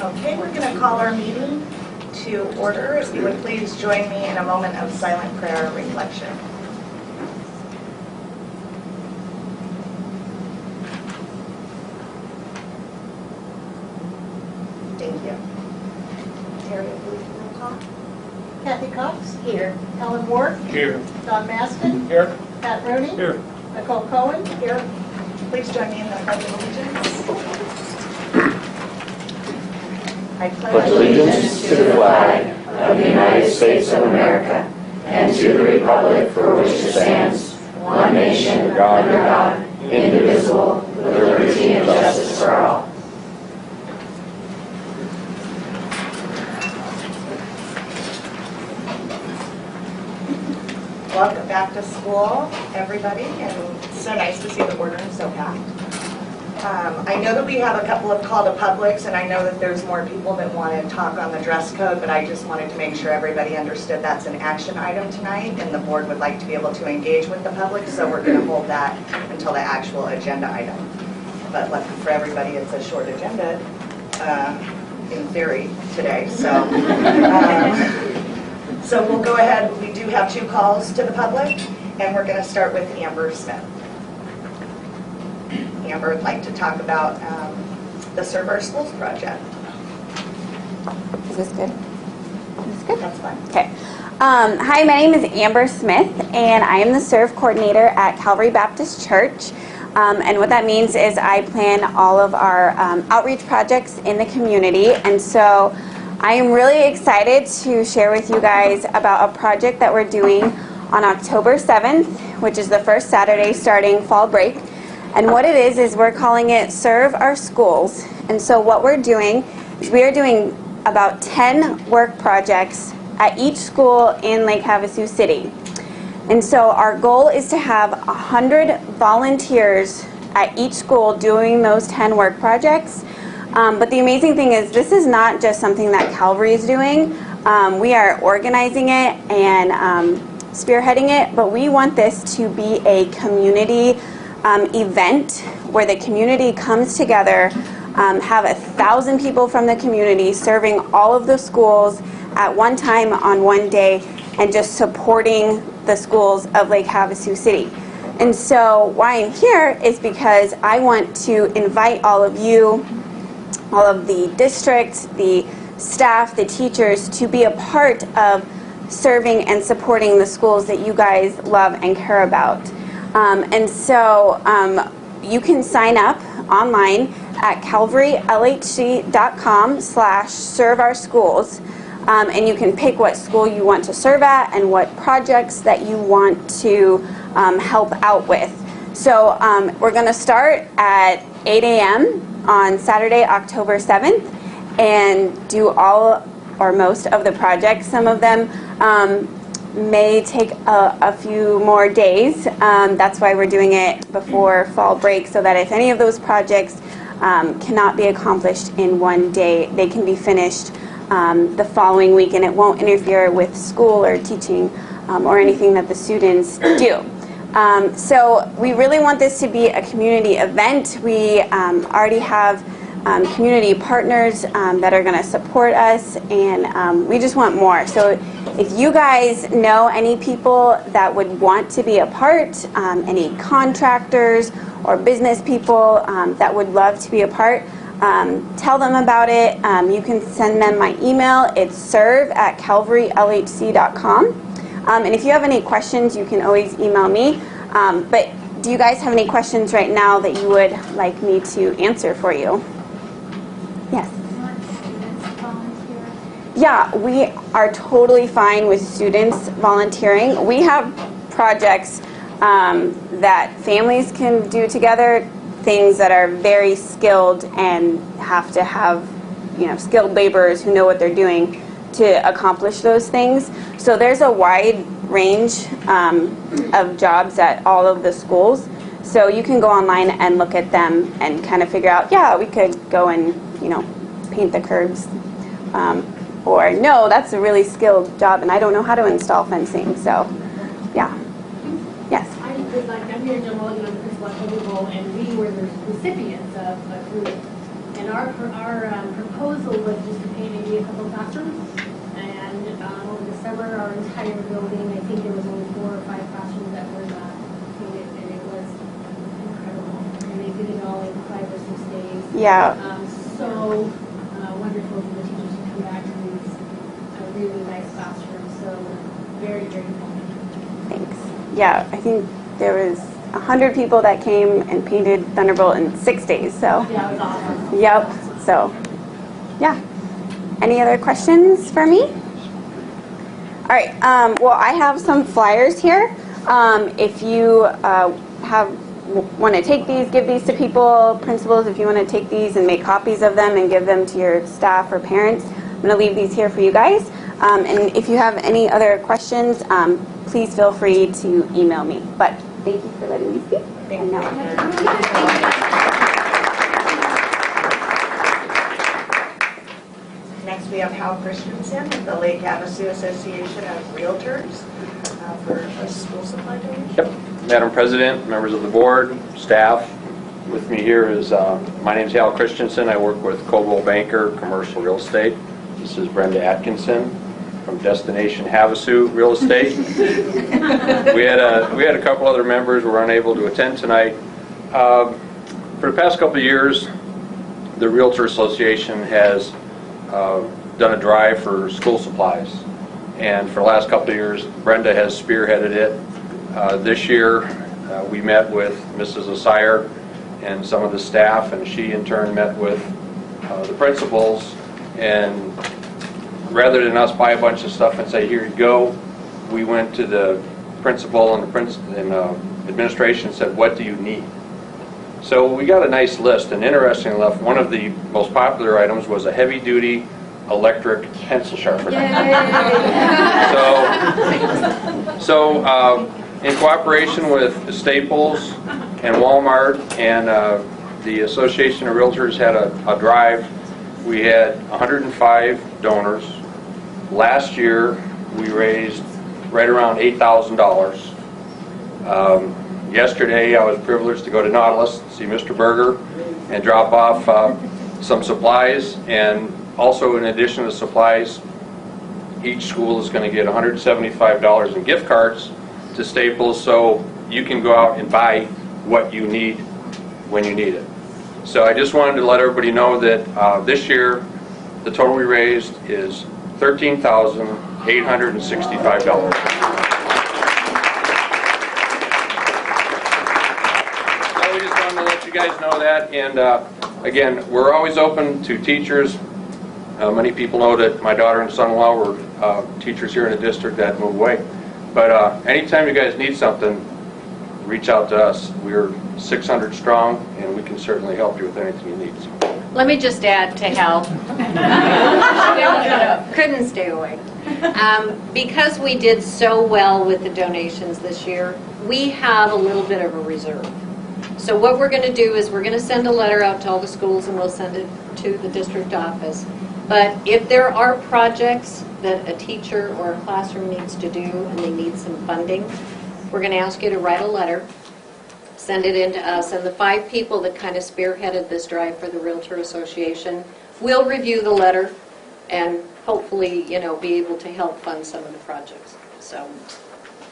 Okay, we're going to call our meeting to order. If you would please join me in a moment of silent prayer and reflection. Thank you. Terry, please roll call. Kathy Cox. Here. Ellen Ward. Here. Don Maston. Here. Pat Rooney. Here. Nicole Cohen. Here. Please join me in the Pledge of Allegiance. I pledge allegiance to the flag of the United States of America and to the republic for which it stands, one nation, under God, indivisible, with liberty and justice for all. Welcome back to school, everybody, and it's so nice to see the boardroom so packed. I know that we have a couple of call to publics, and I know that there's more people that want to talk on the dress code, but I just wanted to make sure everybody understood that's an action item tonight, and the board would like to be able to engage with the public, so we're going to hold that until the actual agenda item. But lucky for everybody, it's a short agenda, in theory, today. So we'll go ahead. We do have 2 calls to the public, and we're going to start with Amber Smith. Amber would like to talk about the Serve Our Schools project. Is this good? Is this good? That's fine. Okay. Hi, my name is Amber Smith, and I am the Serve Coordinator at Calvary Baptist Church. And what that means is I plan all of our outreach projects in the community. And so I am really excited to share with you guys about a project that we're doing on October 7th, which is the first Saturday starting fall break. And what it is we're calling it Serve Our Schools. And so what we're doing is we are doing about 10 work projects at each school in Lake Havasu City. And so our goal is to have 100 volunteers at each school doing those 10 work projects. But the amazing thing is this is not just something that Calvary is doing. We are organizing it and spearheading it, but we want this to be a community event where the community comes together, have 1,000 people from the community serving all of the schools at one time on one day and just supporting the schools of Lake Havasu City. And so why I'm here is because I want to invite all of you, all of the districts, the staff, the teachers to be a part of serving and supporting the schools that you guys love and care about. And so you can sign up online at calvarylhc.com/serveourschools, and you can pick what school you want to serve at and what projects that you want to help out with. So we're going to start at 8 a.m. on Saturday, October 7th, and do all or most of the projects. Some of them may take a few more days. That's why we're doing it before fall break, so that if any of those projects cannot be accomplished in one day, they can be finished the following week, and it won't interfere with school or teaching or anything that the students do. So we really want this to be a community event. We already have community partners that are going to support us, and we just want more. So if you guys know any people that would want to be a part, any contractors or business people that would love to be a part, tell them about it. You can send them my email. It's serve@calvarylhc.com. And if you have any questions, you can always email me. But do you guys have any questions right now that you would like me to answer for you? Yes. Yeah, we are totally fine with students volunteering. We have projects that families can do together, things that are very skilled and have to have, skilled laborers who know what they're doing to accomplish those things. So there's a wide range of jobs at all of the schools. So you can go online and look at them and kind of figure out, yeah, we could go and, paint the curbs. Or, no, that's a really skilled job and I don't know how to install fencing. So, yeah. Yes? I'm here in General, the principal at Hogan, and we were the recipients of a group. And And our proposal was just to paint maybe a couple classrooms. And over the summer, our entire building, I think there was only 4 or 5 classrooms that were painted, and it was incredible. And they did it all in 5 or 6 days. Yeah. So wonderful for the teachers to come back to these really nice classrooms. So very, very cool. Thanks. Yeah, I think there was 100 people that came and painted Thunderbolt in 6 days. So. Yeah, it was awesome. Yep. So, yeah. Any other questions for me? All right. Well, I have some flyers here. If you want to take these, give these to people, principals, if you want to take these and make copies of them and give them to your staff or parents, I'm going to leave these here for you guys. And if you have any other questions, please feel free to email me. But thank you for letting me speak. Thank you. Next, we have Hal Christensen with the Lake Havasu Association of Realtors for a school supply donation. Yep. Madam President, members of the board, staff, with me here is, my name is Hal Christensen. I work with Coldwell Banker Commercial Real Estate. This is Brenda Atkinson from Destination Havasu Real Estate. we had a couple other members who were unable to attend tonight. For the past couple of years, the Realtor Association has done a drive for school supplies, and for the last couple of years Brenda has spearheaded it. This year we met with Mrs. Asire and some of the staff, and she in turn met with the principals, and rather than us buy a bunch of stuff and say here you go, we went to the principal and the administration and said, what do you need? So we got a nice list, and interestingly enough, one of the most popular items was a heavy-duty electric pencil sharpener. So in cooperation with Staples and Walmart and the Association of Realtors had a drive. We had 105 donors. Last year, we raised right around $8,000. Yesterday, I was privileged to go to Nautilus, see Mr. Berger, and drop off some supplies. And also, in addition to supplies, each school is going to get $175 in gift cards to Staples, so you can go out and buy what you need when you need it. So I just wanted to let everybody know that this year, the total we raised is $13,865. You guys know that, and again, we're always open to teachers. Many people know that my daughter and son-in-law were teachers here in the district that moved away. But anytime you guys need something, reach out to us. We're 600 strong, and we can certainly help you with anything you need. Let me just add to Hal. Couldn't stay away. Because we did so well with the donations this year, we have a little bit of a reserve. So what we're going to do is we're going to send a letter out to all the schools, and we'll send it to the district office. But if there are projects that a teacher or a classroom needs to do and they need some funding, we're going to ask you to write a letter, send it in to us, and the 5 people that kind of spearheaded this drive for the Realtor Association will review the letter and hopefully, you know, be able to help fund some of the projects. So.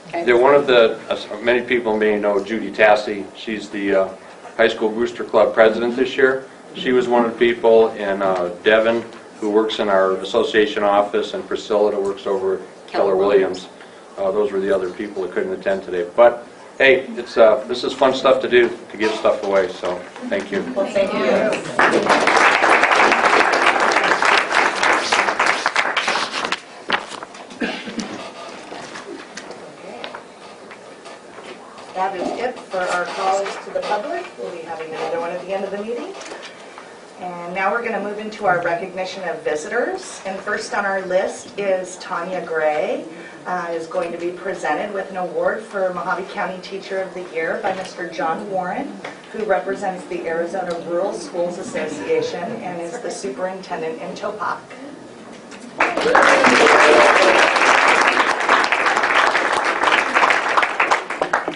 Okay. Yeah, one of the, many people may know Judy Tassi. She's the High School Booster Club president this year. She was one of the people, and Devin, who works in our association office, and Priscilla, who works over at Keller Williams. Those were the other people that couldn't attend today. But hey, it's this is fun stuff to do, to give stuff away. So thank you. Well, thank you. That is it for our calls to the public. We'll be having another one at the end of the meeting. And now we're going to move into our recognition of visitors. And first on our list is Tanya Gray, is going to be presented with an award for Mojave County Teacher of the Year by Mr. John Warren, who represents the Arizona Rural Schools Association and is the superintendent in Topak.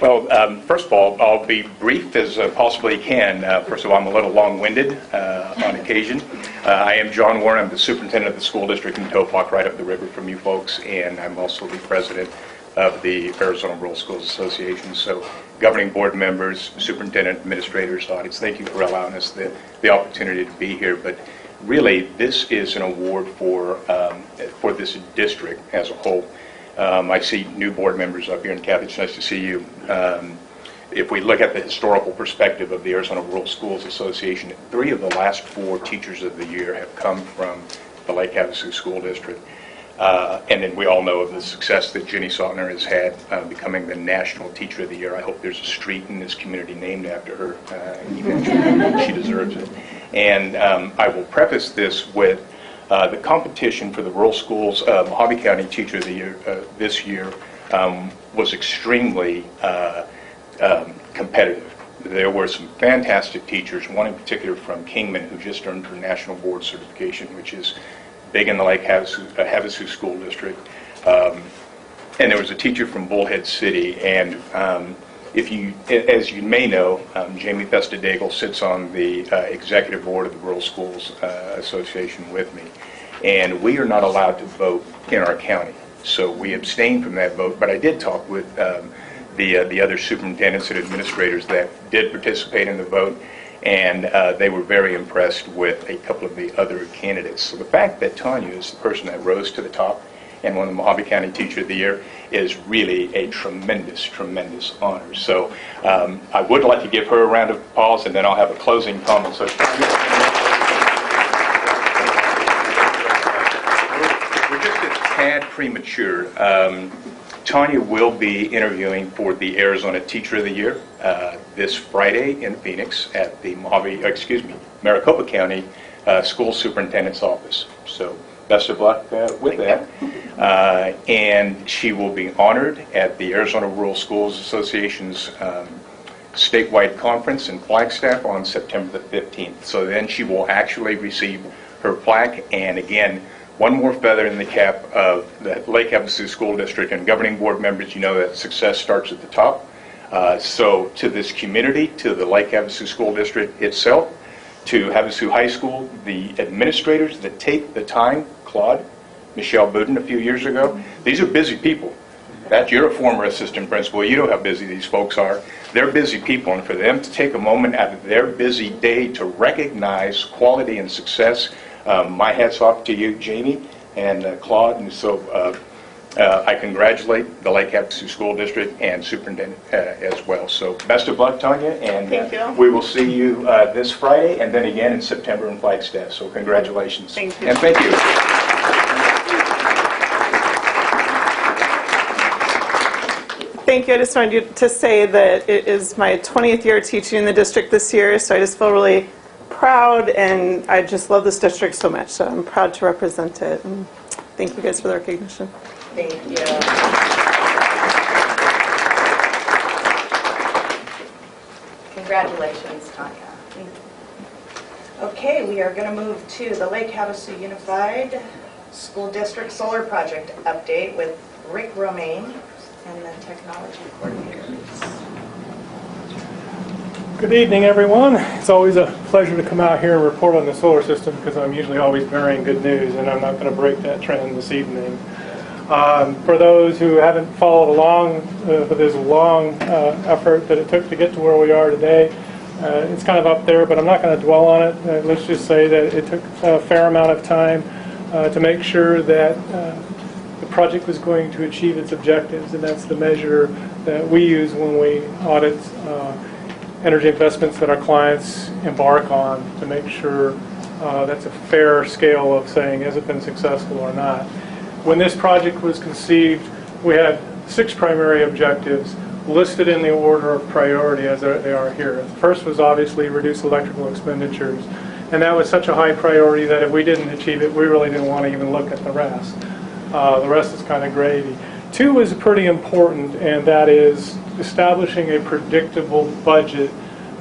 Well, first of all, I'll be brief as possibly can. First of all, I'm a little long-winded on occasion. I am John Warren. I'm the superintendent of the school district in Topok, right up the river from you folks, and I'm also the president of the Arizona Rural Schools Association. So, governing board members, superintendent, administrators, audits, thank you for allowing us the opportunity to be here. But really, this is an award for this district as a whole. I see new board members up here, and Kathy, it's nice to see you. If we look at the historical perspective of the Arizona Rural Schools Association, 3 of the last 4 Teachers of the Year have come from the Lake Havasu School District. And then we all know of the success that Jenny Sautner has had becoming the National Teacher of the Year. I hope there's a street in this community named after her. Eventually, she deserves it. And I will preface this with the competition for the Rural Schools Mojave County Teacher of the Year this year was extremely competitive. There were some fantastic teachers, one in particular from Kingman, who just earned her National Board Certification, which is big in the Lake Havasu School District. And there was a teacher from Bullhead City, and as you may know, Jamie Festadagel sits on the executive board of the Rural Schools Association with me, and we are not allowed to vote in our county, so we abstained from that vote. But I did talk with the other superintendents and administrators that did participate in the vote, and they were very impressed with a couple of the other candidates. So the fact that Tanya is the person that rose to the top and won the Mojave County Teacher of the Year is really a tremendous, tremendous honor. So I would like to give her a round of applause, and then I'll have a closing comment. So we're just a tad premature. Tanya will be interviewing for the Arizona Teacher of the Year this Friday in Phoenix at the Maricopa County School Superintendent's Office. So best of luck with that. And she will be honored at the Arizona Rural Schools Association's statewide conference in Flagstaff on September the 15th. So then she will actually receive her plaque, and again, one more feather in the cap of the Lake Havasu School District. And governing board members, you know that success starts at the top. So to this community, to the Lake Havasu School District itself, to Havasu High School, the administrators that take the time, Claude, Michelle Budin a few years ago, these are busy people. You're a former assistant principal. You know how busy these folks are. They're busy people, and for them to take a moment out of their busy day to recognize quality and success, my hat's off to you, Jamie and Claude. And so I congratulate the Lake Havasu School District and Superintendent as well. So best of luck, Tanya, and Thank you. We will see you this Friday and then again in September in Flagstaff. So congratulations. Thank you. And thank you. Thank you. I just wanted to say that it is my 20th year teaching in the district this year, so I just feel really proud, and I just love this district so much, so I'm proud to represent it. And thank you guys for the recognition. Thank you. Congratulations, Tanya. Okay, we are going to move to the Lake Havasu Unified School District Solar Project update with Rick Romaine and the technology coordinators. Good evening, everyone. It's always a pleasure to come out here and report on the solar system because I'm usually always bearing good news, and I'm not going to break that trend this evening. For those who haven't followed along with this long effort that it took to get to where we are today, it's kind of up there, but I'm not going to dwell on it. Let's just say that it took a fair amount of time to make sure that the project was going to achieve its objectives, and that's the measure that we use when we audit energy investments that our clients embark on to make sure that's a fair scale of saying, has it been successful or not. When this project was conceived, we had 6 primary objectives listed in the order of priority as they are here. The first was obviously reduce electrical expenditures, and that was such a high priority that if we didn't achieve it, we really didn't want to even look at the rest. The rest is kind of gravy. 2 is pretty important, and that is establishing a predictable budget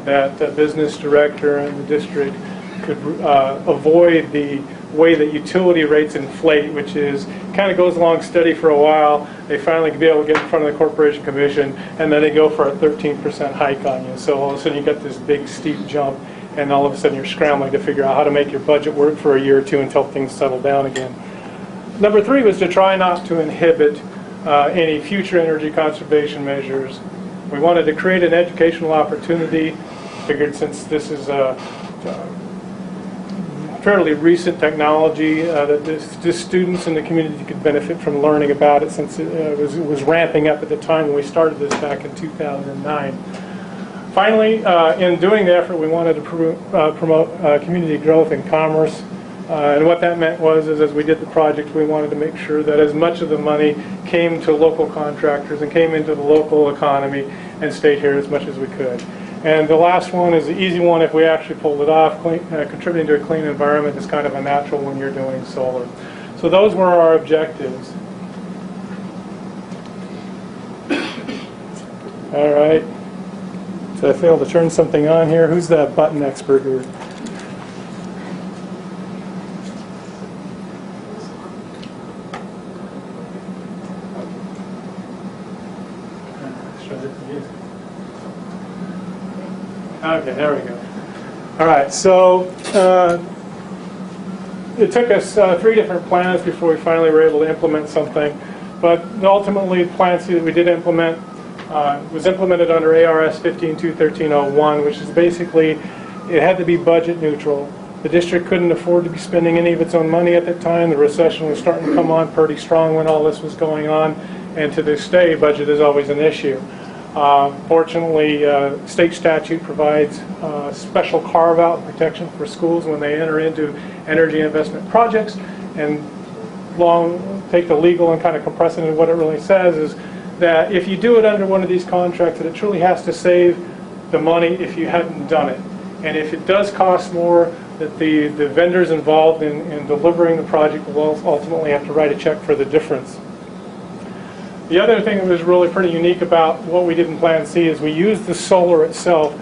that the business director and the district could avoid the way that utility rates inflate, which is kind of goes along steady for a while. They finally be able to get in front of the Corporation Commission, and then they go for a 13% hike on you. So all of a sudden you get this big steep jump, and all of a sudden you're scrambling to figure out how to make your budget work for a year or two until things settle down again. Number 3 was to try not to inhibit any future energy conservation measures. We wanted to create an educational opportunity. Figured since this is a fairly recent technology that the students in the community could benefit from learning about it, since it was ramping up at the time when we started this back in 2009. Finally, in doing the effort, we wanted to promote community growth and commerce. And what that meant was, as we did the project, we wanted to make sure that as much of the money came to local contractors and came into the local economy and stayed here as much as we could. And the last one is the easy one if we actually pulled it off. Contributing to a clean environment is kind of a natural when you're doing solar. So those were our objectives. All right. So I failed to turn something on here. Who's that button expert here? Okay, there we go. All right, so it took us 3 different plans before we finally were able to implement something. But ultimately, the plan C that we did implement was implemented under ARS 15.2.13.01, which is basically, it had to be budget neutral. The district couldn't afford to be spending any of its own money at that time. The recession was starting to come on pretty strong when all this was going on. And to this day, budget is always an issue. Fortunately, state statute provides special carve-out protection for schools when they enter into energy investment projects. And take the legal and kind of compress it into what it really says is that if you do it under one of these contracts, that it truly has to save the money if you hadn't done it. And if it does cost more, that the vendors involved in delivering the project will ultimately have to write a check for the difference. The other thing that was really pretty unique about what we did in Plan C is we used the solar itself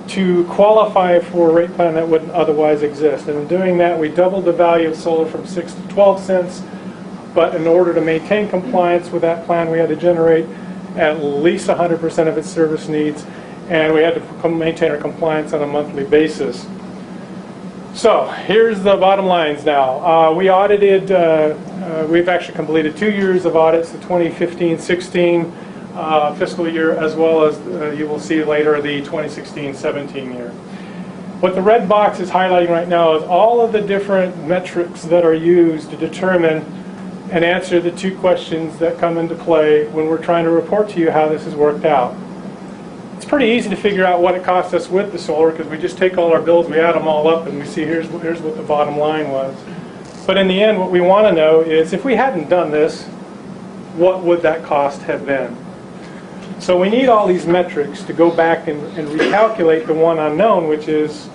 to qualify for a rate plan that wouldn't otherwise exist. And in doing that, we doubled the value of solar from 6 to 12 cents. But in order to maintain compliance with that plan, we had to generate at least 100% of its service needs, and we had to maintain our compliance on a monthly basis. So here's the bottom lines now. We audited, we've actually completed 2 years of audits, the 2015-16 fiscal year, as well as you will see later the 2016-17 year. What the red box is highlighting right now is all of the different metrics that are used to determine and answer the 2 questions that come into play when we're trying to report to you how this has worked out. It's pretty easy to figure out what it cost us with the solar because we just take all our bills, we add them all up, and we see here's what the bottom line was. But in the end, what we want to know is if we hadn't done this, what would that cost have been? So we need all these metrics to go back and recalculate the one unknown, which is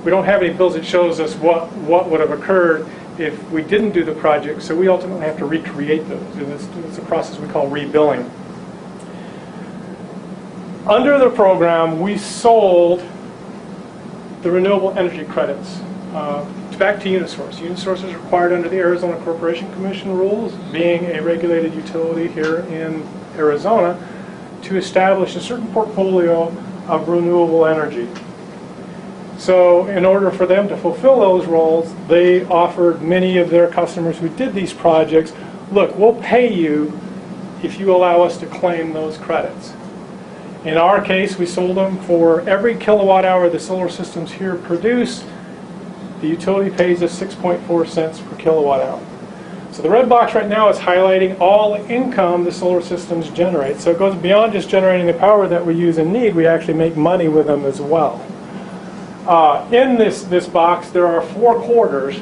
we don't have any bills that shows us what would have occurred if we didn't do the project, so we ultimately have to recreate those. And it's a process we call rebilling. Under the program, we sold the renewable energy credits back to Unisource. Unisource is required under the Arizona Corporation Commission rules, being a regulated utility here in Arizona, to establish a certain portfolio of renewable energy. So in order for them to fulfill those roles, they offered many of their customers who did these projects, look, we'll pay you if you allow us to claim those credits. In our case, we sold them for every kilowatt hour the solar systems here produce. The utility pays us 6.4 cents per kilowatt hour. So the red box right now is highlighting all the income the solar systems generate. So it goes beyond just generating the power that we use and need. We actually make money with them as well. In this box, there are 4 quarters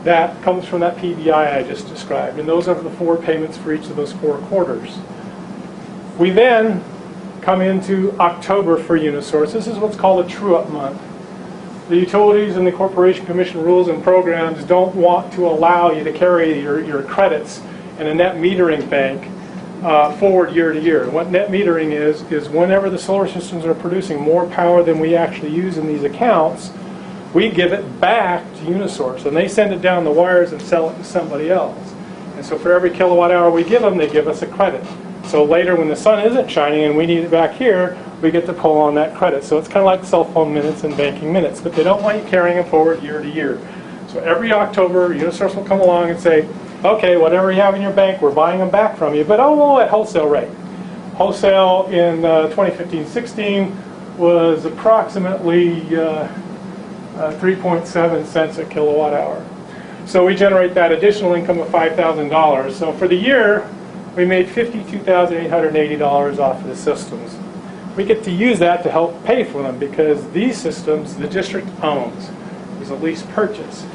that comes from that PBI I just described. And those are the 4 payments for each of those 4 quarters. We then come into October for Unisource. This is what's called a true-up month. The utilities and the Corporation Commission rules and programs don't want to allow you to carry your credits in a net metering bank forward year to year. What net metering is whenever the solar systems are producing more power than we actually use in these accounts, we give it back to Unisource, and they send it down the wires and sell it to somebody else. And so for every kilowatt hour we give them, they give us a credit. So later when the sun isn't shining and we need it back here, we get to pull on that credit. So it's kind of like cell phone minutes and banking minutes, but they don't want you carrying them forward year to year. So every October, Unisource will come along and say, okay, whatever you have in your bank, we're buying them back from you, but at wholesale rate. Wholesale in 2015-16 was approximately 3.7 cents a kilowatt hour. So we generate that additional income of $5,000. So for the year, we made $52,880 off of the systems. We get to use that to help pay for them because these systems the district owns. It was a lease purchase.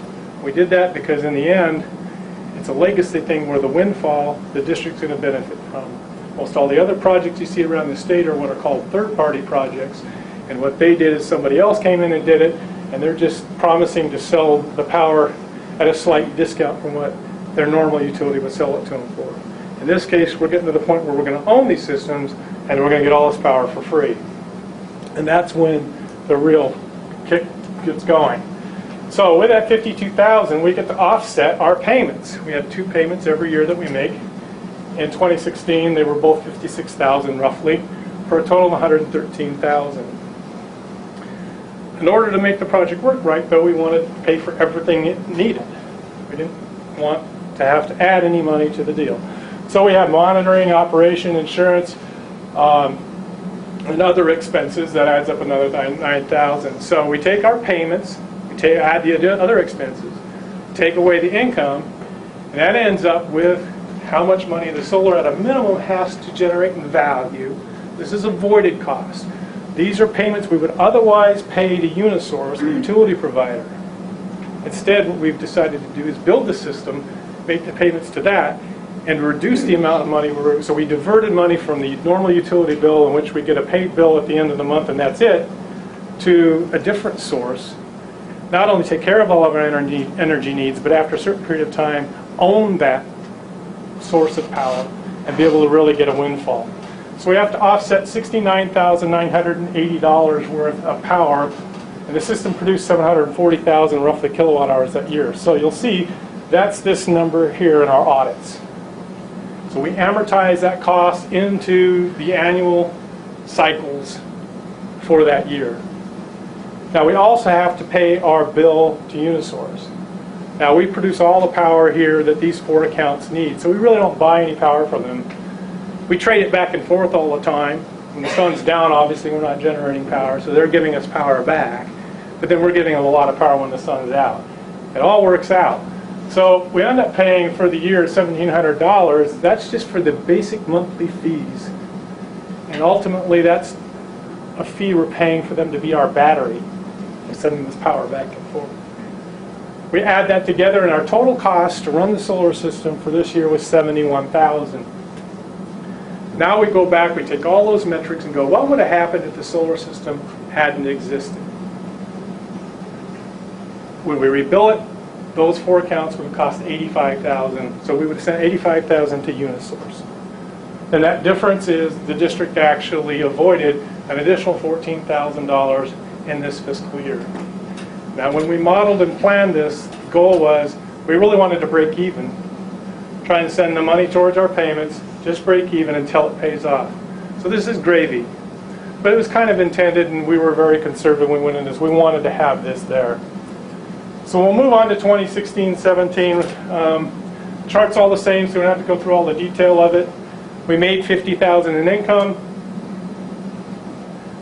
We did that because in the end, it's a legacy thing where the windfall the district's going to benefit from. Most all the other projects you see around the state are what are called third-party projects. And what they did is somebody else came in and did it, and they're just promising to sell the power at a slight discount from what their normal utility would sell it to them for. In this case, we're getting to the point where we're going to own these systems, and we're going to get all this power for free. And that's when the real kick gets going. So with that $52,000, we get to offset our payments. We have two payments every year that we make. In 2016, they were both $56,000 roughly, for a total of $113,000. In order to make the project work right, though, we wanted to pay for everything it needed. We didn't want to have to add any money to the deal. So we have monitoring, operation, insurance, and other expenses. That adds up another $9,000. So we take our payments, add the other expenses, take away the income, and that ends up with how much money the solar at a minimum has to generate in value. This is avoided cost. These are payments we would otherwise pay to Unisource, the utility provider. Instead, what we've decided to do is build the system, make the payments to that, and reduce the amount of money. So we diverted money from the normal utility bill, in which we get a paid bill at the end of the month and that's it, to a different source. Not only take care of all of our energy needs, but after a certain period of time, own that source of power and be able to really get a windfall. So we have to offset $69,980 worth of power, and the system produced 740,000 roughly kilowatt hours that year. So you'll see that's this number here in our audits. So we amortize that cost into the annual cycles for that year. Now we also have to pay our bill to Unisource. Now we produce all the power here that these four accounts need, so we really don't buy any power from them. We trade it back and forth all the time. When the sun's down, obviously we're not generating power, so they're giving us power back. But then we're giving them a lot of power when the sun's out. It all works out. So we end up paying for the year $1,700. That's just for the basic monthly fees. And ultimately that's a fee we're paying for them to be our battery. We're sending this power back and forth. We add that together, and our total cost to run the solar system for this year was $71,000. Now we go back, we take all those metrics and go, what would have happened if the solar system hadn't existed? When we rebuild it, those four accounts would have cost $85,000. So we would have sent $85,000 to Unisource. And that difference is the district actually avoided an additional $14,000 in this fiscal year. Now when we modeled and planned this, the goal was we really wanted to break even. Try and send the money towards our payments, just break even until it pays off. So this is gravy. But it was kind of intended, and we were very conservative when we went into this. We wanted to have this there. So we'll move on to 2016-17. Chart's all the same, so we don't have to go through all the detail of it. We made $50,000 in income.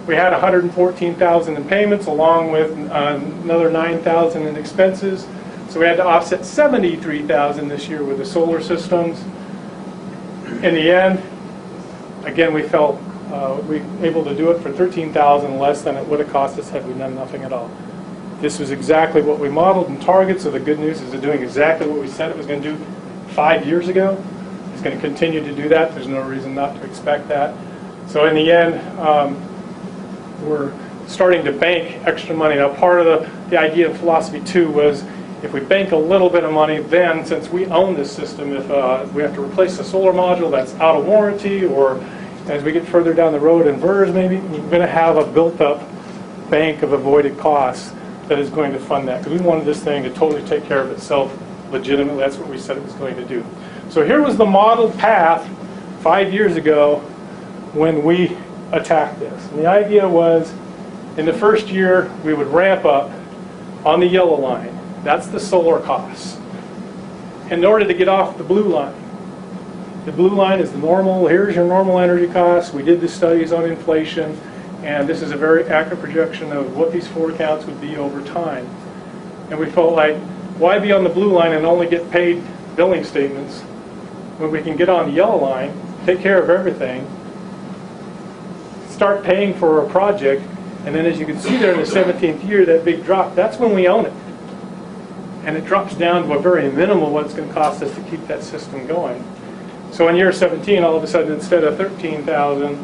We had $114,000 in payments, along with another $9,000 in expenses. So we had to offset $73,000 this year with the solar systems. In the end, again, we felt we were able to do it for $13,000 less than it would have cost us had we done nothing at all. This was exactly what we modeled in target, so the good news is it's doing exactly what we said it was going to do 5 years ago. It's going to continue to do that. There's no reason not to expect that. So in the end, we're starting to bank extra money. Now part of the idea of philosophy too was if we bank a little bit of money, then since we own this system, if we have to replace the solar module that's out of warranty, or as we get further down the road, inverters maybe, we're going to have a built up bank of avoided costs that is going to fund that, because we wanted this thing to totally take care of itself legitimately. That's what we said it was going to do. So here was the modeled path 5 years ago when we attacked this. And the idea was, in the first year, we would ramp up on the yellow line. That's the solar costs. In order to get off the blue line. The blue line is the normal, here's your normal energy costs. We did the studies on inflation, and this is a very accurate projection of what these forward counts would be over time. And we felt like, why be on the blue line and only get paid billing statements when we can get on the yellow line, take care of everything, start paying for a project, and then as you can see there in the 17th year, that big drop, that's when we own it. And it drops down to a very minimal what it's going to cost us to keep that system going. So in year 17, all of a sudden, instead of $13,000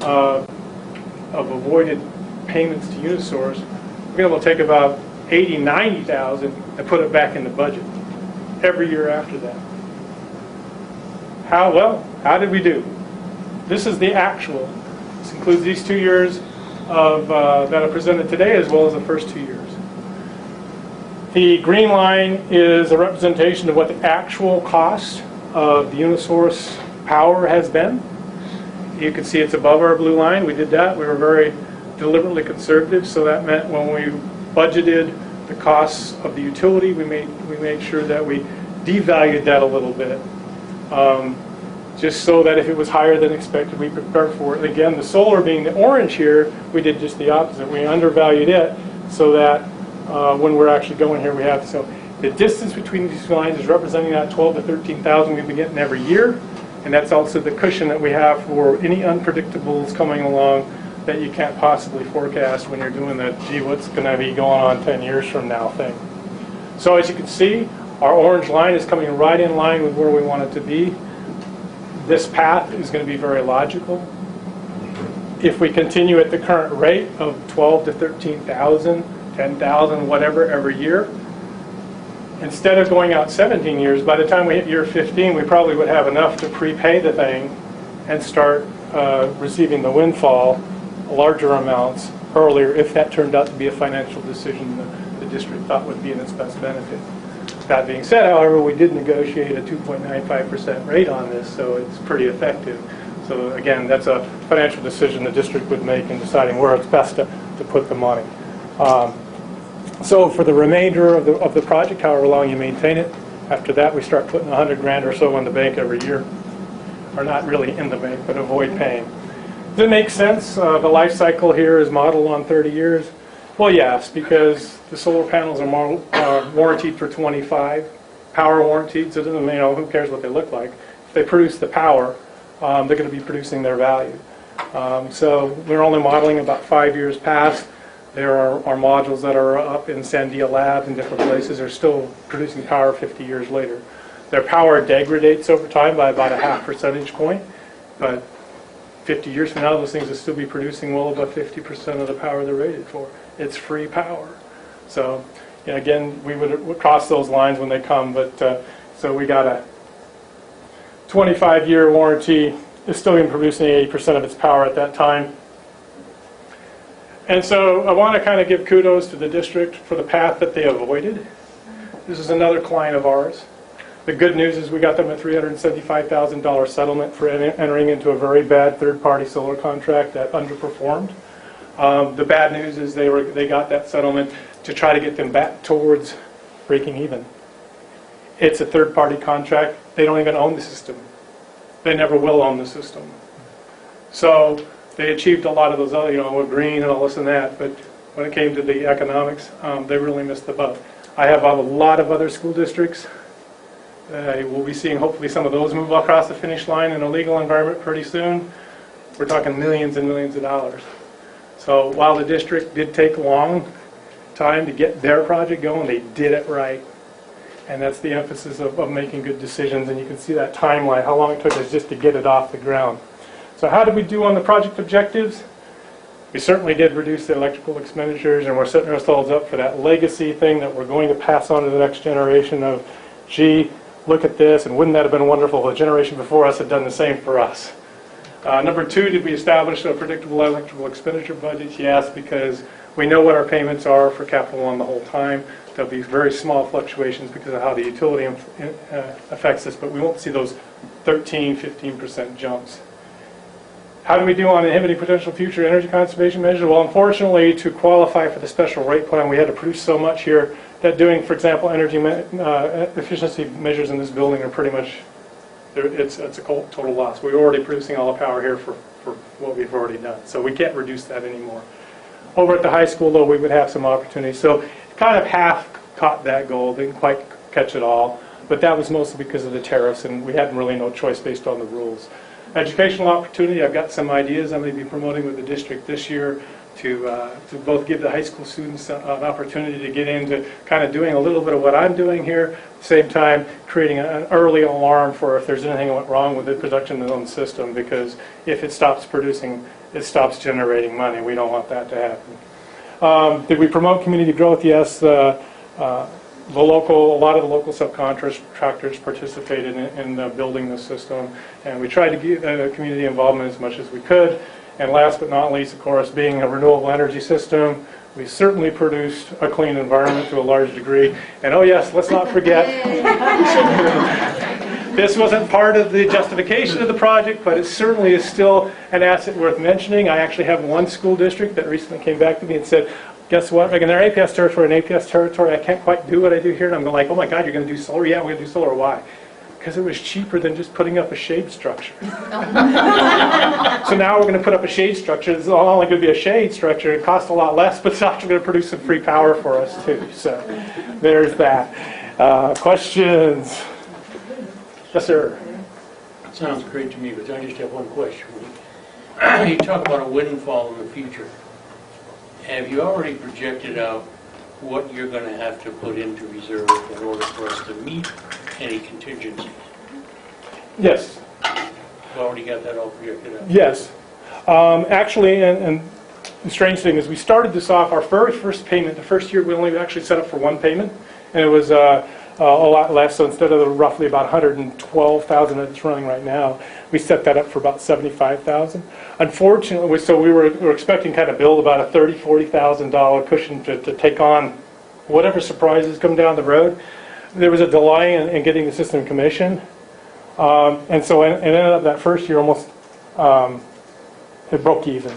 of avoided payments to Unisource, we're going to be able to take about $80,000, $90,000 and put it back in the budget every year after that. How did we do? This is the actual. This includes these 2 years that are presented today, as well as the first 2 years. The green line is a representation of what the actual cost of the Unisource power has been. You can see it's above our blue line. We did that. We were very deliberately conservative, so that meant when we budgeted the costs of the utility, we made sure that we devalued that a little bit. Just so that if it was higher than expected, we prepared for it. Again, the solar being the orange here, we did just the opposite. We undervalued it so that when we're actually going here, we have, so the distance between these lines is representing that 12 to 13,000 we've been getting every year, and that's also the cushion that we have for any unpredictables coming along that you can't possibly forecast when you're doing that, gee, what's going to be going on 10 years from now thing. So as you can see, our orange line is coming right in line with where we want it to be. This path is going to be very logical. If we continue at the current rate of 12 to 13,000, 10,000, whatever, every year, instead of going out 17 years, by the time we hit year 15, we probably would have enough to prepay the thing and start receiving the windfall, larger amounts, earlier, if that turned out to be a financial decision the district thought would be in its best benefit. That being said, however, we did negotiate a 2.95% rate on this, so it's pretty effective. So again, that's a financial decision the district would make in deciding where it's best to put the money. So for the remainder of the project, however long you maintain it, after that we start putting $100,000 or so in the bank every year. Or not really in the bank, but avoid paying. Does it make sense? The life cycle here is modeled on 30 years. Well, yes, because the solar panels are warranted for 25, power warranted, so it doesn't, who cares what they look like. If they produce the power, they're going to be producing their value. So we're only modeling about 5 years past. There are modules that are up in Sandia Labs and different places are still producing power 50 years later. Their power degrades over time by about a half percentage point, but 50 years from now, those things will still be producing well above 50% of the power they're rated for. It's free power. So, again, we would cross those lines when they come, but so we got a 25-year warranty. It's still going to be producing 80% of its power at that time. And so I want to kind of give kudos to the district for the path that they avoided. This is another client of ours. The good news is we got them a $375,000 settlement for entering into a very bad third-party solar contract that underperformed. The bad news is they got that settlement to try to get them back towards breaking even. It's a third-party contract. They don't even own the system. They never will own the system. So they achieved a lot of those other, with green and all this and that, but when it came to the economics, they really missed the boat. I have a lot of other school districts. We'll be seeing hopefully some of those move across the finish line in a legal environment pretty soon. We're talking millions and millions of dollars. So while the district did take a long time to get their project going, they did it right. And that's the emphasis of making good decisions. And you can see that timeline, how long it took us just to get it off the ground. So how did we do on the project objectives? We certainly did reduce the electrical expenditures, and we're setting ourselves up for that legacy thing that we're going to pass on to the next generation of, gee, look at this, and wouldn't that have been wonderful if the generation before us had done the same for us? Number two, did we establish a predictable electrical expenditure budget? Yes, because We know what our payments are for Capital One the whole time. There'll be very small fluctuations because of how the utility affects us, but we won't see those 13, 15% jumps. How do we do on inhibiting potential future energy conservation measures? Well, unfortunately, to qualify for the special rate plan, we had to produce so much here that doing, for example, energy efficiency measures in this building are pretty much, it's a total loss. We're already producing all the power here for what we've already done, so we can't reduce that anymore. Over at the high school, though, we would have some opportunities. So kind of half caught that goal, didn't quite catch it all, but that was mostly because of the tariffs, and we had really no choice based on the rules. Educational opportunity, I've got some ideas I'm going to be promoting with the district this year to both give the high school students an opportunity to get into kind of doing a little bit of what I'm doing here, at the same time creating an early alarm for if there's anything that went wrong with the production zone system, because if it stops producing, it stops generating money. We don't want that to happen. Did we promote community growth? Yes. A lot of the local subcontractors participated in building this system, and we tried to get community involvement as much as we could. And last but not least, of course, being a renewable energy system, we certainly produced a clean environment to a large degree. And oh yes, let's not forget, this wasn't part of the justification of the project, but it certainly is still an asset worth mentioning. I actually have one school district that recently came back to me and said, guess what? Like in their APS territory, I can't quite do what I do here. And I'm going like, oh my God, you're going to do solar? Yeah, we're going to do solar. Why? Because it was cheaper than just putting up a shade structure. So now we're going to put up a shade structure. It's not only going to be a shade structure. It costs a lot less, but it's actually going to produce some free power for us too. So there's that. Questions? Yes, sir. Sounds great to me, but I just have one question. You talk about a windfall in the future. Have you already projected out what you're going to have to put into reserve in order for us to meet any contingencies? Yes. You've already got that all projected out? Yes. Actually, and the strange thing is we started this off, our very first payment, the first year we only actually set up for one payment, and it was a lot less, so instead of the roughly about $112,000 that it's running right now, we set that up for about $75,000. Unfortunately, so we were expecting kind of build about a $30,000, $40,000 cushion to take on whatever surprises come down the road. There was a delay in getting the system commissioned, and so it ended up that first year almost it broke even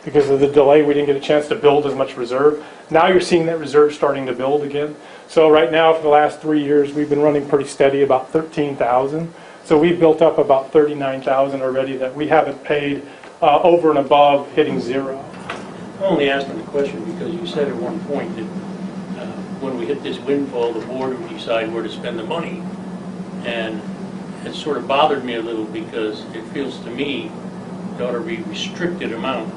because of the delay. We didn't get a chance to build as much reserve. Now you're seeing that reserve starting to build again. So right now, for the last 3 years, we've been running pretty steady, about 13,000. So we've built up about 39,000 already that we haven't paid over and above hitting zero. I'm only asking the question because you said at one point that when we hit this windfall, the board would decide where to spend the money. And it sort of bothered me a little because it feels to me there ought to be restricted amount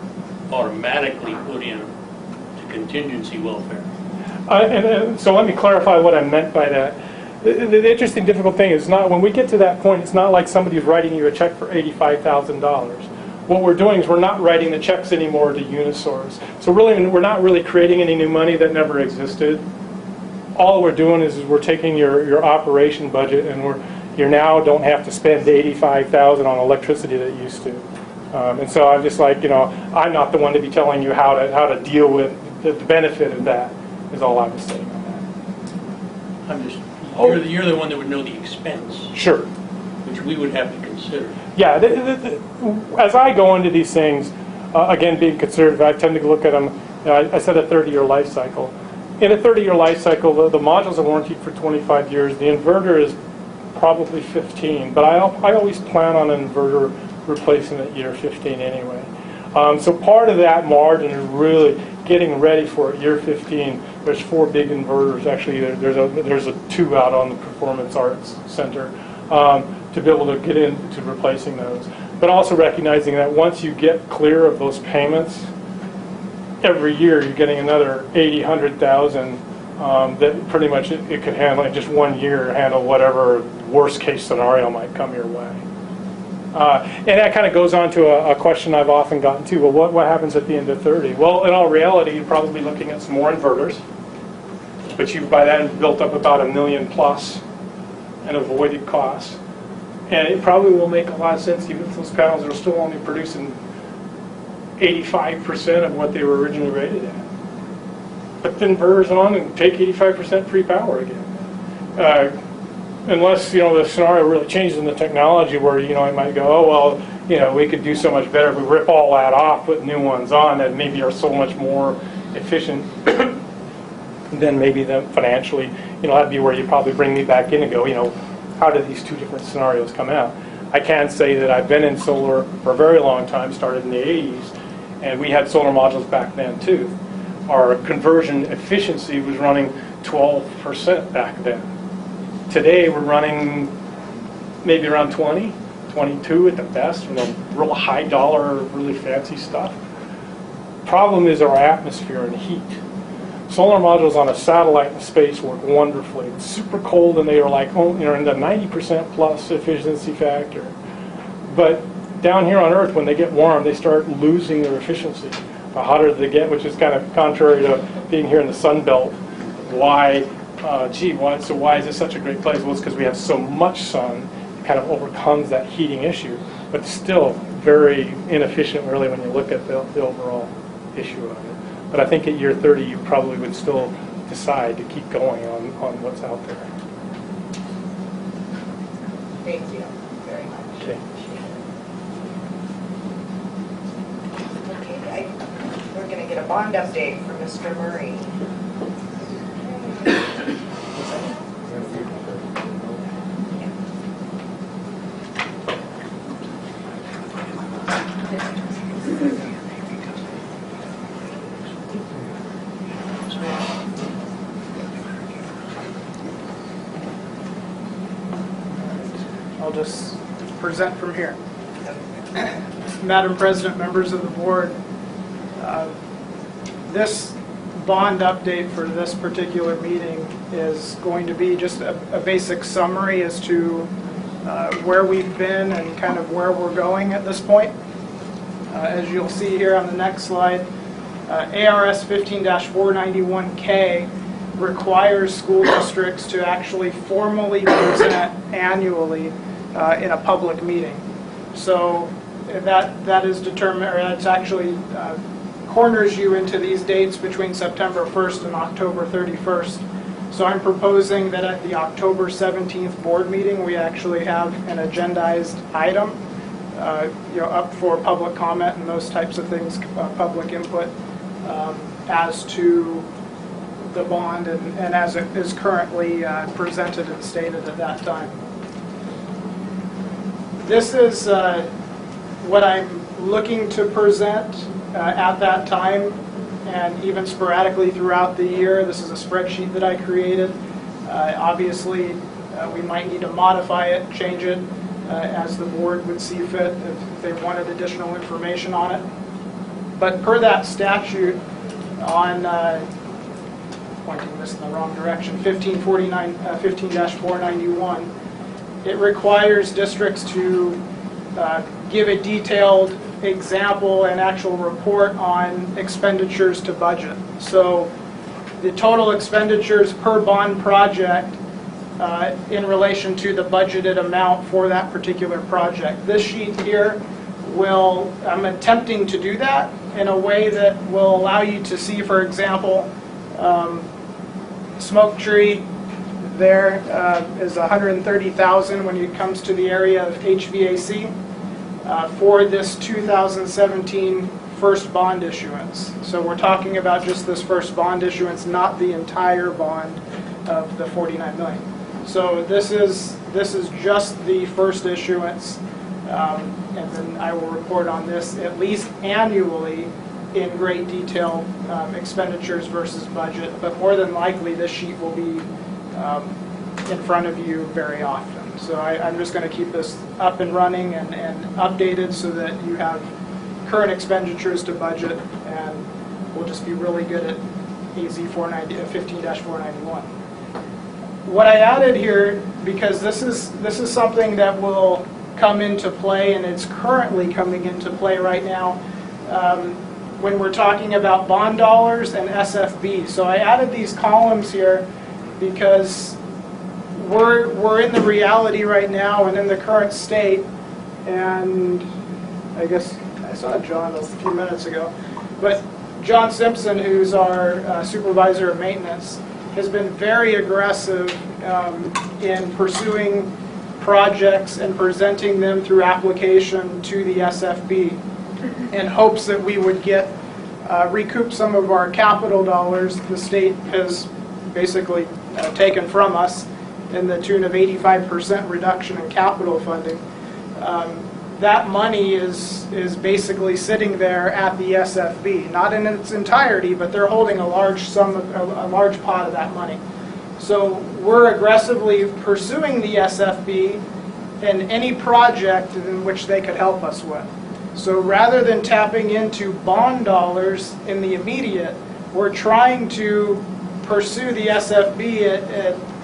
automatically put in to contingency welfare. So let me clarify what I meant by that. The interesting, difficult thing is not when we get to that point, it's not like somebody's writing you a check for $85,000. What we're doing is we're not writing the checks anymore to Unisource. So really, we're not really creating any new money that never existed. All we're doing is we're taking your operation budget and you now don't have to spend $85,000 on electricity that you used to. And so I'm just like, I'm not the one to be telling you how to deal with the benefit of that. Is all I was saying on that. I'm just, you're the one that would know the expense. Sure. Which we would have to consider. Yeah, as I go into these things, again, being conservative, I tend to look at them, I said a 30-year life cycle. In a 30-year life cycle, the modules are warranted for 25 years. The inverter is probably 15, but I always plan on an inverter replacing at year 15 anyway. So part of that margin is really getting ready for year 15. There's 4 big inverters. Actually, there's a 2 out on the Performance Arts Center to be able to get into replacing those. But also recognizing that once you get clear of those payments, every year you're getting another 80, 100,000 that pretty much it could handle in just 1 year, handle whatever worst case scenario might come your way. And that kind of goes on to a question I've often gotten to. Well, what happens at the end of 30? Well, in all reality, you're probably looking at some more inverters. But you've by then built up about $1 million plus in avoided costs. And it probably will make a lot of sense, even if those panels are still only producing 85% of what they were originally rated at. put the inverters on and take 85% free power again. Unless, the scenario really changes in the technology where, it might go, oh, well, we could do so much better if we rip all that off, put new ones on that maybe are so much more efficient. Then maybe financially, that'd be where you probably bring me back in and go, how do these two different scenarios come out? I can say that I've been in solar for a very long time, started in the 80s, and we had solar modules back then too. Our conversion efficiency was running 12% back then. Today we're running maybe around 20, 22 at the best, real high dollar, really fancy stuff. Problem is our atmosphere and heat. Solar modules on a satellite in space work wonderfully. It's super cold and they are like, in the 90% plus efficiency factor. But down here on Earth, when they get warm, they start losing their efficiency. The hotter they get, which is kind of contrary to being here in the Sun Belt. Why is this such a great place? Well, it's because we have so much sun, it kind of overcomes that heating issue, but still very inefficient really when you look at the overall issue of it. But I think at year 30, you probably would still decide to keep going on what's out there. Thank you very much. Okay. Okay, we're going to get a bond update from Mr. Murray. I'll just present from here. Madam President, members of the board, this bond update for this particular meeting is going to be just a basic summary as to where we've been and kind of where we're going at this point. As you'll see here on the next slide, ARS 15-491K requires school districts to actually formally present annually in a public meeting. So that is determined, or that's actually corners you into these dates between September 1st and October 31st. So I'm proposing that at the October 17th board meeting, we actually have an agendized item, up for public comment and those types of things, public input, as to the bond and as it is currently presented and stated at that time. This is what I'm looking to present at that time, and even sporadically throughout the year. This is a spreadsheet that I created. Obviously, we might need to modify it, change it, as the board would see fit if they wanted additional information on it. But per that statute on, pointing this in the wrong direction, 15-491, it requires districts to give a detailed example and actual report on expenditures to budget. So the total expenditures per bond project in relation to the budgeted amount for that particular project. This sheet here I'm attempting to do that in a way that will allow you to see, for example, smoke tree there is $130,000 when it comes to the area of HVAC for this 2017 first bond issuance. So we're talking about just this first bond issuance, not the entire bond of the $49 million. So this is just the first issuance, and then I will report on this at least annually in great detail, expenditures versus budget, but more than likely this sheet will be in front of you very often. So I'm just going to keep this up and running and updated so that you have current expenditures to budget, and we'll just be really good at AZ 15-491. What I added here, because this is something that will come into play, and it's currently coming into play right now, when we're talking about bond dollars and SFB. So I added these columns here because we're in the reality right now and in the current state, and I guess I saw John a few minutes ago, but John Simpson, who's our supervisor of maintenance, has been very aggressive in pursuing projects and presenting them through application to the SFB in hopes that we would get recoup some of our capital dollars the state has basically taken from us in the tune of 85% reduction in capital funding. That money is basically sitting there at the SFB, not in its entirety, but they're holding a large pot of that money. So we're aggressively pursuing the SFB in any project in which they could help us with. So rather than tapping into bond dollars in the immediate, we're trying to pursue the SFB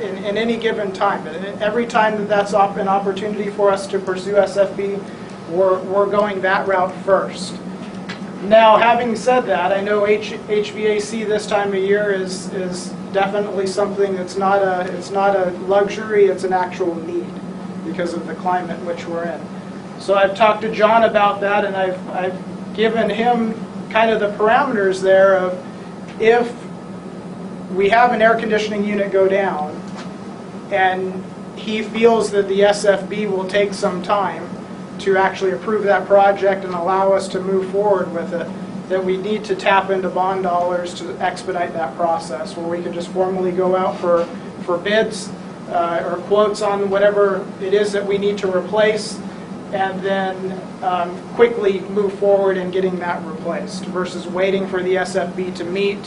in any given time. Every time that that's an opportunity for us to pursue SFB, we're going that route first. Now, having said that, I know HVAC this time of year is definitely something that's not a luxury, it's an actual need because of the climate in which we're in. So I've talked to John about that, and I've given him kind of the parameters there of if we have an air conditioning unit go down and he feels that the SFB will take some time to actually approve that project and allow us to move forward with it, that we need to tap into bond dollars to expedite that process, where we can just formally go out for bids or quotes on whatever it is that we need to replace, and then quickly move forward in getting that replaced versus waiting for the SFB to meet,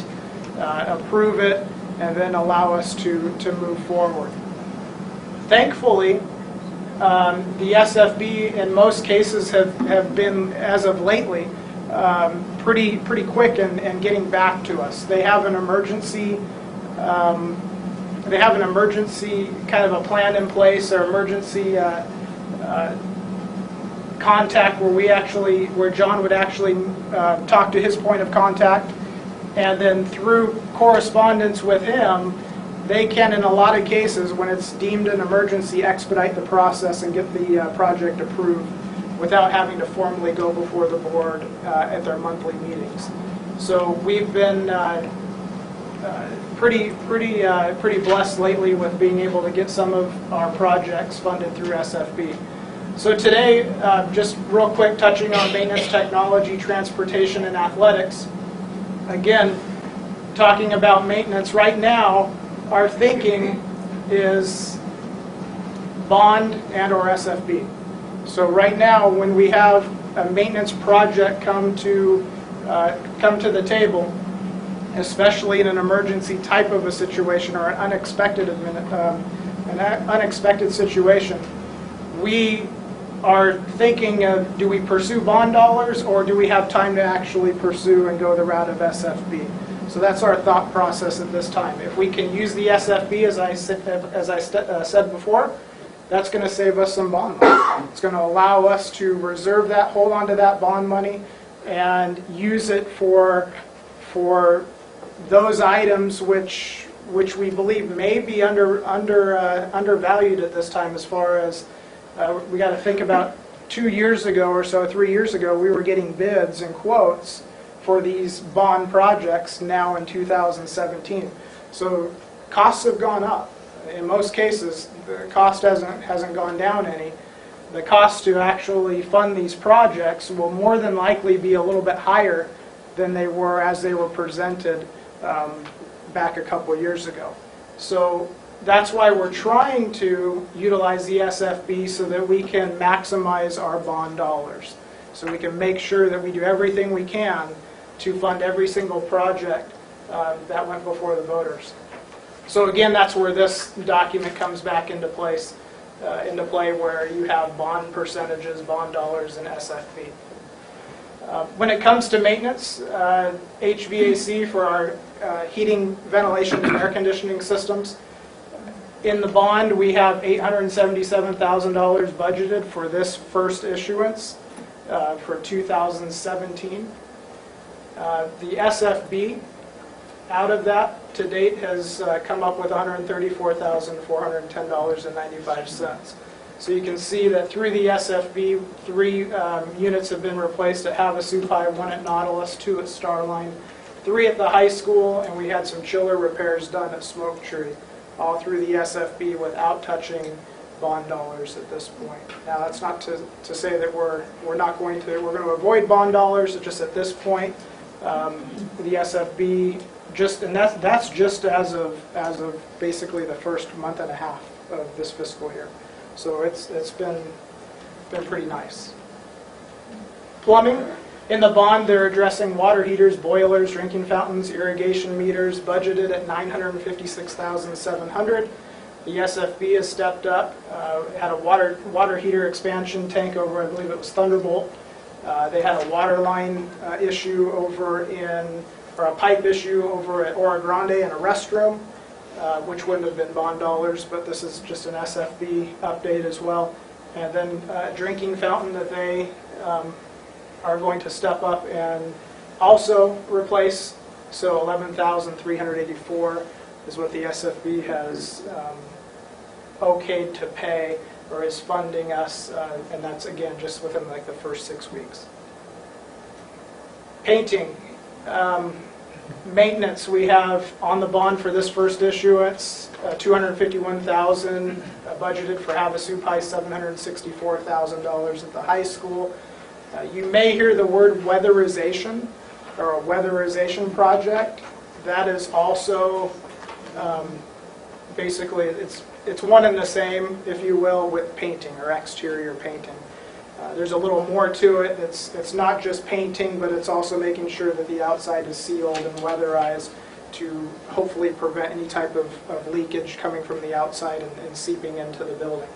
approve it, and then allow us to move forward. Thankfully, the SFB in most cases have been, as of lately, pretty quick in getting back to us. They have an emergency kind of a plan in place, or emergency contact where John would actually talk to his point of contact, and then through correspondence with him, they can, in a lot of cases, when it's deemed an emergency, expedite the process and get the project approved without having to formally go before the board at their monthly meetings. So we've been pretty blessed lately with being able to get some of our projects funded through SFB. So today, just real quick, touching on maintenance, technology, transportation, and athletics. Again, talking about maintenance right now, our thinking is bond and or SFB. So right now, when we have a maintenance project come to the table, especially in an emergency type of a situation or an unexpected situation, we are thinking of, do we pursue bond dollars, or do we have time to actually pursue and go the route of SFB? So that's our thought process at this time. If we can use the SFB, as I said before, that's going to save us some bond money. It's going to allow us to reserve that, hold on to that bond money, and use it for those items which we believe may be undervalued at this time. As far as we got to think about 2 years ago or so, 3 years ago, we were getting bids and quotes for these bond projects now in 2017. So costs have gone up. In most cases, the cost hasn't gone down any. The cost to actually fund these projects will more than likely be a little bit higher than they were as they were presented back a couple years ago. So that's why we're trying to utilize the SFB so that we can maximize our bond dollars. So we can make sure that we do everything we can to fund every single project that went before the voters. So again, that's where this document comes back into play, where you have bond percentages, bond dollars, and SFB. When it comes to maintenance, HVAC for our heating, ventilation, and air conditioning systems, in the bond we have $877,000 budgeted for this first issuance for 2017. The SFB, out of that, to date, has come up with $134,410.95. So you can see that through the SFB, 3 units have been replaced at Havasu, 1 at Nautilus, 2 at Starline, 3 at the high school, and we had some chiller repairs done at Smoke Tree, all through the SFB without touching bond dollars at this point. Now, that's not to say that we're going to avoid bond dollars. It's just at this point, the SFB and that's just as of basically the first month and a half of this fiscal year. So it's been pretty nice. Plumbing. In the bond, they're addressing water heaters, boilers, drinking fountains, irrigation meters, budgeted at $956,700. The SFB has stepped up, had a water heater expansion tank over, I believe it was Thunderbolt. They had a water line issue or a pipe issue over at Ora Grande in a restroom, which wouldn't have been bond dollars, but this is just an SFB update as well. And then a drinking fountain that they are going to step up and also replace. So $11,384 is what the SFB has okayed to pay or is funding us, and that's again just within like the first 6 weeks. Painting. Maintenance, we have on the bond for this first issuance, $251,000 budgeted for Havasu Pie, $764,000 at the high school. You may hear the word weatherization or a weatherization project. That is also basically it's one and the same, if you will, with painting or exterior painting. There's a little more to it. It's not just painting, but it's also making sure that the outside is sealed and weatherized to hopefully prevent any type of leakage coming from the outside and seeping into the building.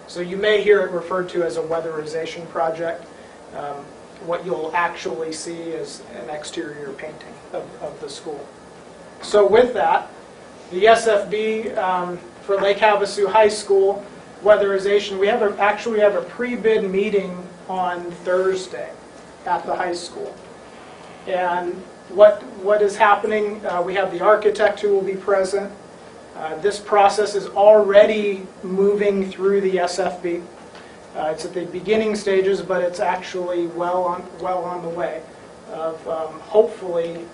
So you may hear it referred to as a weatherization project. What you'll actually see is an exterior painting of the school. So with that, the SFB for Lake Havasu High School weatherization, we have a pre-bid meeting on Thursday at the high school. And what is happening, we have the architect who will be present. This process is already moving through the SFB. It's at the beginning stages, but it's actually well on the way of hopefully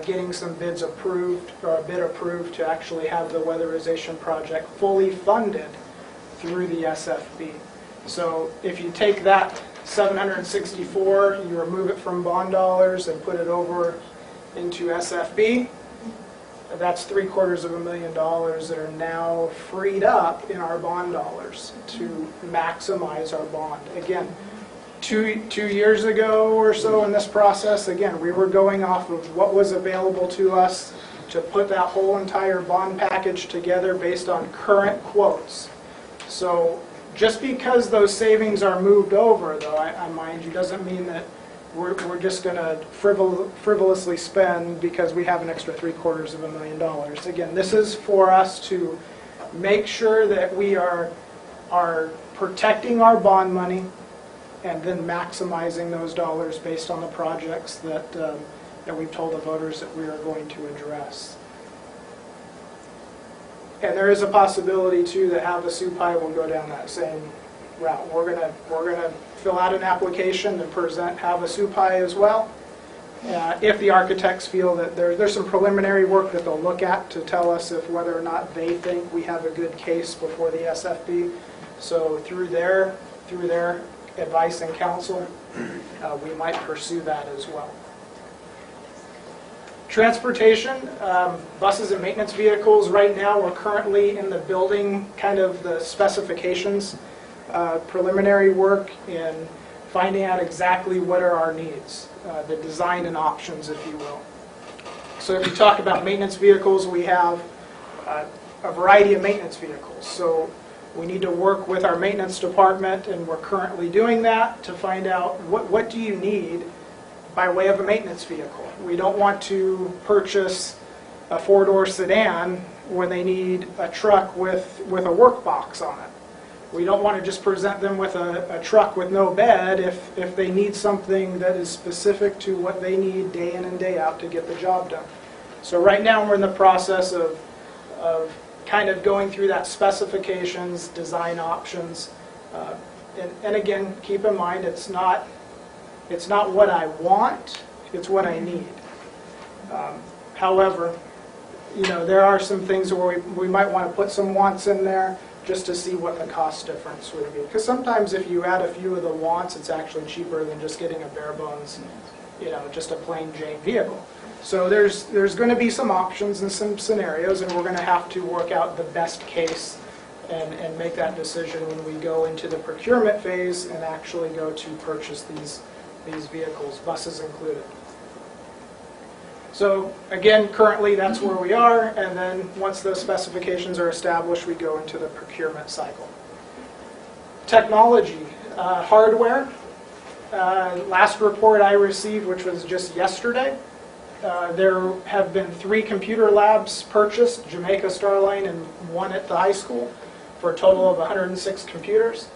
getting some bids approved, or a bid approved to actually have the weatherization project fully funded through the SFB. So if you take that 764, you remove it from bond dollars and put it over into SFB, that's $750,000 that are now freed up in our bond dollars to maximize our bond. Again, two years ago or so in this process, again, we were going off of what was available to us to put that whole entire bond package together based on current quotes. So just because those savings are moved over, though, I mind you, doesn't mean that we're just going to frivolously spend because we have an extra $750,000. Again, this is for us to make sure that we are protecting our bond money and then maximizing those dollars based on the projects that we've told the voters that we are going to address. And there is a possibility too that Havasu Pie will go down that same route. We're gonna fill out an application and present Havasu Pie as well. If the architects feel that there's some preliminary work that they'll look at to tell us if whether or not they think we have a good case before the SFB. So through their advice and counsel, we might pursue that as well. Transportation, buses and maintenance vehicles. Right now, we're currently in the building, kind of the specifications, preliminary work in finding out exactly what are our needs, the design and options, if you will. So if you talk about maintenance vehicles, we have a variety of maintenance vehicles. So we need to work with our maintenance department, and we're currently doing that to find out what do you need by way of a maintenance vehicle. We don't want to purchase a four-door sedan when they need a truck with a work box on it. We don't want to just present them with a truck with no bed if they need something that is specific to what they need day in and day out to get the job done. So right now we're in the process of kind of going through that specifications, design options, and again, keep in mind it's not what I want, it's what I need. However, you know, there are some things where we might want to put some wants in there just to see what the cost difference would be. Because sometimes if you add a few of the wants, it's actually cheaper than just getting a bare bones, you know, just a plain Jane vehicle. So there's going to be some options and some scenarios, and we're going to have to work out the best case and make that decision when we go into the procurement phase and actually go to purchase these vehicles, buses included. So again, currently that's where we are, and then once those specifications are established, we go into the procurement cycle. Technology, hardware. Last report I received, which was just yesterday, there have been 3 computer labs purchased, Jamaica Starline and 1 at the high school, for a total of 106 computers.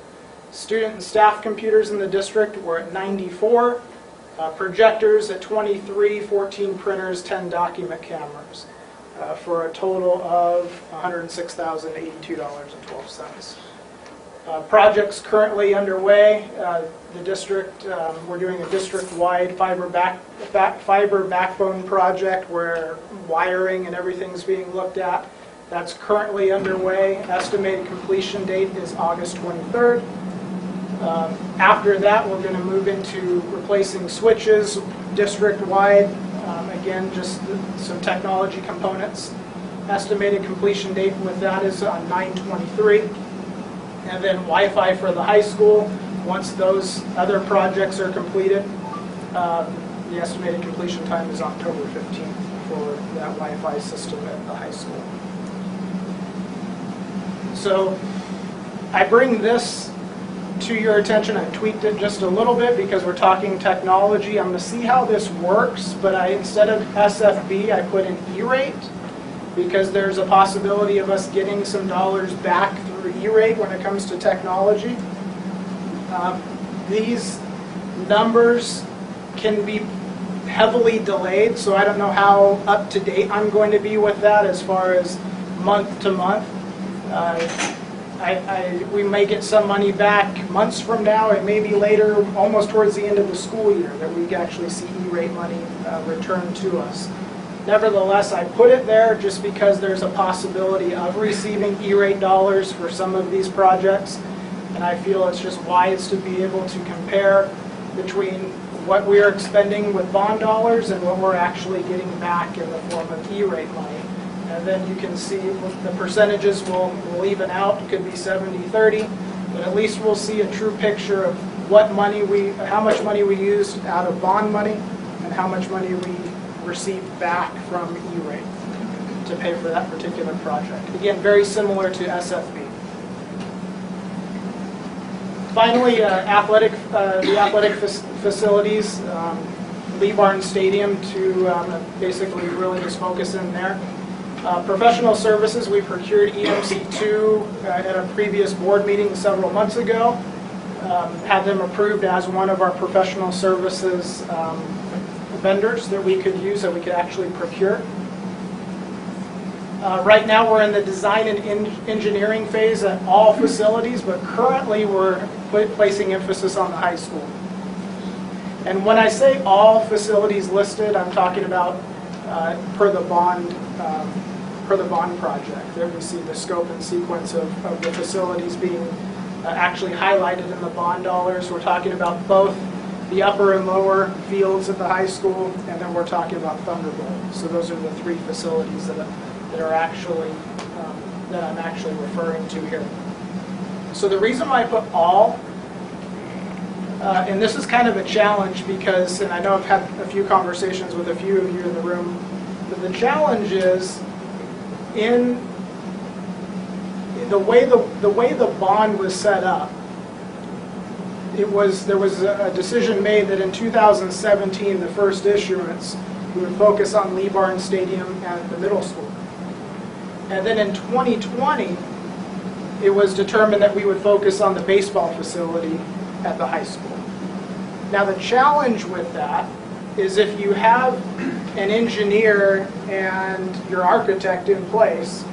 Student and staff computers in the district were at 94. Projectors at 23, 14 printers, 10 document cameras, for a total of $106,082.12. Projects currently underway. The district, we're doing a district-wide fiber backbone project where wiring and everything's being looked at. That's currently underway. Estimated completion date is August 23rd. After that, we're going to move into replacing switches district-wide. Again, just some technology components. Estimated completion date with that is on 9/23. And then Wi-Fi for the high school. Once those other projects are completed, the estimated completion time is October 15th for that Wi-Fi system at the high school. So I bring this to your attention. I tweaked it just a little bit because we're talking technology. I'm going to see how this works, but instead of SFB, I put in E-rate because there's a possibility of us getting some dollars back through E-rate when it comes to technology. These numbers can be heavily delayed, so I don't know how up to date I'm going to be with that as far as month to month. We may get some money back months from now. It may be later, almost towards the end of the school year, that we actually see E-rate money returned to us. Nevertheless, I put it there just because there's a possibility of receiving E-rate dollars for some of these projects. And I feel it's just wise to be able to compare between what we are expending with bond dollars and what we're actually getting back in the form of E-rate money. And then you can see the percentages will even out. It could be 70-30, but at least we'll see a true picture of what money how much money we used out of bond money and how much money we received back from E-rate to pay for that particular project. Again, very similar to SFB. Finally, the athletic facilities, Lee Barnes Stadium to basically really just focus in there. Professional services, we procured EMC2 at a previous board meeting several months ago. Had them approved as one of our professional services vendors that we could use, that we could actually procure. Right now we're in the design and engineering phase at all facilities, but currently we're placing emphasis on the high school. And when I say all facilities listed, I'm talking about per the bond project. There we see the scope and sequence of the facilities being actually highlighted in the bond dollars. We're talking about both the upper and lower fields at the high school, and then we're talking about Thunderbolt. So those are the 3 facilities that are actually that I'm actually referring to here. So the reason why I put all, and this is kind of a challenge because, and I know I've had a few conversations with a few of you in the room, but the challenge is in the way the bond was set up. There was a decision made that in 2017, the first issuance, we would focus on Lee Barnes Stadium and the middle school. And then in 2020, it was determined that we would focus on the baseball facility at the high school. Now the challenge with that is if you have an engineer and your architect in place,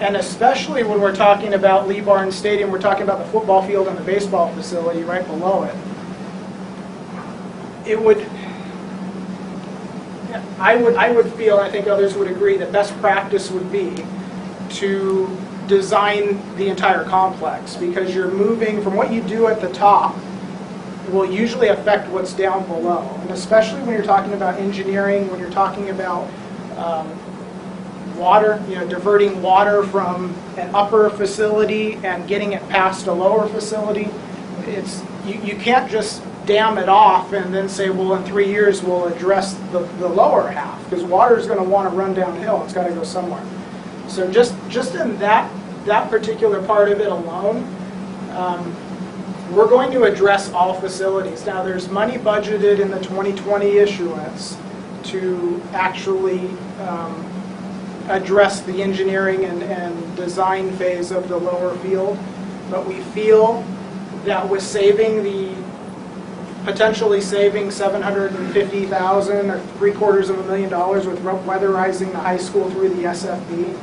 and especially when we're talking about Lee Barnes Stadium, we're talking about the football field and the baseball facility right below it. It would, I would feel, I think others would agree, that best practice would be to design the entire complex, because you're moving from what you do at the top will usually affect what's down below. And especially when you're talking about engineering, when you're talking about water, diverting water from an upper facility and getting it past a lower facility, you can't just dam it off and then say, well, in 3 years we'll address the lower half, because water is going to want to run downhill. It's got to go somewhere. So just in that particular part of it alone, we're going to address all facilities. Now, there's money budgeted in the 2020 issuance to actually address the engineering and design phase of the lower field, but we feel that with potentially saving $750,000 or $750,000 with weatherizing the high school through the SFB,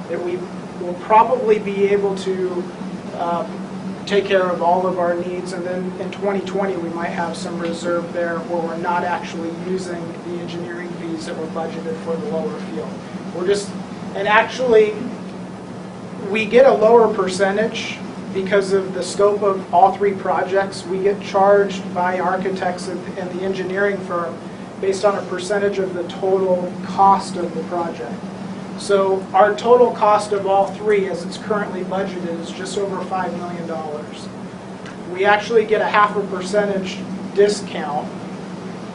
that we will probably be able to take care of all of our needs, and then in 2020 we might have some reserve there where we're not actually using the engineering fees that were budgeted for the lower field. And actually we get a lower percentage because of the scope of all three projects. We get charged by architects and the engineering firm based on a percentage of the total cost of the project. So our total cost of all three, as it's currently budgeted, is just over $5 million. We actually get a 0.5% discount,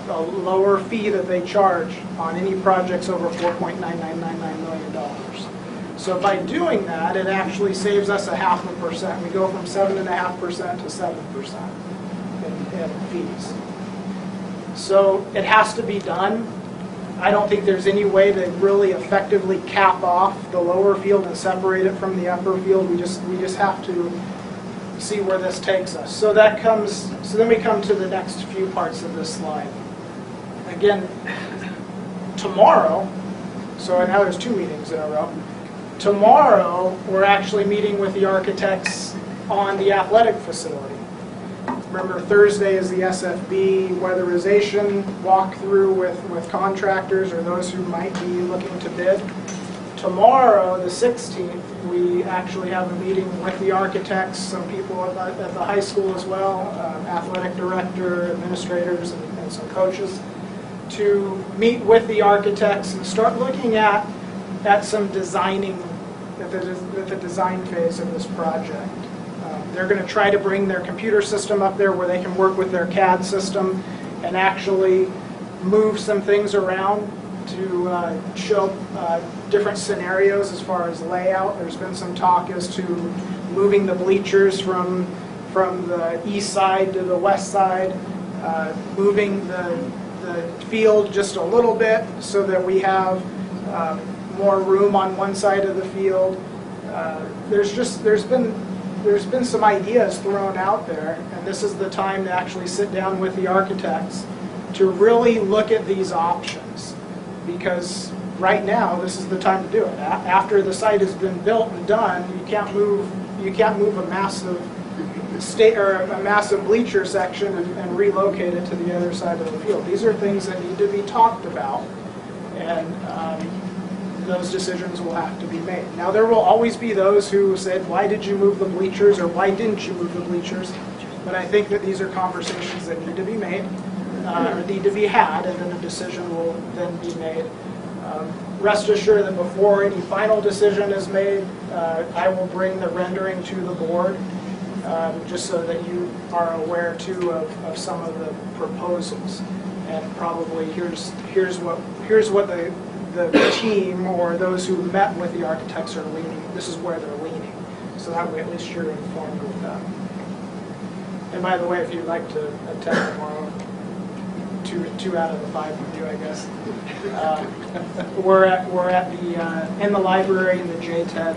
a lower fee that they charge on any projects over $4.9999 million. So by doing that, it actually saves us a 0.5%. We go from 7.5% to 7% in fees. So it has to be done. I don't think there's any way to really effectively cap off the lower field and separate it from the upper field. We just have to see where this takes us. So then we come to the next few parts of this slide. Again, tomorrow, so now there's 2 meetings in a row. Tomorrow, we're actually meeting with the architects on the athletic facility. Remember, Thursday is the SFB weatherization walkthrough with contractors or those who might be looking to bid. Tomorrow, the 16th, we actually have a meeting with the architects, some people at the high school as well, athletic director, administrators, and some coaches, to meet with the architects and start looking at some designing at the design phase of this project. They're going to try to bring their computer system up there where they can work with their CAD system and actually move some things around to show different scenarios as far as layout. There's been some talk as to moving the bleachers from the east side to the west side, moving the field just a little bit so that we have more room on one side of the field. There's been some ideas thrown out there, and this is the time to actually sit down with the architects to really look at these options, because right now this is the time to do it. After the site has been built and done, you can't move a massive bleacher section and relocate it to the other side of the field. These are things that need to be talked about, and those decisions will have to be made. Now, there will always be those who said, why did you move the bleachers, or why didn't you move the bleachers? But I think that these are conversations that need to be made, or need to be had, and then a decision will then be made. Rest assured that before any final decision is made, I will bring the rendering to the board, just so that you are aware too of some of the proposals, and probably here's what the team or those who met with the architects are leaning. This is where they're leaning, so that way at least you're informed with that. And by the way, if you'd like to attend tomorrow, two out of the 5 of you, I guess. We're at the in the library in the JTED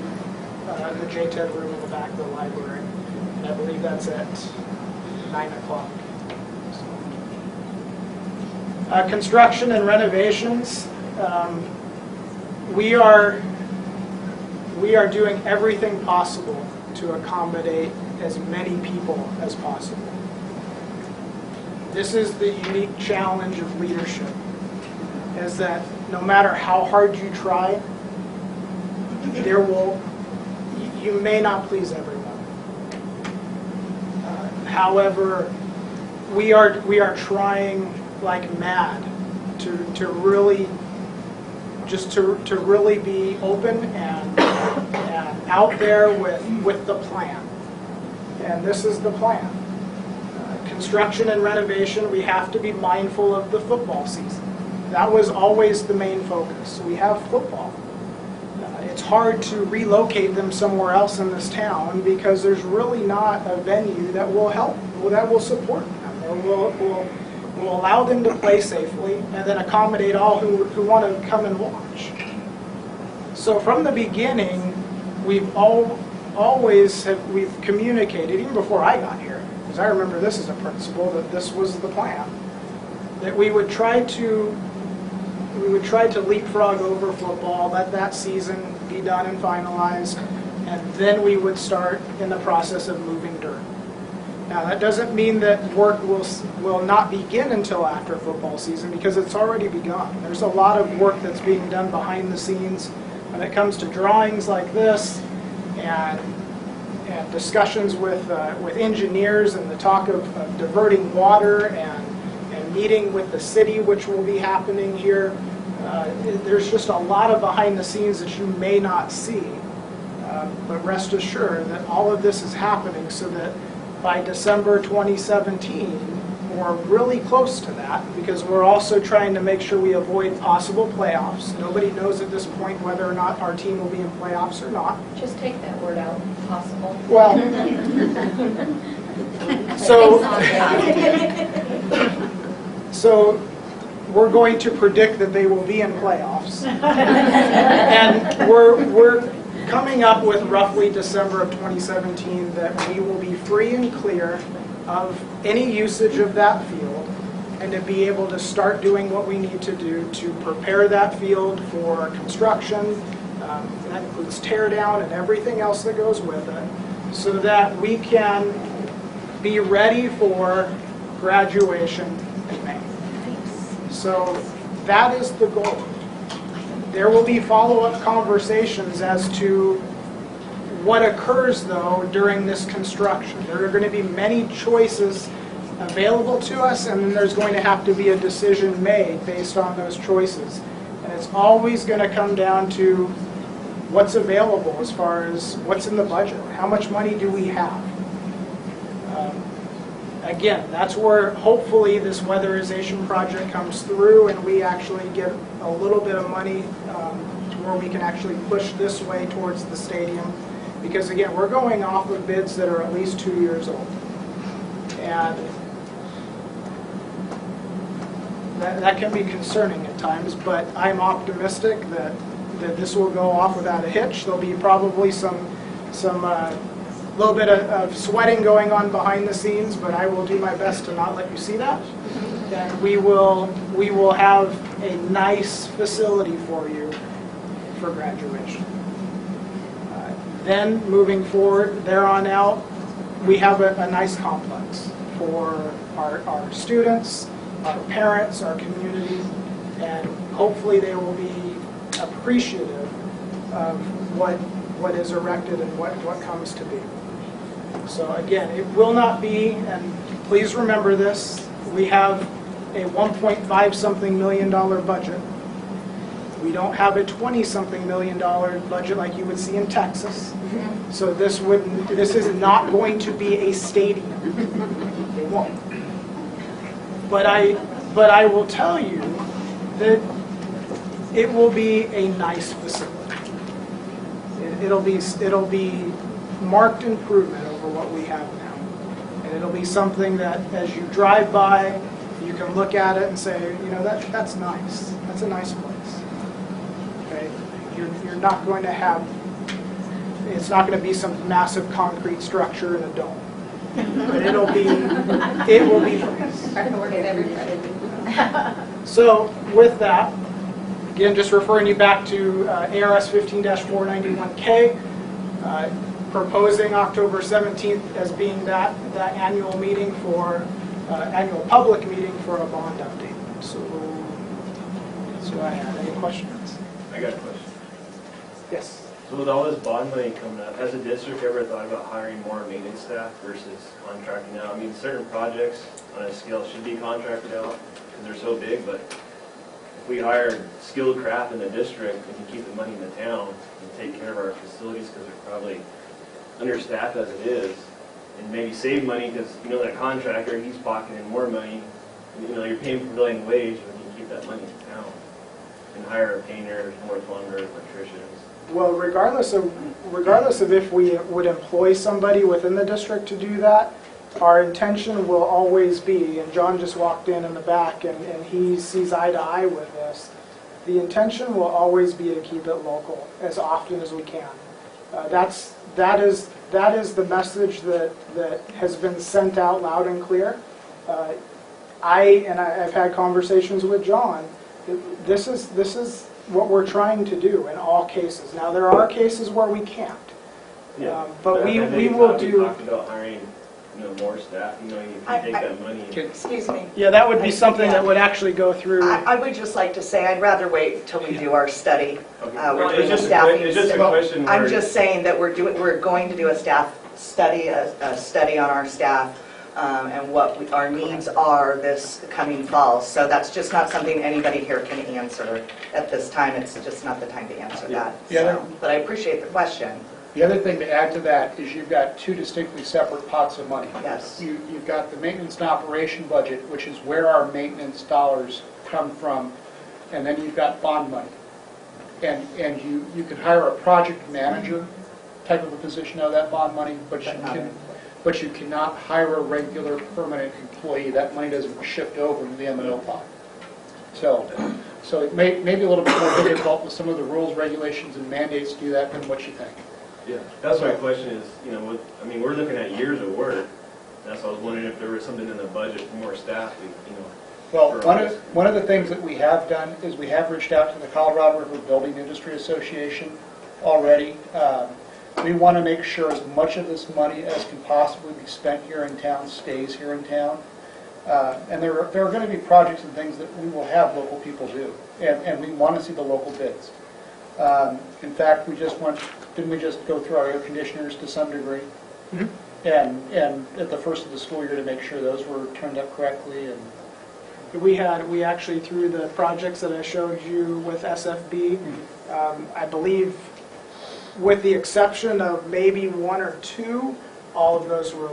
room in the back of the library, and I believe that's at 9 o'clock. Construction and renovations. We are doing everything possible to accommodate as many people as possible. This is the unique challenge of leadership. is that no matter how hard you try, you may not please everyone. However, we are trying like mad to really really be open and out there with the plan. And this is the plan. Construction and renovation, we have to be mindful of the football season. That was always the main focus. We have football. It's hard to relocate them somewhere else in this town because there's really not a venue that will help, that will support them, or will allow them to play safely and then accommodate all who want to come and watch. So from the beginning, we've always communicated, even before I got here, because I remember this as a principal, that this was the plan, that we would try to leapfrog over football, let that season be done and finalized, and then we would start in the process of moving dirt. Now that doesn't mean that work will not begin until after football season, because it's already begun. There's a lot of work that's being done behind the scenes when it comes to drawings like this and discussions with engineers and the talk of diverting water and meeting with the city, which will be happening here. There's just a lot of behind the scenes that you may not see, but rest assured that all of this is happening so that by December 2017, we're really close to that, because we're also trying to make sure we avoid possible playoffs. Nobody knows at this point whether or not our team will be in playoffs or not. Just take that word out, possible. Well, so we're going to predict that they will be in playoffs. And we're coming up with roughly December of 2017 that we will be free and clear of any usage of that field, and to be able to start doing what we need to do to prepare that field for construction. That includes tear down and everything else that goes with it, so that we can be ready for graduation in May. So that is the goal. There will be follow-up conversations as to what occurs, though, during this construction. There are going to be many choices available to us, and then there's going to have to be a decision made based on those choices. And it's always going to come down to what's available as far as what's in the budget. How much money do we have? Again, that's where hopefully this weatherization project comes through and we actually get a little bit of money to where we can actually push this way towards the stadium. Because again, we're going off of bids that are at least 2 years old. And that can be concerning at times, but I'm optimistic that this will go off without a hitch. There'll be probably some little bit of sweating going on behind the scenes, but I will do my best to not let you see that. And we will have a nice facility for you for graduation. Then moving forward, there on out, we have a nice complex for our students, our parents, our community, and hopefully they will be appreciative of what is erected and what comes to be. So again, it will not be, and please remember this, we have a $1.5-something million budget. We don't have a $20-something million budget like you would see in Texas. So this is not going to be a stadium. It won't. But I will tell you that it will be a nice facility. It'll be marked improvement over what we have now. And it'll be something that as you drive by, you can look at it and say, you know, that's nice. That's a nice place. Okay? You're not going to have, it's not going to be some massive concrete structure in a dome. But it will be nice. I can work it every Friday. So with that, again, just referring you back to ARS 15-491K, proposing October 17th as being that annual meeting annual public meeting for a bond update. So comments do I have? Any questions? I got a question. Yes. So with all this bond money coming up, has the district ever thought about hiring more maintenance staff versus contracting out? I mean, certain projects on a scale should be contracted out because they're so big, but if we hired skilled craft in the district, we can keep the money in the town and take care of our facilities because they're probably understaffed as it is, and maybe save money because, you know, that contractor, he's pocketing more money. You know, you're paying prevailing wage when you keep that money in town and hire painters, more plumbers, electricians. Well, regardless of if we would employ somebody within the district to do that, our intention will always be, and John just walked in the back and he sees eye to eye with this, the intention will always be to keep it local as often as we can. That is the message that has been sent out loud and clear. I've had conversations with John. This is what we're trying to do in all cases. Now, there are cases where we can't. Yeah. But we will do... talked about hiring, you know, more staff, you know, if you take that money. Excuse me. Yeah, that would be something that would actually go through... I would just like to say, I'd rather wait until we do our study. Okay. We're doing It's a staffing just a question I'm where- just saying that we're going to do a staff study, a study on our staff and what our needs are this coming fall. So that's just not something anybody here can answer at this time. It's just not the time to answer that. Yeah. So, but I appreciate the question. The other thing to add to that is you've got two distinctly separate pots of money. Yes. You've got the maintenance and operation budget, which is where our maintenance dollars come from, and then you've got bond money. And you can hire a project manager type of a position out of that bond money, but you cannot hire a regular permanent employee. That money doesn't shift over to the M&O pot. So it may be a little bit more difficult with some of the rules, regulations, and mandates to do that than what you think. Yeah, that's my question is, you know, I mean, we're looking at years of work. That's why I was wondering if there was something in the budget for more staff, you know. Well, one of the things that we have done is we have reached out to the Colorado River Building Industry Association already. We want to make sure as much of this money as can possibly be spent here in town stays here in town. And there are going to be projects and things that we will have local people do, and we want to see the local bids. In fact, didn't we just go through our air conditioners to some degree? Mm-hmm. And at the first of the school year to make sure those were turned up correctly. And We actually, through the projects that I showed you with SFB, I believe, with the exception of maybe one or two, all of those were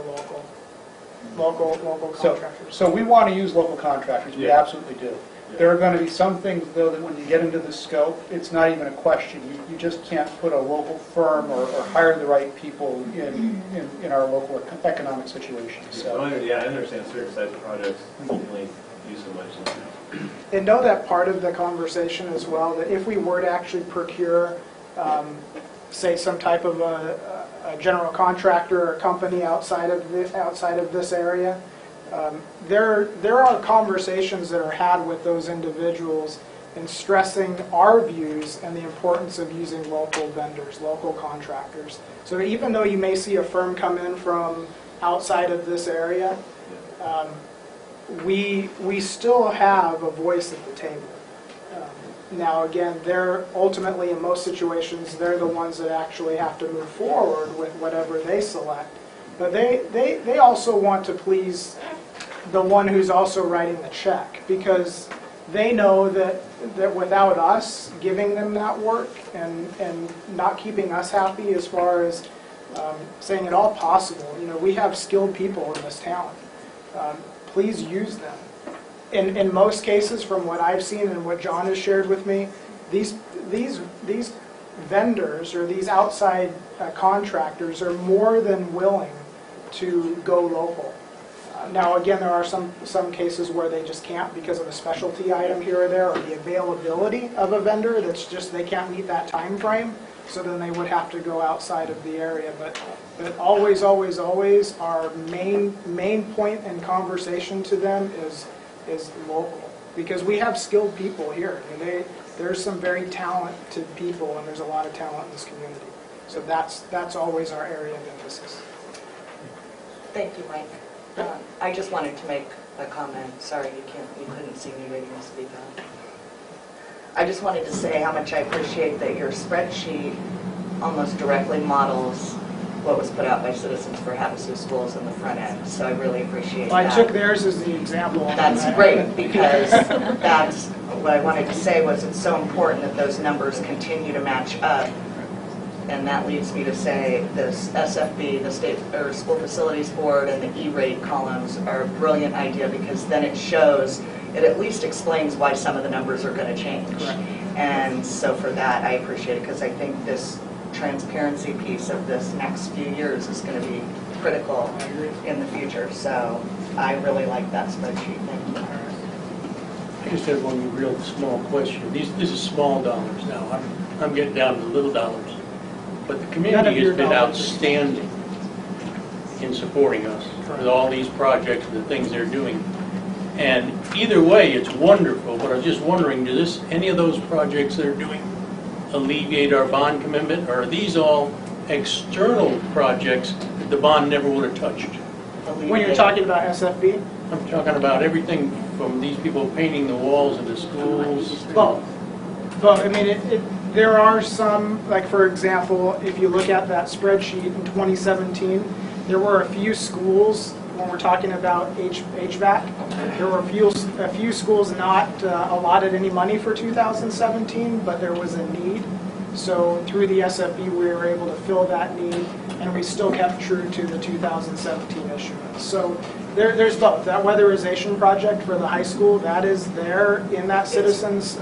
local contractors. So we want to use local contractors. We Yeah. absolutely do. There are going to be some things, though, that when you get into the scope, it's not even a question. You just can't put a local firm or hire the right people in our local economic situation. So. Yeah, I understand certain size projects only do so much. And know that part of the conversation as well, that if we were to actually procure, say, some type of a general contractor or company outside of this area, there are conversations that are had with those individuals in stressing our views and the importance of using local vendors, local contractors. So even though you may see a firm come in from outside of this area, we still have a voice at the table. Now again, they're ultimately, in most situations, they're the ones that actually have to move forward with whatever they select. But they also want to please the one who's also writing the check, because they know that without us giving them that work and not keeping us happy as far as saying it all possible, you know, we have skilled people in this town. Please use them. In most cases, from what I've seen and what John has shared with me, these vendors or these outside contractors are more than willing to go local. Now, again, there are some cases where they just can't because of a specialty item here or there, or the availability of a vendor that's just, they can't meet that time frame, so then they would have to go outside of the area. But always, always, always, our main point in conversation to them is local, because we have skilled people here. I mean, there's some very talented people, and there's a lot of talent in this community. So that's always our area of emphasis. Thank you, Mike. I just wanted to make a comment. Sorry, you couldn't see me waiting to speak I just wanted to say how much I appreciate that your spreadsheet almost directly models what was put out by Citizens for Havasu Schools in the front end. So I really appreciate Well, that. I took theirs as the example. That's great, because that's what I wanted to say was it's so important that those numbers continue to match up. And that leads me to say this SFB, the State or School Facilities Board, and the E-rate columns are a brilliant idea, because then it shows, it at least explains why some of the numbers are going to change. Correct. And so for that, I appreciate it, because I think this transparency piece of this next few years is going to be critical in the future. So I really like that spreadsheet. Thank you. I just have one real small question. This is small dollars now. I'm getting down to little dollars. But the None of community your has been dollars. outstanding in supporting us with all these projects and the things they're doing. And either way, it's wonderful, but I was just wondering, any of those projects they're doing alleviate our bond commitment, or are these all external projects that the bond never would have touched? When you're talking about SFB? I'm talking about everything from these people painting the walls of the schools. Well, I mean, there are some, like for example, if you look at that spreadsheet in 2017, there were a few schools, when we're talking about HVAC, there were a few schools not allotted any money for 2017, but there was a need. So through the SFB, we were able to fill that need, and we still kept true to the 2017 issuance. So there's both. That weatherization project for the high school, that is there in that citizens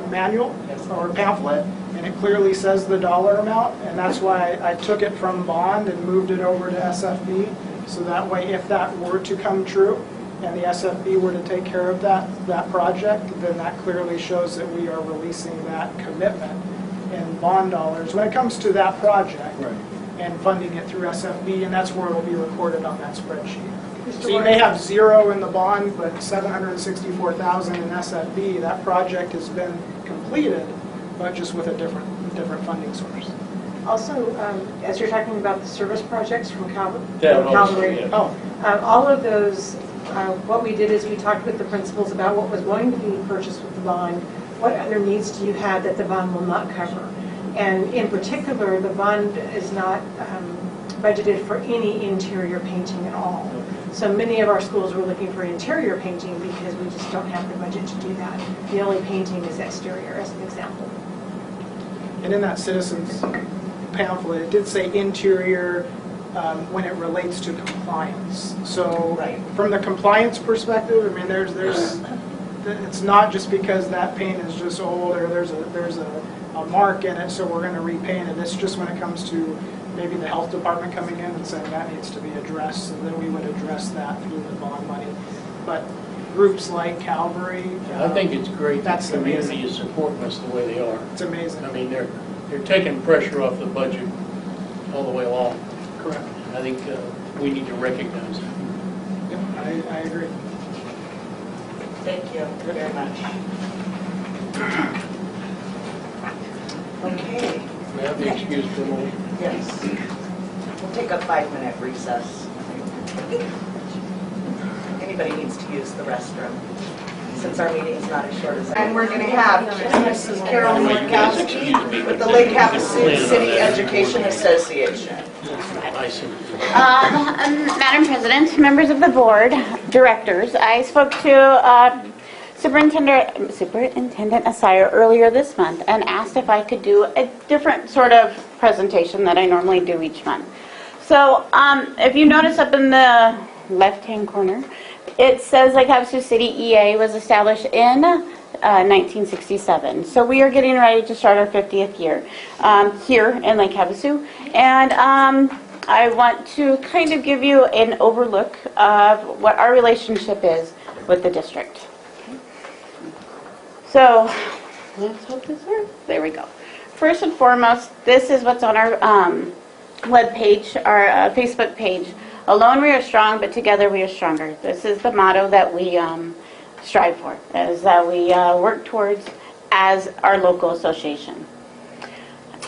manual or pamphlet, and it clearly says the dollar amount, and that's why I took it from bond and moved it over to SFB. So that way, if that were to come true, and the SFB were to take care of that project, then that clearly shows that we are releasing that commitment in bond dollars when it comes to that project, Right. and funding it through SFB, and that's where it will be recorded on that spreadsheet. So you may have zero in the bond, but 764,000 in SFB. That project has been completed, but just with a different funding source. Also, as you're talking about the service projects from That also, Calvary, yeah. all of those, what we did is we talked with the principals about what was going to be purchased with the bond, what other needs do you have that the bond will not cover. And in particular, the bond is not budgeted for any interior painting at all. So many of our schools were looking for interior painting because we just don't have the budget to do that. The only painting is exterior, as an example. And in that citizens pamphlet, it did say interior when it relates to compliance. So from the compliance perspective, I mean, it's not just because that paint is just old or there's a mark in it, so we're going to repaint it. It's just when it comes to maybe the health department coming in and saying that needs to be addressed, and then we would address that through the bond money. But groups like Calvary, I think it's great that that's the community amazing. is supporting us the way they are. It's amazing. I mean, they're taking pressure off the budget all the way along. Correct. I think we need to recognize that. Yep, I agree. Thank you very much. Okay. May I have the excuse for a moment? Yes. We'll take a 5-minute recess. Anybody needs to use the restroom, since our meeting is not as short as. And we're going to have Mrs. Carol Murkowski with the Lake Havasu City Education Association. I see. Madam President, members of the board, directors, I spoke to Superintendent Asire earlier this month and asked if I could do a different sort of presentation that I normally do each month. So if you notice up in the left-hand corner, it says Lake Havasu City EA was established in 1967. So we are getting ready to start our 50th year here in Lake Havasu. And I want to kind of give you an overlook of what our relationship is with the district. So let's hope this works. There we go. First and foremost, this is what's on our web page, our Facebook page. Alone we are strong, but together we are stronger. This is the motto that we strive for, is that we work towards as our local association.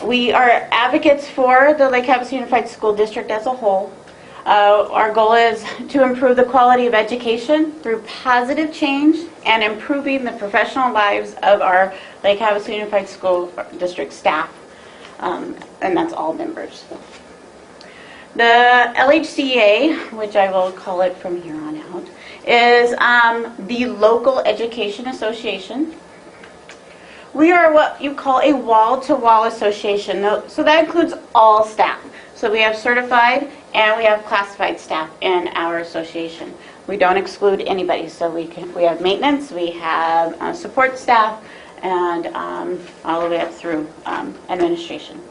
We are advocates for the Lake Havasu Unified School District as a whole. Our goal is to improve the quality of education through positive change and improving the professional lives of our Lake Havasu Unified School District staff, and that's all members. The LHCA, which I will call it from here on out, is the local education association. We are what you call a wall-to-wall association, so that includes all staff. So we have certified and we have classified staff in our association. We don't exclude anybody, so we have maintenance, we have support staff, and all the way up through administration.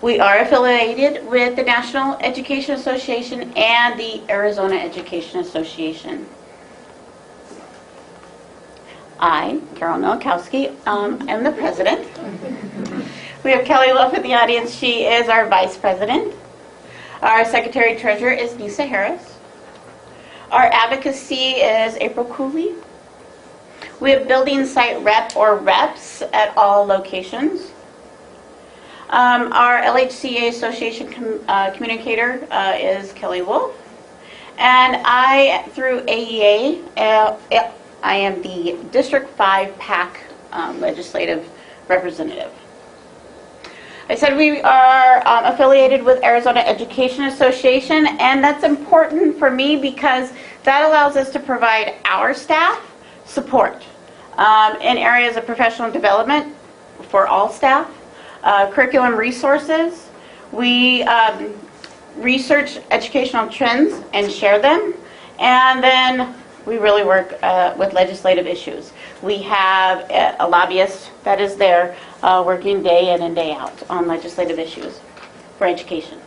We are affiliated with the National Education Association and the Arizona Education Association. I, Carol Nowakowski, am the president. We have Kelly Wolf in the audience. She is our vice president. Our secretary treasurer is Nisa Harris. Our advocacy is April Cooley. We have building site rep or reps at all locations. Our LHCA Association communicator is Kelly Wolf. And I, through AEA, I am the District 5 PAC legislative representative. I said we are affiliated with Arizona Education Association, and that's important for me because that allows us to provide our staff support in areas of professional development for all staff, curriculum resources. We research educational trends and share them, and then we really work with legislative issues. We have a lobbyist that is there working day in and day out on legislative issues for education.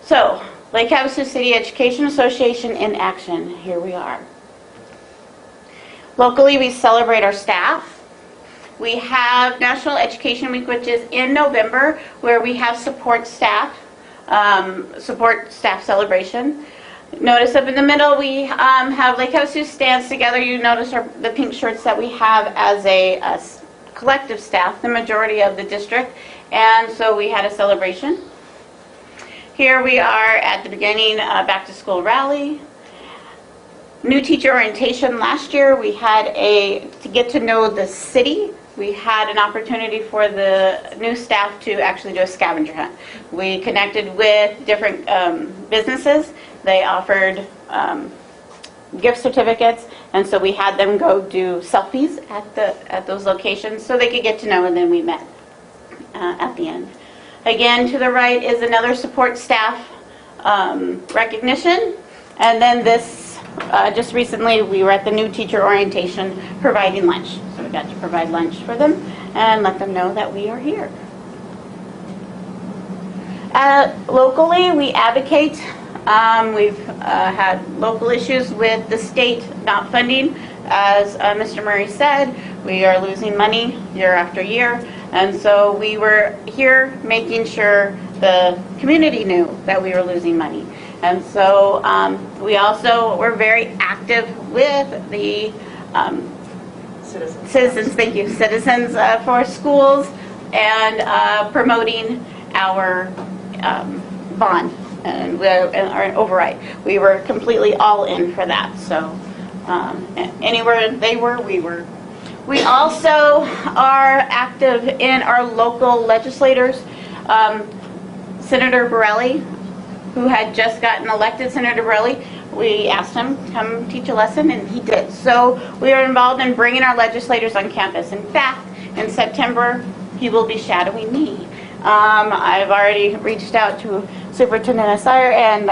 So, Lake Havasu City Education Association in action. Here we are. Locally, we celebrate our staff. We have National Education Week, which is in November, where we have support staff celebration. Notice up in the middle we have Lake Havasu stands together. You notice the pink shirts that we have as a collective staff, the majority of the district, and so we had a celebration. Here we are at the beginning back to school rally. New teacher orientation last year. We had to get to know the city. We had an opportunity for the new staff to actually do a scavenger hunt. We connected with different businesses. They offered gift certificates, and so we had them go do selfies at those locations so they could get to know, and then we met at the end. Again, to the right is another support staff recognition, and then this, just recently we were at the new teacher orientation providing lunch. So we got to provide lunch for them and let them know that we are here. Locally, we advocate. We've had local issues with the state not funding. As Mr. Murray said, we are losing money year after year, and so we were here making sure the community knew that we were losing money. And so we also were very active with the citizens, thank you, Citizens for Schools, and promoting our bond and our override. We were completely all in for that. So anywhere they were, we were. We also are active in our local legislators. Senator Borelli, who had just gotten elected, Senator Borelli, we asked him to come teach a lesson, and he did. So we are involved in bringing our legislators on campus. In fact, in September, he will be shadowing me. I've already reached out to Superintendent Assire and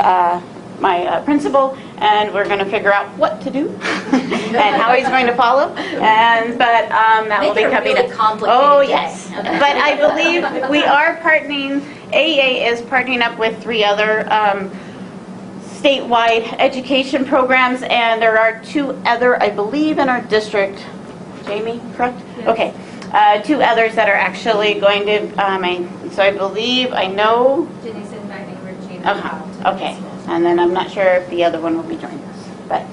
my principal, and we're going to figure out what to do and how he's going to follow. But that will be coming up. Oh yes, okay. But I believe we are partnering. AEA is partnering up with 3 other statewide education programs, and there are 2 other, I believe, in our district. Jamie, correct? Yes. Okay. 2 others that are actually going to. So I believe I know. Jenny's inviting Regina. Okay. And then I'm not sure if the other one will be joining us. But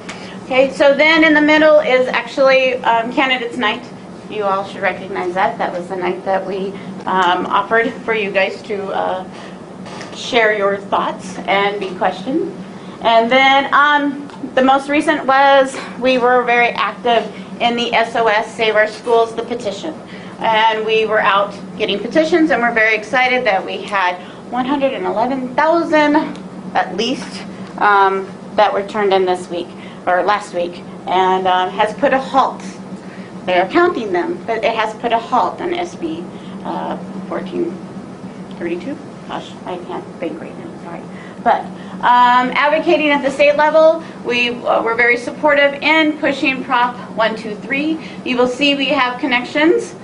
okay, so then in the middle is actually Candidates Night. You all should recognize that. That was the night that we offered for you guys to share your thoughts and be questioned. And then the most recent was we were very active in the SOS Save Our Schools, the petition. And we were out getting petitions, and we're very excited that we had 111,000 at least that were turned in this week, or last week, and has put a halt. They are counting them, but it has put a halt on SB 1432. Gosh, I can't think right now, sorry. But advocating at the state level, we were very supportive in pushing Prop 123. You will see we have connections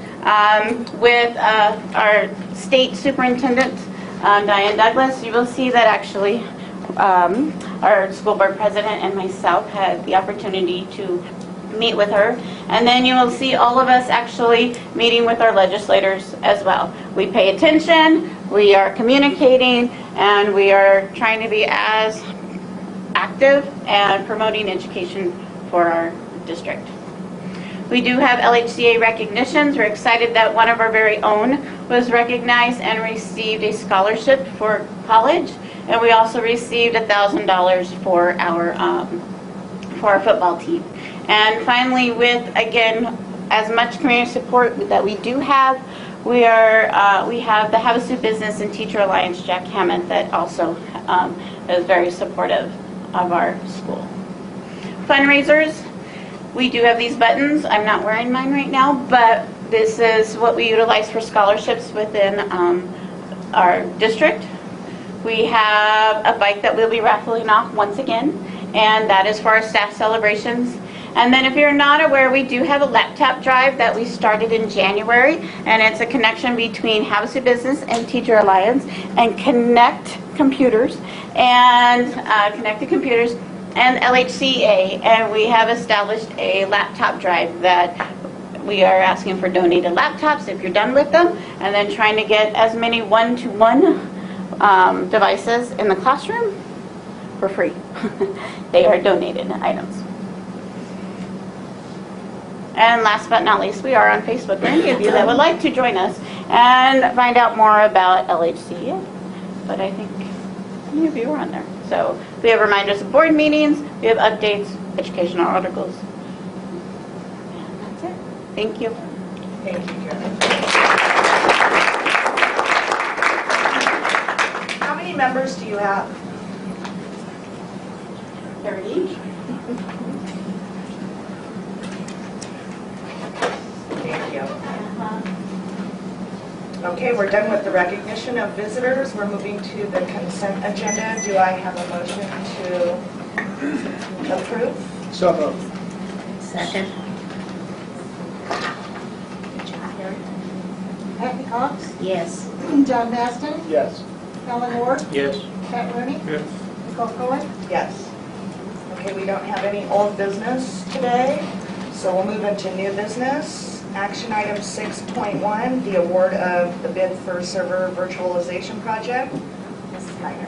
with our state superintendent, Diane Douglas. You will see that actually our school board president and myself had the opportunity to meet with her. And then you will see all of us actually meeting with our legislators as well. We pay attention, we are communicating, and we are trying to be as active and promoting education for our district. We do have LHCA recognitions. We're excited that one of our very own was recognized and received a scholarship for college. And we also received $1,000 for our football team. And finally, with, again, as much community support that we do have, we have the Havasu Business and Teacher Alliance, Jack Hammond, that also is very supportive of our school. Fundraisers, we do have these buttons. I'm not wearing mine right now, but this is what we utilize for scholarships within our district. We have a bike that we'll be raffling off once again, and that is for our staff celebrations. And then if you're not aware, we do have a laptop drive that we started in January, and it's a connection between Havasu Business and Teacher Alliance and Connected Computers and LHCA, and we have established a laptop drive that we are asking for donated laptops if you're done with them, and then trying to get as many one-to-one devices in the classroom for free. They are donated items. And last but not least, we are on Facebook for any of you that would like to join us and find out more about LHCA. But I think many of you are on there. So we have reminders of board meetings, we have updates, educational articles. And that's it. Thank you. Thank you, Karen. How many members do you have? 30. Thank you. Okay, we're done with the recognition of visitors. We're moving to the consent agenda. Do I have a motion to approve? So moved. Second. Kathy Cox? Yes. John Maston? Yes. Alan Ward? Yes. Pat Rooney? Yes. Nicole Cohen? Yes. Okay, we don't have any old business today, so we'll move into new business. Action item 6.1, the award of the bid for server virtualization project. Mrs. Minor.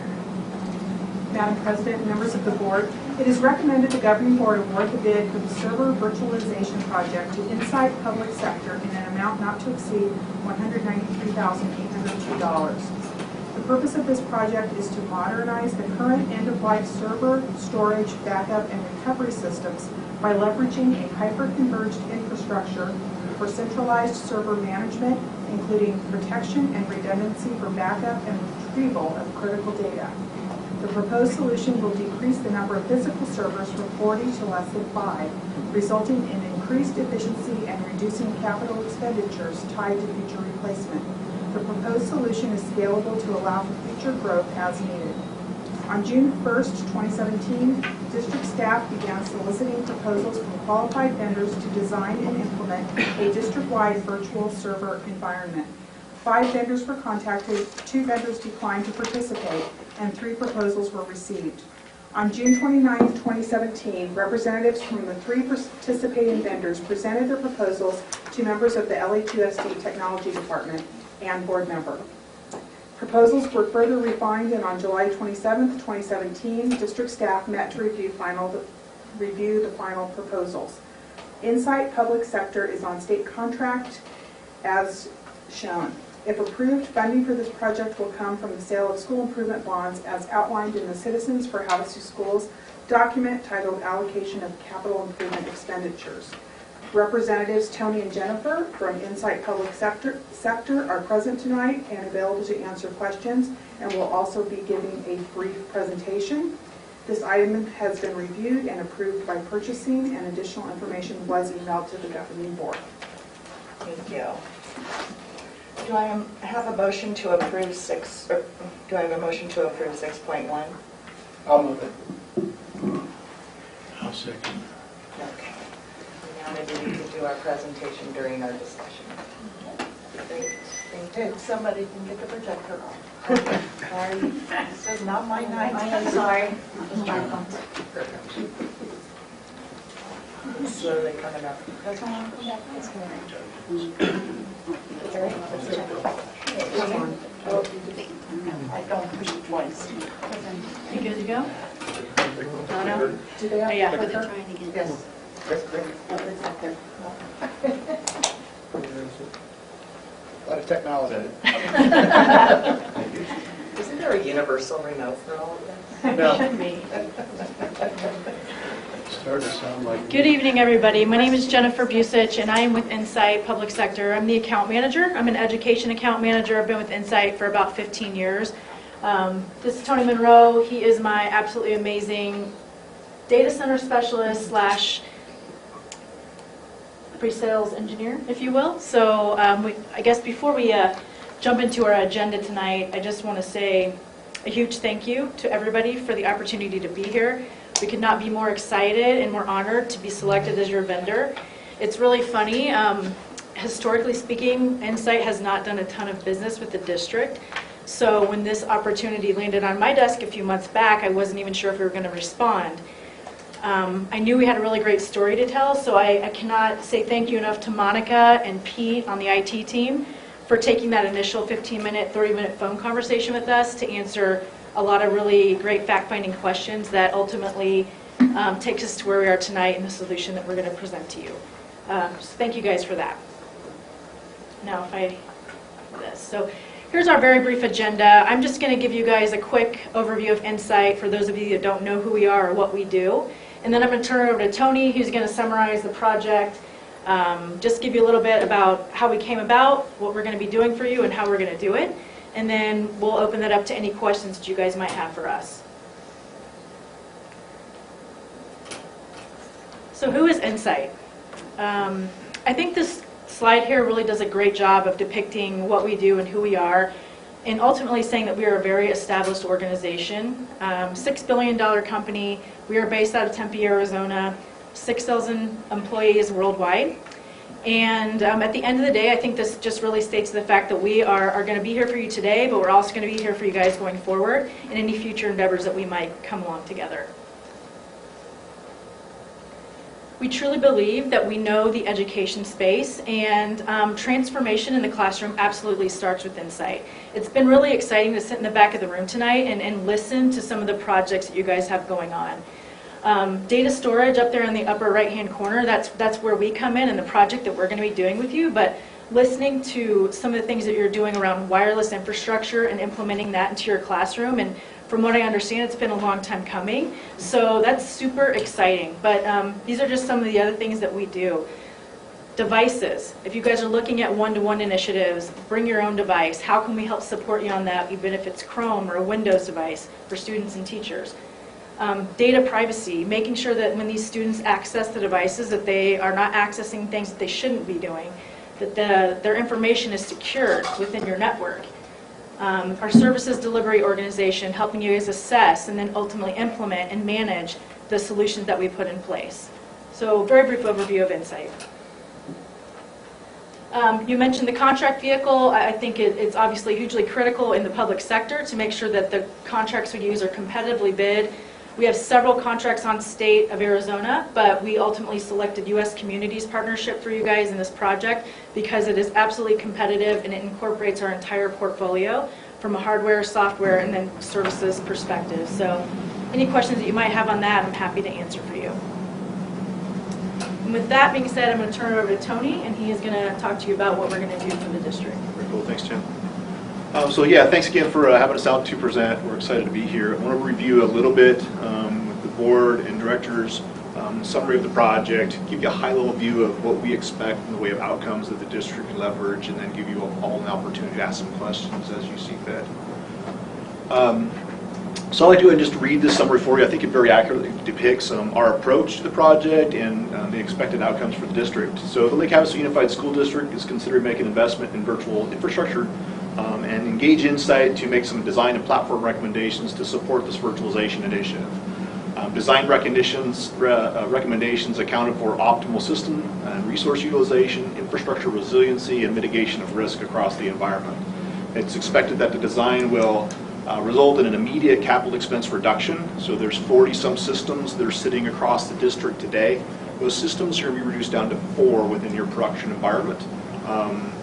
Madam President, members of the board, it is recommended the governing board award the bid for the server virtualization project to Insight Public Sector in an amount not to exceed $193,802. The purpose of this project is to modernize the current end-of-life server, storage, backup, and recovery systems by leveraging a hyper-converged infrastructure for centralized server management, including protection and redundancy for backup and retrieval of critical data. The proposed solution will decrease the number of physical servers from 40 to less than 5, resulting in increased efficiency and reducing capital expenditures tied to future replacement. The proposed solution is scalable to allow for future growth as needed. On June 1st, 2017, district staff began soliciting proposals from qualified vendors to design and implement a district-wide virtual server environment. 5 vendors were contacted, 2 vendors declined to participate, and 3 proposals were received. On June 29th, 2017, representatives from the 3 participating vendors presented their proposals to members of the LHUSD Technology Department and board member. Proposals were further refined, and on July 27th, 2017, district staff met to review the final proposals. Insight Public Sector is on state contract as shown. If approved, funding for this project will come from the sale of school improvement bonds as outlined in the Citizens for Havasu Schools document titled Allocation of Capital Improvement Expenditures. Representatives Tony and Jennifer from Insight Public Sector are present tonight and available to answer questions, and will also be giving a brief presentation. This item has been reviewed and approved by purchasing, and additional information was emailed to the governing board. Thank you. Do I have a motion to approve 6.1? I'll move it. I'll second. Okay. Now maybe we can do our presentation during our discussion. Great. Thank you. Somebody can get the projector off. Sorry. This is not my night. I am sorry. It's slowly coming up. I don't push it twice. You good to go? No? Do they have Yeah. clicker? Yes. A lot of technology. Isn't there a universal remote for all of this? No. Starting to sound like. Good evening, everybody. My name is Jennifer Busich, and I am with Insight Public Sector. I'm the account manager. I'm an education account manager. I've been with Insight for about 15 years. This is Tony Monroe. He is my absolutely amazing data center specialist / pre-sales engineer, if you will. So I guess before we jump into our agenda tonight, I just want to say a huge thank you to everybody for the opportunity to be here. We could not be more excited and more honored to be selected as your vendor. It's really funny. Historically speaking, Insight has not done a ton of business with the district. So when this opportunity landed on my desk a few months back, I wasn't even sure if we were going to respond. I knew we had a really great story to tell, so I cannot say thank you enough to Monica and Pete on the IT team for taking that initial 15-minute, 30-minute phone conversation with us to answer a lot of really great fact-finding questions that ultimately takes us to where we are tonight and the solution that we're going to present to you. So thank you guys for that. Now, so here's our very brief agenda. I'm just going to give you guys a quick overview of Insight for those of you that don't know who we are or what we do. And then I'm going to turn it over to Tony, who's going to summarize the project, just give you a little bit about how we came about, what we're going to be doing for you, and how we're going to do it. And then we'll open that up to any questions that you guys might have for us. So who is Insight? I think this slide here really does a great job of depicting what we do and who we are, and ultimately saying that we are a very established organization. $6 billion company. We are based out of Tempe, Arizona, 6,000 employees worldwide. And at the end of the day, I think this just really states the fact that we are going to be here for you today, but we're also going to be here for you guys going forward in any future endeavors that we might come along together. We truly believe that we know the education space, and transformation in the classroom absolutely starts with Insight. It's been really exciting to sit in the back of the room tonight and listen to some of the projects that you guys have going on. Data storage up there in the upper right-hand corner, that's where we come in and the project that we're going to be doing with you, but listening to some of the things that you're doing around wireless infrastructure and implementing that into your classroom, and from what I understand, it's been a long time coming, so that's super exciting. But these are just some of the other things that we do. Devices. If you guys are looking at one-to-one initiatives, bring your own device. How can we help support you on that, even if it's Chrome or a Windows device for students and teachers? Data privacy, making sure that when these students access the devices that they are not accessing things that they shouldn't be doing, that their information is secured within your network. Our services delivery organization, helping you guys assess and then ultimately implement and manage the solutions that we put in place. So very brief overview of Insight. You mentioned the contract vehicle. I think it's obviously hugely critical in the public sector to make sure that the contracts we use are competitively bid. We have several contracts on state of Arizona, but we ultimately selected U.S. Communities Partnership for you guys in this project because it is absolutely competitive and it incorporates our entire portfolio from a hardware, software, and then services perspective. So any questions that you might have on that, I'm happy to answer for you. And with that being said, I'm going to turn it over to Tony, and he is going to talk to you about what we're going to do for the district. Cool, thanks, Tim. So yeah, thanks again for having us out to present. We're excited to be here. I want to review a little bit with the board and directors, summary of the project, give you a high-level view of what we expect in the way of outcomes that the district can leverage, and then give you all an opportunity to ask some questions as you see fit. So I'd like to go ahead and just read this summary for you. I think it very accurately depicts our approach to the project and the expected outcomes for the district. So the Lake Havasu Unified School District is considering making an investment in virtual infrastructure and engage Insight to make some design and platform recommendations to support this virtualization initiative. Design recommendations accounted for optimal system and resource utilization, infrastructure resiliency, and mitigation of risk across the environment. It's expected that the design will result in an immediate capital expense reduction. So there's 40-some systems that are sitting across the district today. Those systems are going to be reduced down to 4 within your production environment.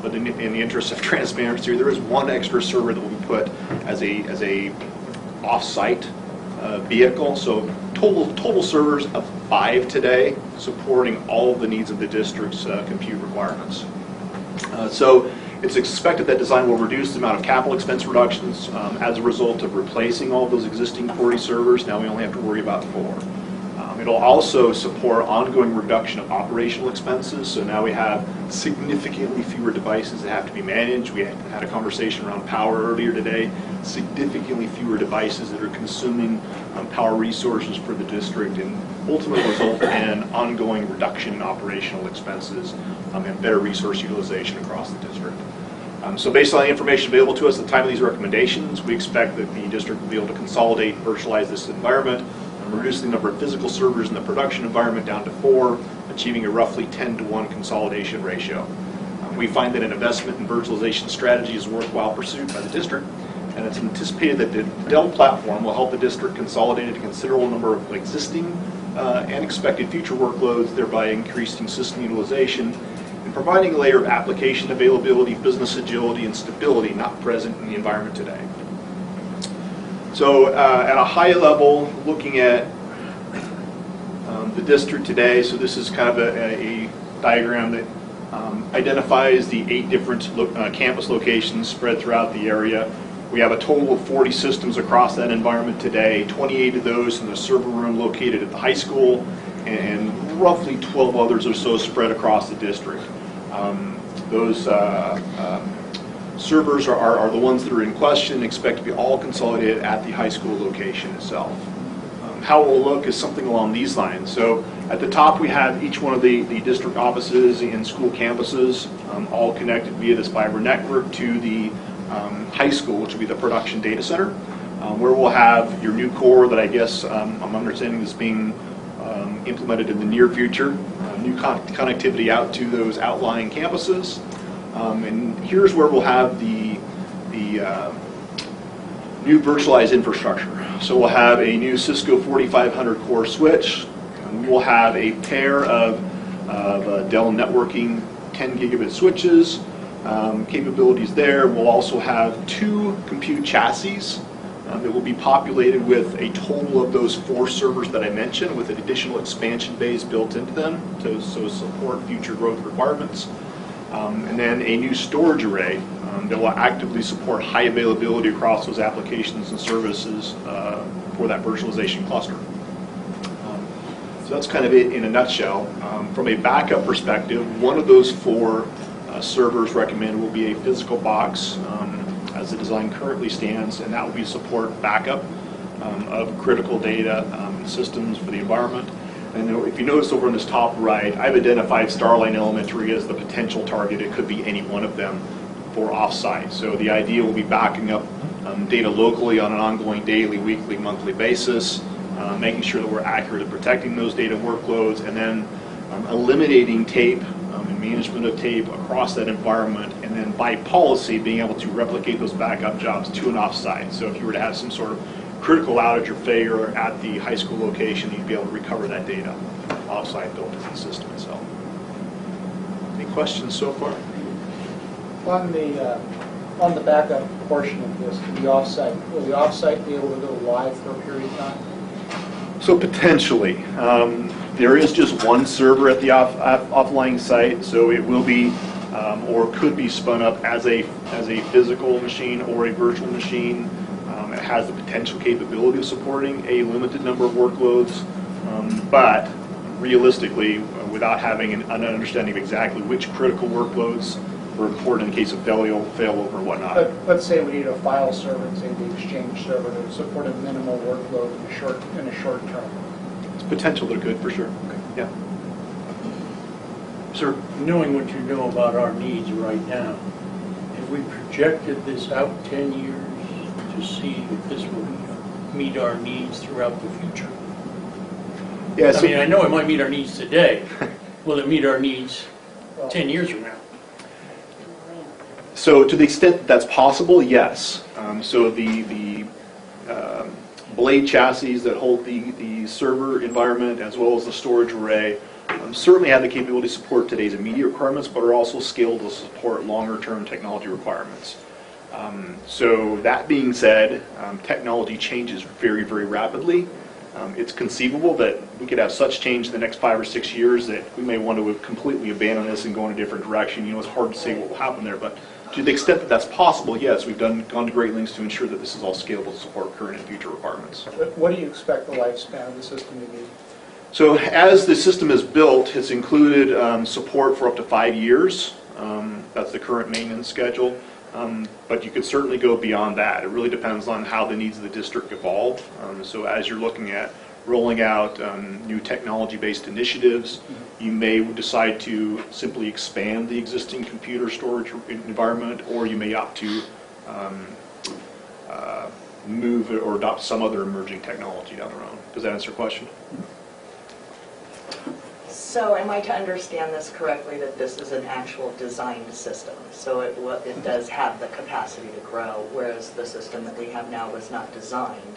But in the interest of transparency, there is one extra server that will be put as a off-site vehicle. So total servers of 5 today, supporting all of the needs of the district's compute requirements. So it's expected that design will reduce the amount of capital expense reductions as a result of replacing all of those existing 40 servers. Now we only have to worry about 4. It'll also support ongoing reduction of operational expenses. So now we have significantly fewer devices that have to be managed. We had a conversation around power earlier today. Significantly fewer devices that are consuming power resources for the district, and ultimately result in ongoing reduction in operational expenses and better resource utilization across the district. So based on the information available to us at the time of these recommendations, we expect that the district will be able to consolidate and virtualize this environment, reduce the number of physical servers in the production environment down to 4, achieving a roughly 10-to-1 consolidation ratio. We find that an investment in virtualization strategy is a worthwhile pursuit by the district, and it's anticipated that the Dell platform will help the district consolidate a considerable number of existing and expected future workloads, thereby increasing system utilization and providing a layer of application availability, business agility, and stability not present in the environment today. So at a high level, looking at the district today, so this is kind of a diagram that identifies the 8 different campus locations spread throughout the area. We have a total of 40 systems across that environment today, 28 of those in the server room located at the high school, and roughly 12 others or so spread across the district. Those servers are the ones that are in question, expect to be all consolidated at the high school location itself. How it will look is something along these lines. So at the top we have each one of the district offices and school campuses, all connected via this fiber network to the high school, which will be the production data center, where we'll have your new core that I guess I'm understanding is being implemented in the near future, new connectivity out to those outlying campuses. And here's where we'll have the new virtualized infrastructure. So we'll have a new Cisco 4500 core switch. We'll have a pair of Dell networking 10 gigabit switches, capabilities there. We'll also have 2 compute chassis that will be populated with a total of those 4 servers that I mentioned, with an additional expansion bays built into them to support future growth requirements. And then a new storage array that will actively support high availability across those applications and services for that virtualization cluster. So that's kind of it in a nutshell. From a backup perspective, one of those 4 servers recommended will be a physical box as the design currently stands, and that will be support backup of critical data systems for the environment. And if you notice over on this top right, I've identified Starline Elementary as the potential target. It could be any one of them for offsite. So the idea will be backing up data locally on an ongoing daily, weekly, monthly basis, making sure that we're accurate at protecting those data workloads, and then eliminating tape and management of tape across that environment, and then by policy being able to replicate those backup jobs to an offsite. So if you were to have some sort of critical outage or failure at the high school location, you'd be able to recover that data offsite built into the system itself. Any questions so far? On the backup portion of this, the offsite, will the offsite be able to go live for a period of time? So potentially. There is just one server at the offline site, so it will be or could be spun up as a physical machine or a virtual machine. It has the potential capability of supporting a limited number of workloads, but realistically, without having an understanding of exactly which critical workloads were important in the case of failover and whatnot. But let's say we need a file server, and say the Exchange server, to support a minimal workload in a short term. It's potential that it could, for sure. Okay. Yeah. Sir? Knowing what you know about our needs right now, if we projected this out 10 years to see if this will meet our needs throughout the future. Yeah, I mean, I know it might meet our needs today. Will it meet our needs 10 years from now? So to the extent that's possible, yes. So the blade chassis that hold the server environment as well as the storage array certainly have the capability to support today's immediate requirements, but are also scaled to support longer-term technology requirements. So that being said, technology changes very, very rapidly. It's conceivable that we could have such change in the next 5 or 6 years that we may want to completely abandon this and go in a different direction. You know, it's hard to say what will happen there, but to the extent that that's possible, yes, we've gone to great lengths to ensure that this is all scalable to support current and future requirements. What do you expect the lifespan of the system to be? So as the system is built, it's included support for up to 5 years. That's the current maintenance schedule. But you could certainly go beyond that. It really depends on how the needs of the district evolve. So as you're looking at rolling out new technology-based initiatives, you may decide to simply expand the existing computer storage environment, or you may opt to move or adopt some other emerging technology down the road. Does that answer your question? So am I to understand this correctly, that this is an actual designed system? So it does have the capacity to grow, whereas the system that we have now was not designed.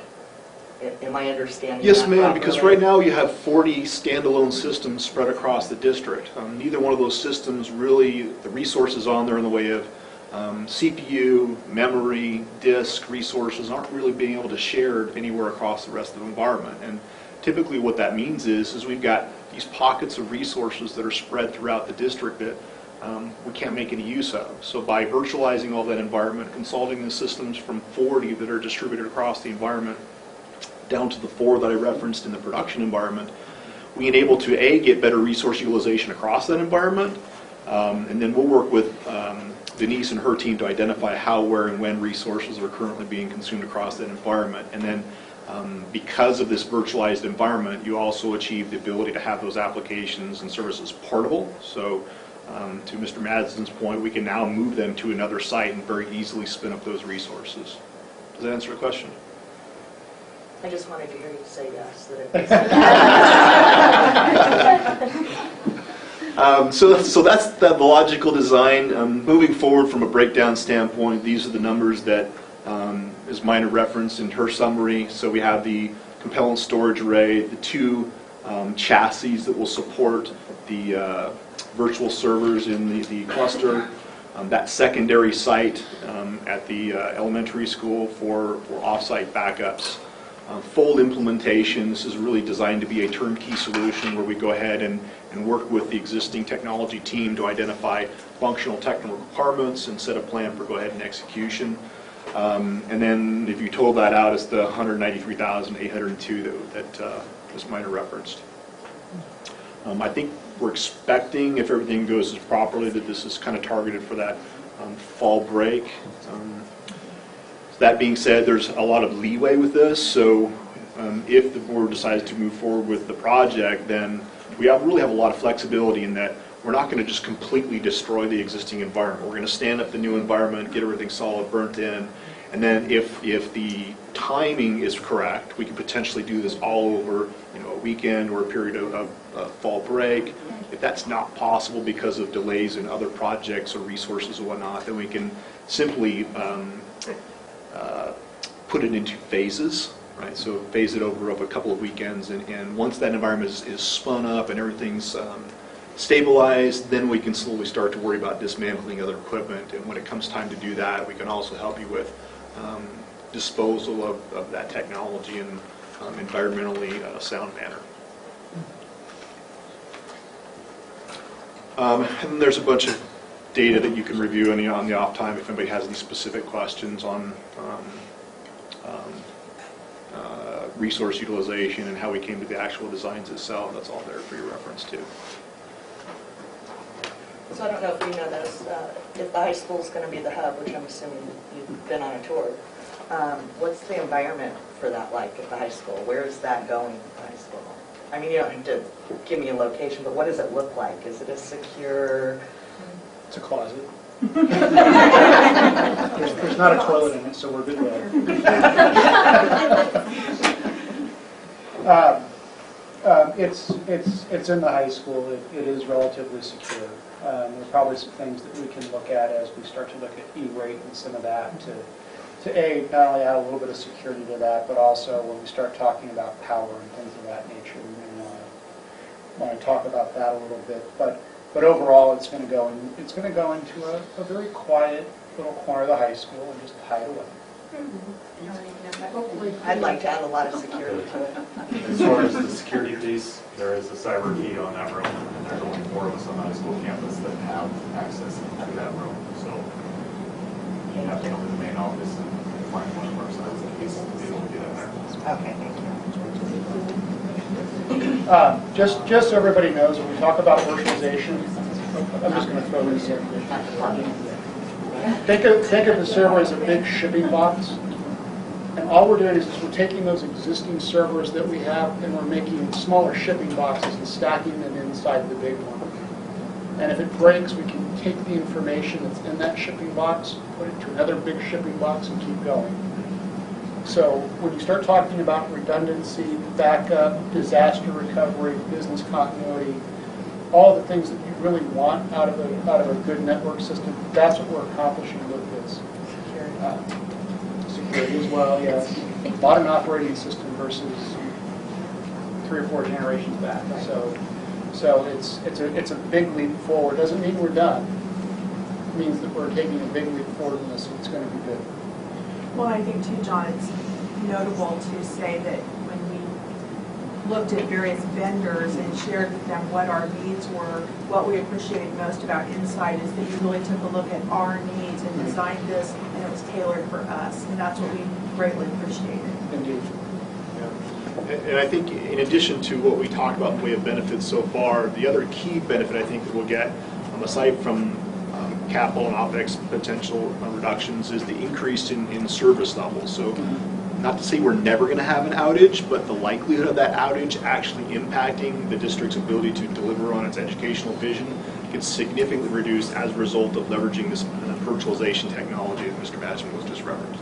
Am I understanding Yes, that ma'am, properly? because right now you have 40 standalone systems spread across the district. Neither one of those systems really, the resources on there in the way of CPU, memory, disk resources aren't really being able to share anywhere across the rest of the environment. And typically what that means is we've got these pockets of resources that are spread throughout the district that we can't make any use of. So by virtualizing all that environment, consolidating the systems from 40 that are distributed across the environment down to the 4 that I referenced in the production environment, we enable to A, get better resource utilization across that environment, and then we'll work with Denise and her team to identify how, where, and when resources are currently being consumed across that environment. And then because of this virtualized environment, you also achieve the ability to have those applications and services portable. So to Mr. Madsen's point, we can now move them to another site and very easily spin up those resources. Does that answer the question? I just wanted to hear you say yes. So that's the logical design. Moving forward from a breakdown standpoint, these are the numbers that is minor reference in her summary. So we have the compellent storage array, the 2 chassis that will support the virtual servers in the cluster, that secondary site at the elementary school for off-site backups. Full implementation. This is really designed to be a turnkey solution where we go ahead and work with the existing technology team to identify functional technical requirements and set a plan for go ahead and execution. And then if you total that out, it's the $193,802 that was minor referenced. I think we're expecting, if everything goes as properly, that this is kind of targeted for that fall break. That being said, there's a lot of leeway with this, so if the board decides to move forward with the project, then we really have a lot of flexibility in that we're not going to just completely destroy the existing environment. We're going to stand up the new environment, get everything solid, burnt in, and then if the timing is correct, we can potentially do this all over a weekend or a period of fall break. If that's not possible because of delays in other projects or resources or whatnot, then we can simply put it into phases, right? So phase it over a couple of weekends, and once that environment is spun up and everything's stabilized, then we can slowly start to worry about dismantling other equipment. And when it comes time to do that, we can also help you with disposal of that technology in environmentally sound manner. And there's a bunch of data that you can review on the off time if anybody has any specific questions on resource utilization and how we came to the actual designs itself. That's all there for your reference too. So I don't know if you know this, if the high school is going to be the hub, which I'm assuming you've been on a tour, what's the environment for that like at the high school? Where is that going at the high school? I mean, you don't have to give me a location, but what does it look like? Is it a secure? It's a closet. There's not a toilet in it, so we're good there. It's in the high school. It is relatively secure. There are probably some things that we can look at as we start to look at E-rate and some of that to not only add a little bit of security to that, but also when we start talking about power and things of that nature, we may want to talk about that a little bit. But overall, it's going to go into a very quiet little corner of the high school and just hide away. I'd like to add a lot of security to it. As far as the security piece, there is a cyber key on that room, and there's only 4 of us on the high school campus that have access to that room. So you have to go to the main office and find one of our sets of keys to be able to do that there. Okay, thank you. Just so everybody knows, when we talk about virtualization, I'm just going to throw this in. Think of the server as a big shipping box, and all we're doing is we're taking those existing servers that we have and we're making smaller shipping boxes and stacking them inside the big one. And if it breaks, we can take the information that's in that shipping box, put it to another big shipping box, and keep going. So when you start talking about redundancy, backup, disaster recovery, business continuity, all the things that you really want out of a good network system, that's what we're accomplishing with this. Security as well, yes. Modern operating system versus 3 or 4 generations back. So it's a big leap forward. Doesn't mean we're done. It means that we're taking a big leap forward in this, and it's going to be good. Well, I think too, John, it's notable to say that when we looked at various vendors and shared with them what our needs were, what we appreciated most about Insight is that you really took a look at our needs and designed this, and it was tailored for us, and that's what we greatly appreciated. Indeed. And I think in addition to what we talked about in the way of benefits so far, the other key benefit I think that we'll get, aside from capital and OpEx potential reductions, is the increase in service levels. So not to say we're never going to have an outage, but the likelihood of that outage actually impacting the district's ability to deliver on its educational vision gets significantly reduced as a result of leveraging this virtualization technology that Mr. Batchman was just referenced.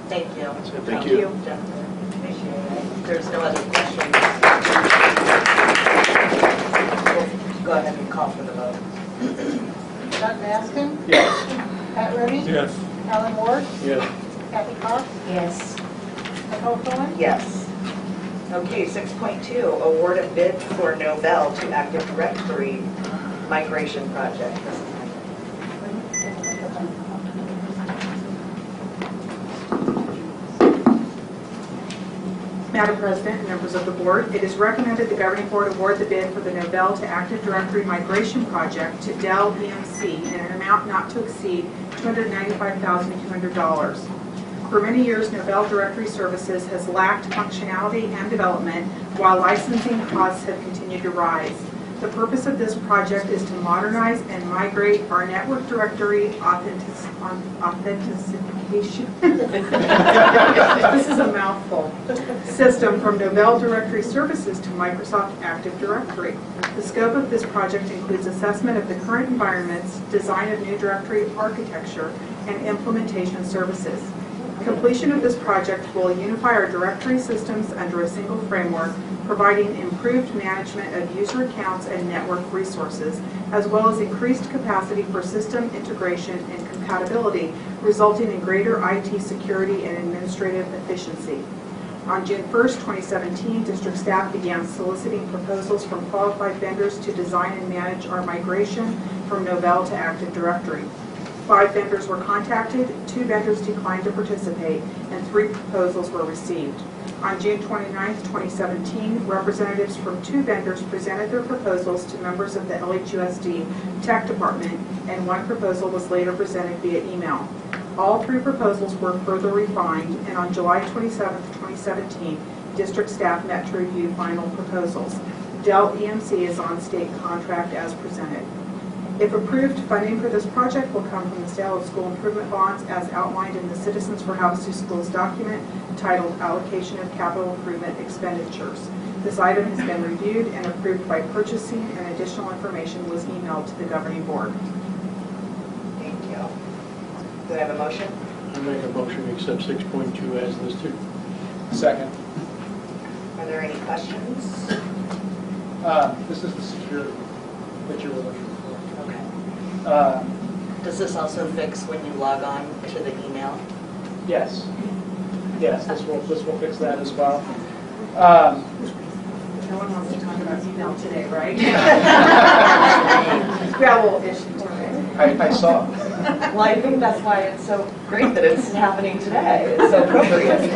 Thank you. Thank you. Definitely appreciate it. There's no other questions. We'll go ahead and call for the vote. Doug Baskin? Yes. Pat Reddy? Yes. Alan Ward? Yes. Kathy Cox? Yes. Nicole Cohen? Yes. Okay, 6.2, award a bid for Novell to Active Directory migration project. This is Madam President and members of the board, it is recommended the governing board award the bid for the Novell to Active Directory migration project to Dell EMC in an amount not to exceed $295,200. For many years, Novell Directory Services has lacked functionality and development, while licensing costs have continued to rise. The purpose of this project is to modernize and migrate our network directory authentication. This is a mouthful. System from Novell Directory Services to Microsoft Active Directory. The scope of this project includes assessment of the current environments, design of new directory architecture, and implementation services. Completion of this project will unify our directory systems under a single framework, providing improved management of user accounts and network resources, as well as increased capacity for system integration and compatibility, resulting in greater IT security and administrative efficiency. On June 1st, 2017, district staff began soliciting proposals from qualified vendors to design and manage our migration from Novell to Active Directory. 5 vendors were contacted, 2 vendors declined to participate, and 3 proposals were received. On June 29, 2017, representatives from 2 vendors presented their proposals to members of the LHUSD Tech Department, and 1 proposal was later presented via email. All 3 proposals were further refined, and on July 27, 2017, district staff met to review final proposals. Dell EMC is on state contract as presented. If approved, funding for this project will come from the sale of school improvement bonds as outlined in the Citizens for Havasu Schools document titled Allocation of Capital Improvement Expenditures. This item has been reviewed and approved by purchasing, and additional information was emailed to the governing board. Thank you. Do I have a motion? I make a motion to accept 6.2 as listed. Second. Are there any questions? This is the security that you were looking for. Okay. Does this also fix when you log on to the email? Yes. Yes, this will fix that as well. No one wants to talk about email today, right? We have a little issue today. I saw. Well, I think that's why it's so great that it's happening today. It's so appropriate.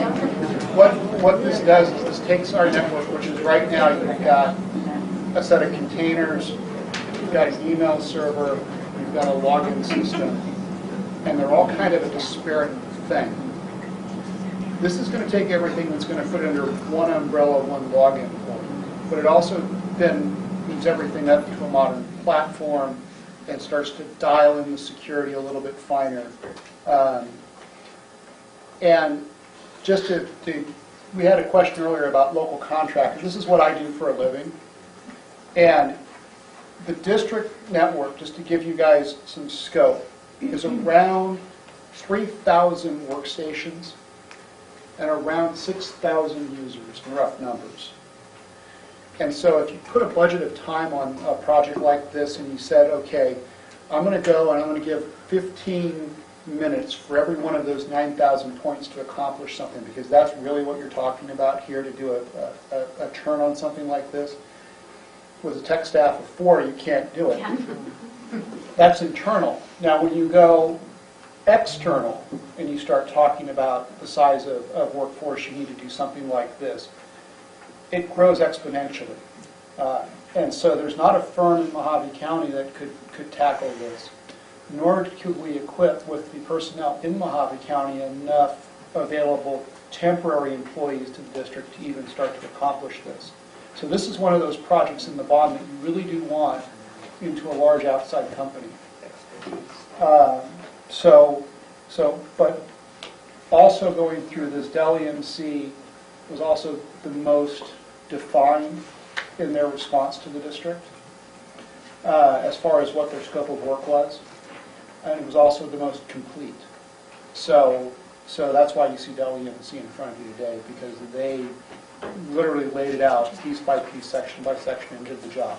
What this does is this takes our network, which is right now you've got a set of containers, you've got an email server, you've got a login system, and they're all kind of a disparate thing. This is going to take everything that's going to put it under one umbrella, one login point. But it also then moves everything up to a modern platform and starts to dial in the security a little bit finer. And just we had a question earlier about local contractors. This is what I do for a living. And the district network, just to give you guys some scope, is around 3,000 workstations and around 6,000 users, in rough numbers. And so if you put a budget of time on a project like this and you said, okay, I'm going to go and I'm going to give 15 minutes for every one of those 9,000 points to accomplish something, because that's really what you're talking about here, to do a turn on something like this. With a tech staff of 4, you can't do it. That's internal. Now when you go external and you start talking about the size of workforce you need to do something like this, it grows exponentially. And so there's not a firm in Mojave County that could tackle this, nor could we equip with the personnel in Mojave County enough available temporary employees to the district to even start to accomplish this. So this is one of those projects in the bond that you really do want into a large outside company. But also going through this, Dell EMC was also the most defined in their response to the district as far as what their scope of work was, and it was also the most complete. So that's why you see Dell EMC in front of you today, because they literally laid it out piece by piece, section by section, and did the job.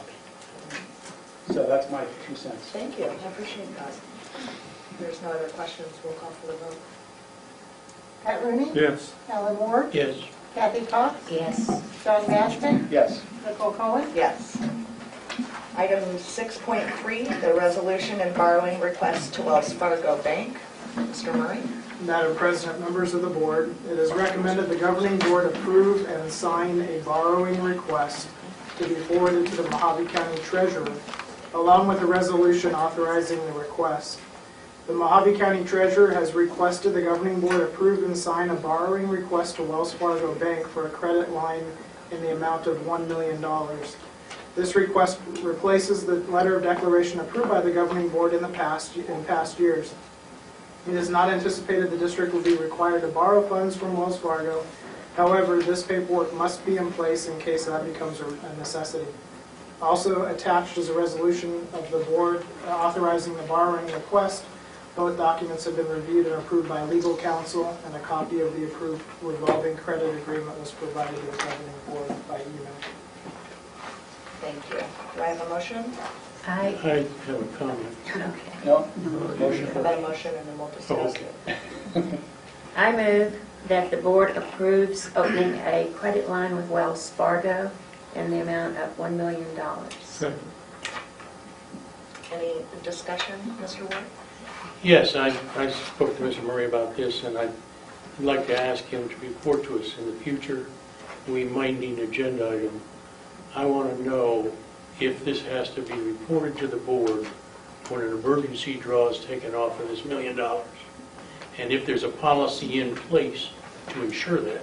So that's my 2 cents. Thank you. I appreciate that. If there's no other questions, we'll call for the vote. Pat Rooney? Yes. Alan Ward? Yes. Kathy Cox? Yes. John Gashman? Yes. Nicole Cohen? Yes. Item 6.3, the resolution and borrowing request to Wells Fargo Bank. Mr. Murray? Madam President, members of the board, it is recommended the governing board approve and sign a borrowing request to be forwarded to the Mojave County Treasurer, along with a resolution authorizing the request. The Mojave County Treasurer has requested the governing board approve and sign a borrowing request to Wells Fargo Bank for a credit line in the amount of $1 million. This request replaces the letter of declaration approved by the governing board in past years. It is not anticipated the district will be required to borrow funds from Wells Fargo. However, this paperwork must be in place in case that becomes a necessity. Also attached is a resolution of the board authorizing the borrowing request. Both documents have been reviewed and approved by legal counsel, and a copy of the approved revolving credit agreement was provided to the governing board by email. Thank you. Do I have a motion? I have a comment. No? Motion How about a motion and then we'll discuss it? I move that the board approves opening a credit line with Wells Fargo in the amount of $1 million. Second. Any discussion, Mr. Ward? Yes, I spoke to Mr. Murray about this, and I'd like to ask him to report to us in the future. We might need an agenda item. I want to know if this has to be reported to the board when an emergency draw is taken off of this $1 million, and if there's a policy in place to ensure that.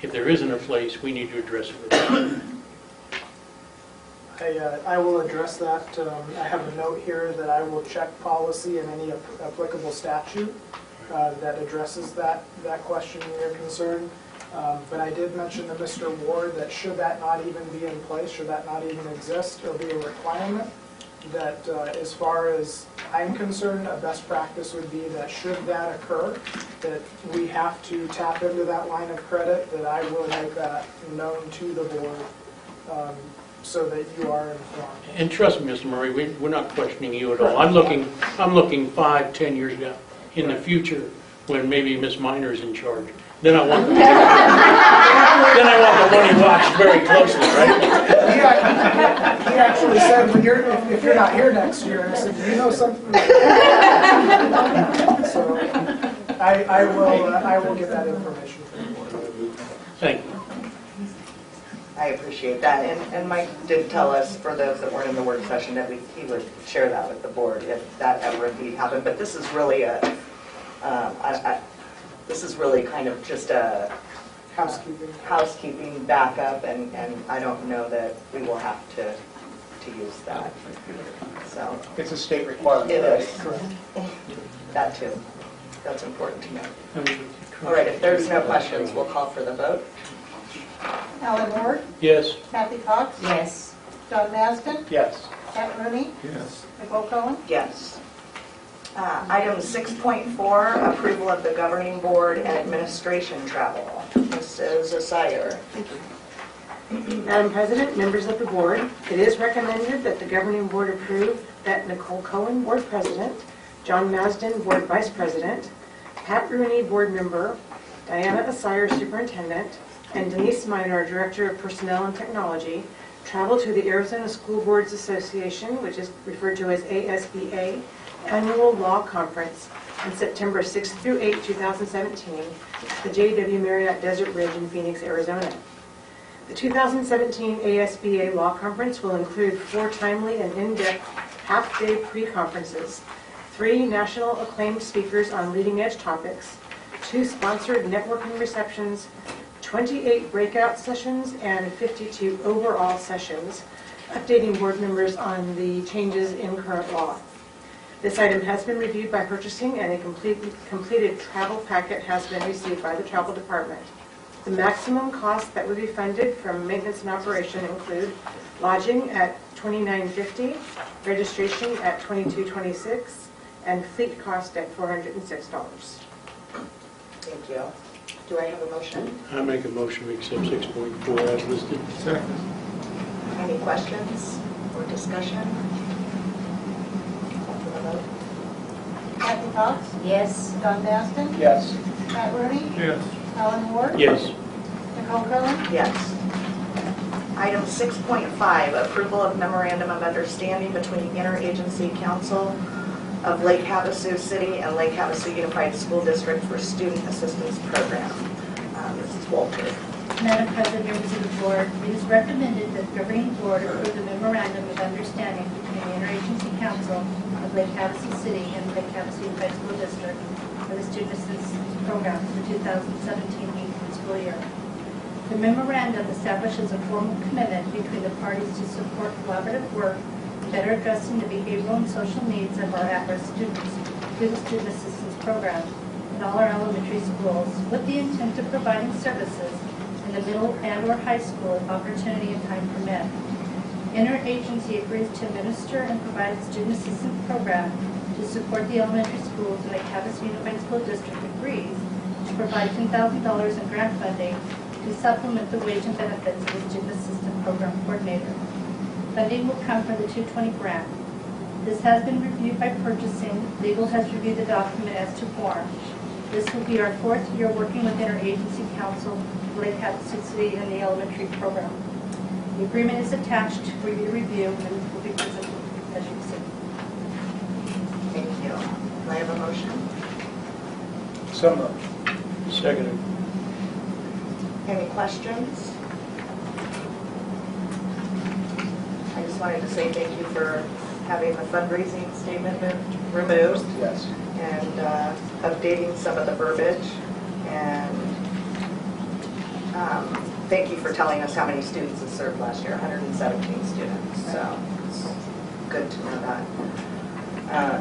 If there isn't a place, we need to address it with that. I will address that. I have a note here that I will check policy and any applicable statute that addresses that question and your concern. But I did mention to Mr. Ward that should that not even be in place, should that not even exist or be a requirement, that as far as I'm concerned, a best practice would be that should that occur, that we have to tap into that line of credit, that I will make that known to the board so that you are informed. And trust me, Mr. Murray, we're not questioning you at all. I'm looking 5-10 years down in the future when maybe Miss Minor's in charge. Then I want the money watched very closely, right? He actually said, if you're not here next year, I said, do you know something? So I will get that information from the board. Thank you. I appreciate that, and Mike did tell us, for those that weren't in the work session, that he would share that with the board if that ever indeed happened. But this is really this is really kind of just a housekeeping backup, and I don't know that we will have to use that. So It's a state requirement. it is. That too. That's important to know. All right, if there's no questions, we'll call for the vote. Alan Ward, Yes. Kathy Cox, Yes. John Masden, Yes. Pat Rooney, Yes. Nicole Cohen. Yes. Item 6.4, approval of the governing board and administration travel. Mrs. Asire. Madam President, members of the board, it is recommended that the governing board approve that Nicole Cohen, board president, John Masden, board vice president, Pat Rooney, board member, Diana Asire, superintendent, and Denise Minor, director of personnel and technology, travel to the Arizona School Boards Association, which is referred to as ASBA, annual law conference on September 6th through 8th, 2017, at the J.W. Marriott Desert Ridge in Phoenix, Arizona. The 2017 ASBA Law Conference will include 4 timely and in-depth half-day pre-conferences, 3 national acclaimed speakers on leading-edge topics, 2 sponsored networking receptions, 28 breakout sessions, and 52 overall sessions, updating board members on the changes in current law. This item has been reviewed by purchasing, and a completed travel packet has been received by the travel department. The maximum costs that would be funded from maintenance and operation include lodging at $29.50, registration at $22.26, and fleet cost at $406. Thank you. Do I have a motion? I make a motion to accept 6.4 as listed. Second. Any questions or discussion? Call for the vote. Kathy Cox, Yes. John Masden, Yes. Pat Rooney, Yes. Alan Ward, Yes. Nicole Cohen. Yes. Item 6.5, approval of memorandum of understanding between Interagency Council of Lake Havasu City and Lake Havasu Unified School District for Student Assistance Program. Mrs. Walter. Madam President, members of the board, it is recommended that the governing board approve the memorandum of understanding between the Interagency Council of Lake Havasu City and Lake Havasu Unified School District for the Student Assistance Program for the 2017-18 school year. The memorandum establishes a formal commitment between the parties to support collaborative work better addressing the behavioral and social needs of our at-risk students through the Student Assistance Program in all our elementary schools, with the intent of providing services in the middle and/or high school if opportunity and time permit. Interagency agrees to administer and provide the Student Assistance Program to support the elementary schools, and Lake Havasu Unified School District agrees to provide $10,000 in grant funding to supplement the wage and benefits of the Student Assistance Program Coordinator. Funding will come from the 220 grant. This has been reviewed by purchasing. Legal has reviewed the document as to form. This will be our 4th year working with Interagency Council, Lake Havasu City, and the elementary program. The agreement is attached for you to review and will be presented as you see. Thank you. Do I motion? So moved. Seconded. Any questions? I just wanted to say thank you for having the fundraising statement removed Yes. and updating some of the verbiage. And thank you for telling us how many students it served last year, 117 students. So it's good to know that.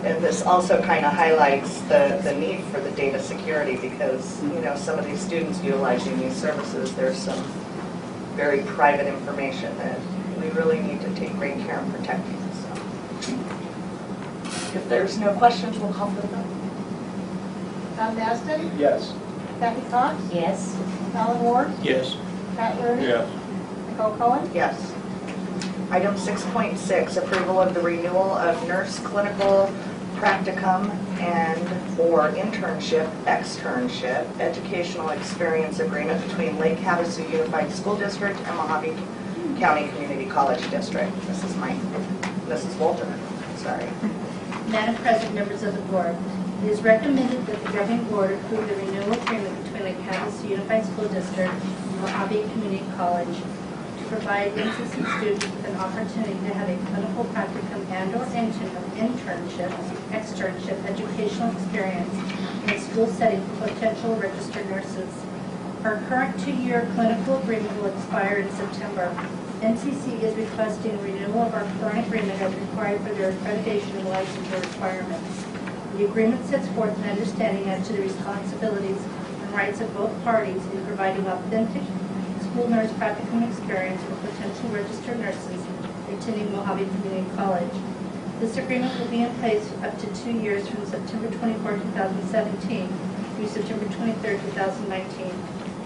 And this also kind of highlights the need for the data security because, you know, some of these students utilizing these services, there's some very private information that we really need to take great care of protecting. So if there's no questions, we'll call for the vote. Tom Daston? Yes. Kathy Cox? Yes. Alan Ward? Yes. Pat Rooney? Yes. Nicole Cohen? Yes. Item 6.6, approval of the renewal of nurse clinical practicum and or internship, externship, educational experience agreement between Lake Havasu Unified School District and Mojave County Community College District. This is Mrs. Walter, sorry. Madam President, members of the board, it is recommended that the governing board approve the renewal agreement between Lake Havasu Unified School District and Mojave Community College to provide interested students with an opportunity to have a clinical practicum and/or internship, externship, educational experience in a school setting for potential registered nurses. Our current 2-year clinical agreement will expire in September. NCC is requesting renewal of our current agreement as required for their accreditation and licensure requirements. The agreement sets forth an understanding as to the responsibilities and rights of both parties in providing authentic school nurse practicum experience for potential registered nurses attending Mojave Community College. This agreement will be in place up to 2 years from September 24, 2017 through September 23, 2019,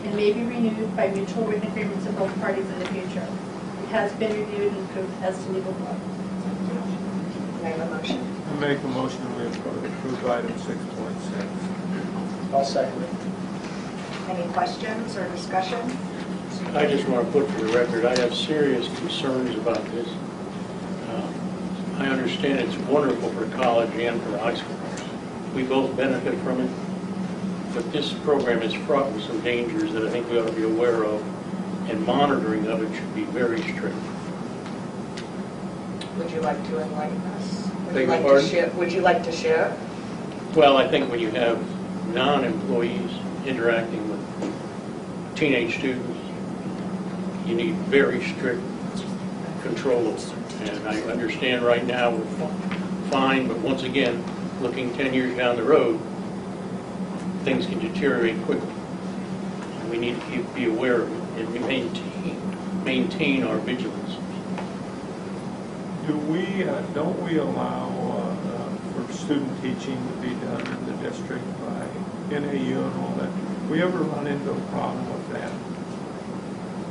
and may be renewed by mutual written agreements of both parties in the future. It has been reviewed and approved as to legal law. May I have a motion? I make a motion we approve item 6.6. I'll second it. Any questions or discussion? I just want to put for the record, I have serious concerns about this. I understand it's wonderful for college and for the high school. We both benefit from it, but this program is fraught with some dangers that I think we ought to be aware of, and monitoring of it should be very strict. Would you like to enlighten us? Beg your pardon? Would you like to share? Well, I think when you have non-employees interacting with teenage students, you need very strict control. And I understand right now we're fine, but once again, looking 10 years down the road, things can deteriorate quickly. And we need to be aware of it and maintain our vigilance. Don't we allow for student teaching to be done in the district by NAU and all that? We ever run into a problem with that?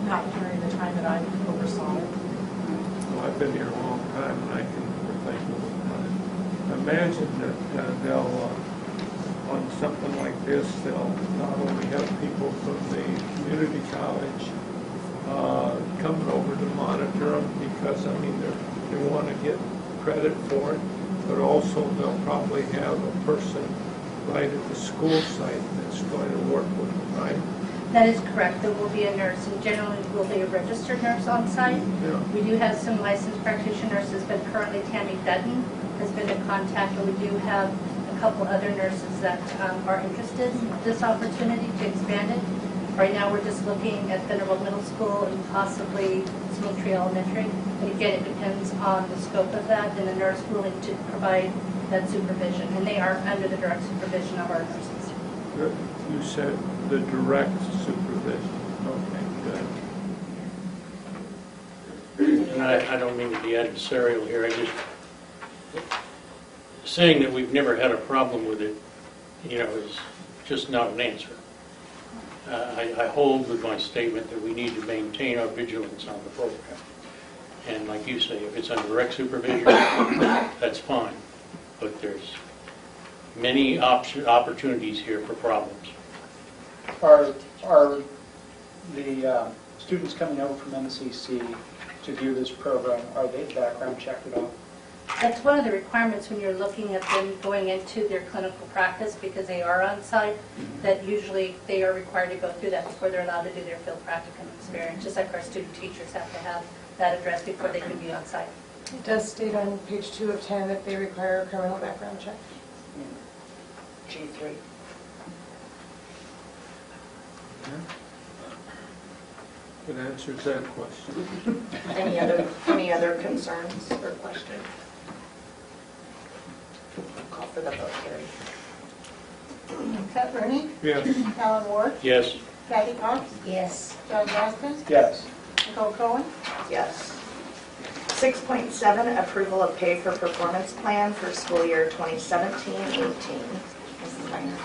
Not during the time that I oversaw it. Well, I've been here a long time, and I can think of it. Imagine that they'll, on something like this, they'll not only have people from the community college coming over to monitor them because, I mean, they want to get credit for it, but also they'll probably have a person right at the school site that's going to work with them, right? That is correct. There will be a nurse, and generally will be a registered nurse on site. Yeah. We do have some licensed practitioner nurses, but currently Tammy Dutton has been in contact, and we do have a couple other nurses that are interested in this opportunity to expand it. Right now, we're just looking at Thunderbolt Middle School and possibly Smith Tree Elementary. But again, it depends on the scope of that and the nurse willing to provide that supervision. And they are under the direct supervision of our nurses. Good. You said the direct supervision. Okay, good. And I don't mean to be adversarial here, I just, saying that we've never had a problem with it, you know, is just not an answer. I hold with my statement that we need to maintain our vigilance on the program. And like you say, if it's under direct supervision, that's fine. But there's many opportunities here for problems. Are the students coming over from MCC to view this program, are they background checked at all? That's one of the requirements when you're looking at them going into their clinical practice, because they are on site, that usually they are required to go through that before they're allowed to do their field practicum experience, just like our student teachers have to have that addressed before they can be on site. It does state on page 2 of 10 that they require a criminal background check. G3. That answers that question. Any other concerns or questions? Call for the vote, Carrie. Chuck Rooney, Yes. Alan Ward, Yes. Kathy Cox, Yes. John Gaston, Yes. Nicole Cohen. Yes. 6.7, approval of pay for performance plan for school year 2017-18. Mrs. Steiner.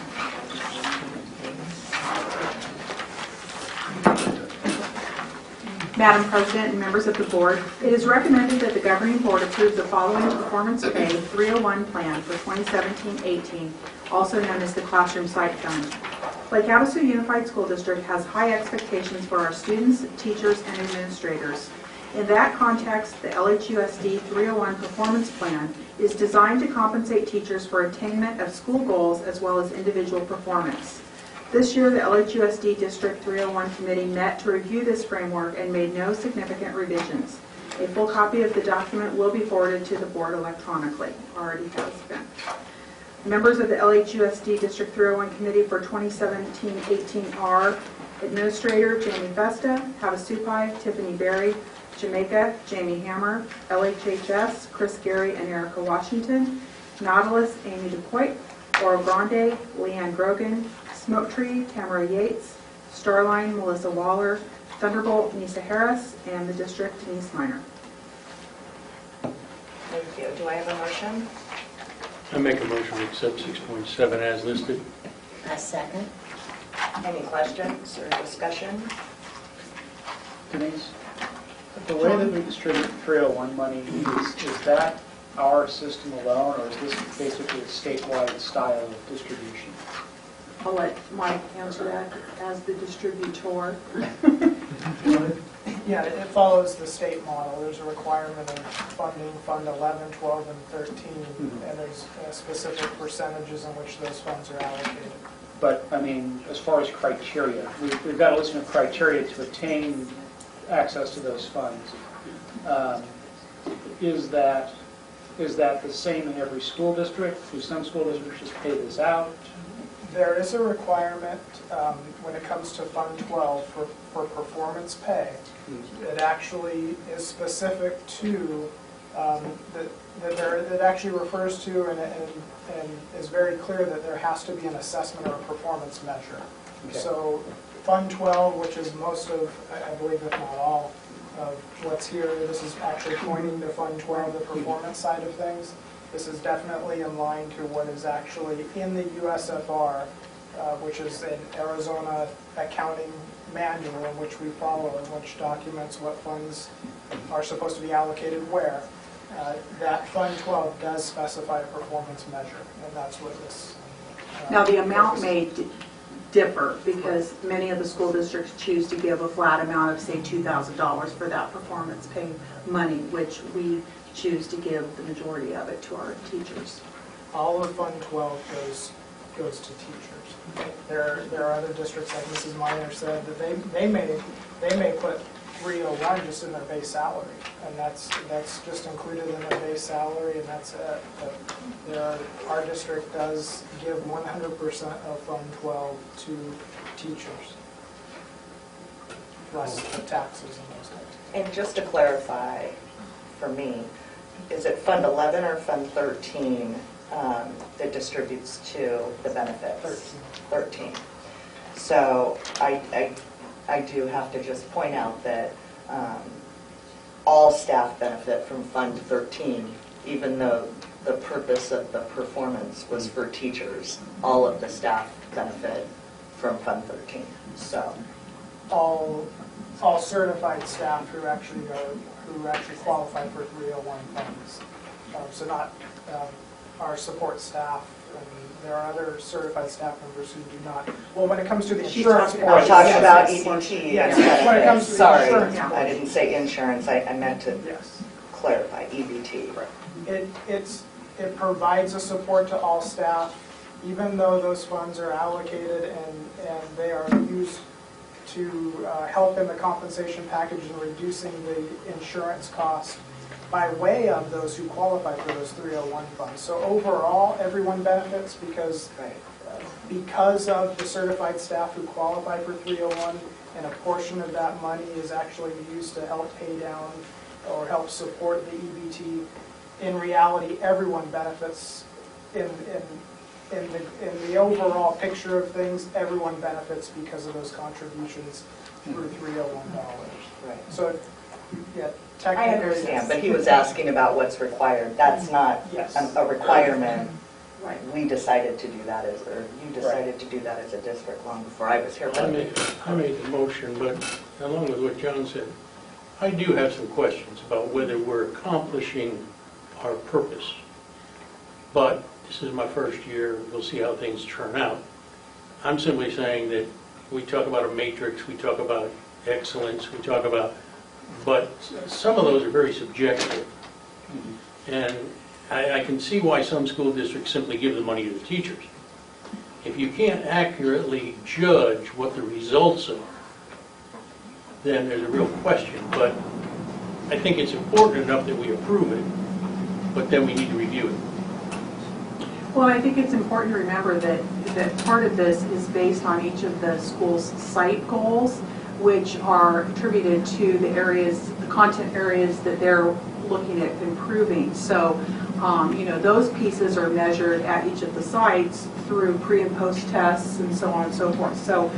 Madam President and members of the board, it is recommended that the governing board approve the following performance pay 301 plan for 2017-18, also known as the Classroom Site Fund. Lake Havasu Unified School District has high expectations for our students, teachers, and administrators. In that context, the LHUSD 301 performance plan is designed to compensate teachers for attainment of school goals as well as individual performance. This year, the LHUSD District 301 Committee met to review this framework and made no significant revisions. A full copy of the document will be forwarded to the board electronically. Already has been. Members of the LHUSD District 301 Committee for 2017-18 are Administrator Jamie Vesta, Havasupai Tiffany Berry, Jamaica Jamie Hammer, LHHS Chris Gary and Erica Washington, Nautilus Amy DuQuoit, Oro Grande Leanne Grogan, Smoke Tree Tamara Yates, Starline Melissa Waller, Thunderbolt Nisa Harris, and the District Denise Miner. Thank you. Do I have a motion? I make a motion to accept 6.7 as listed. I second. Any questions or discussion? Denise, the way that we distribute 301 money, is that our system alone, or is this basically a statewide style of distribution? I'll let Mike answer that as the distributor. Yeah, it follows the state model. There's a requirement of funding Fund 11, 12, and 13, and there's specific percentages in which those funds are allocated. But, I mean, as far as criteria, we've got a list of criteria to attain access to those funds. Is that the same in every school district? Do some school districts just pay this out? There is a requirement when it comes to Fund 12 for performance pay. It actually is specific to, that actually refers to and is very clear that there has to be an assessment or a performance measure. Okay. So Fund 12, which is most of, I believe if not all, of what's here, this is actually pointing to Fund 12, the performance side of things. This is definitely in line to what is actually in the USFR, which is an Arizona accounting manual in which we follow and which documents what funds are supposed to be allocated where. That Fund 12 does specify a performance measure, and that's what this... Now, the amount may differ because many of the school districts choose to give a flat amount of, say, $2,000 for that performance pay money, which we choose to give the majority of it to our teachers. All of Fund 12 goes to teachers. There are other districts, like Mrs. Miner said, that they may put 301 just in their base salary, and that's just included in their base salary, and that's it. But our district does give 100% of Fund 12 to teachers, plus the taxes and those types. And just to clarify, for me, is it Fund 11 or Fund 13 that distributes to the benefits? 13. So I do have to just point out that all staff benefit from Fund 13, even though the purpose of the performance was for teachers. All of the staff benefit from Fund 13. So all certified staff who actually qualify for 301 funds. So not our support staff. There are other certified staff members who do not. Well, when it comes to the insurance portion, I'm talking about EDT. Yes. When it comes to the Sorry, insurance I didn't say insurance. I meant to clarify, EBT. It provides a support to all staff, even though those funds are allocated and they are used to help in the compensation package and reducing the insurance cost by way of those who qualify for those 301 funds. So overall, everyone benefits because of the certified staff who qualify for 301, and a portion of that money is actually used to help pay down or help support the EBT. In reality, everyone benefits in the overall picture of things. Everyone benefits because of those contributions through $301. Right. So, yeah, I technically, understand, but he was asking about what's required. That's not a requirement. Right. We decided to do that as, or you decided to do that as a district long before I was here. I made the motion, but along with what John said, I do have some questions about whether we're accomplishing our purpose. But this is my first year, we'll see how things turn out. I'm simply saying that we talk about a matrix, we talk about excellence, we talk about, but some of those are very subjective. And I can see why some school districts simply give the money to the teachers. If you can't accurately judge what the results are, then there's a real question. But I think it's important enough that we approve it, but then we need to review it. Well, I think it's important to remember that part of this is based on each of the school's site goals, which are attributed to the areas, the content areas that they're looking at improving. So, those pieces are measured at each of the sites through pre and post tests and so on and so forth. So,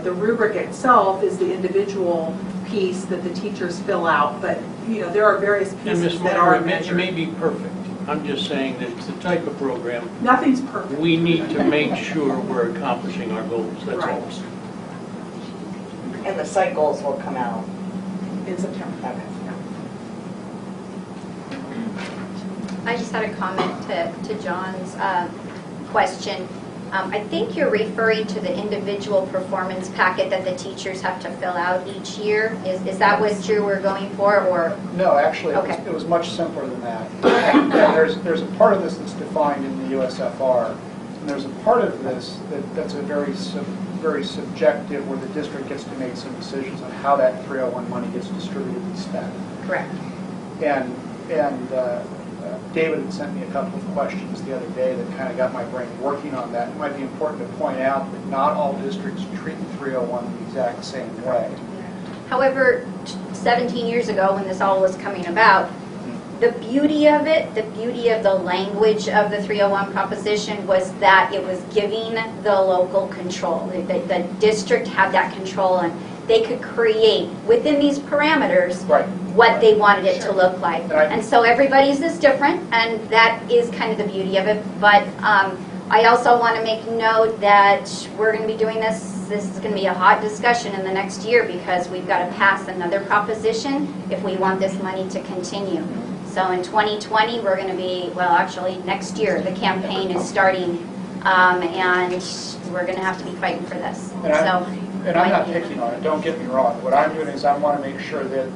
the rubric itself is the individual piece that the teachers fill out, but, there are various pieces that are measured. It may be perfect. I'm just saying that it's the type of program. Nothing's perfect. We need to make sure we're accomplishing our goals, that's all. And the site goals will come out in September. Okay. I just had a comment to John's question. I think you're referring to the individual performance packet that the teachers have to fill out each year. Is that what you were going for, or? No, actually, Okay. it was much simpler than that. And there's a part of this that's defined in the USFR, and there's a part of this that's a very subjective, where the district gets to make some decisions on how that 301 money gets distributed and spent. Correct. And David had sent me a couple of questions the other day that kind of got my brain working on that. It might be important to point out that not all districts treat the 301 the exact same way. However, 17 years ago when this all was coming about, the beauty of it, the beauty of the language of the 301 proposition was that it was giving the local control. The district had that control, and they could create within these parameters what they wanted it to look like. And so everybody's is different, and that is kind of the beauty of it. But I also want to make note that we're going to be doing this. This is going to be a hot discussion in the next year, because we've got to pass another proposition if we want this money to continue. So in 2020, we're going to be, well, actually next year, the campaign is starting, and we're going to have to be fighting for this. And I'm not picking on it, don't get me wrong. What I'm doing is I want to make sure that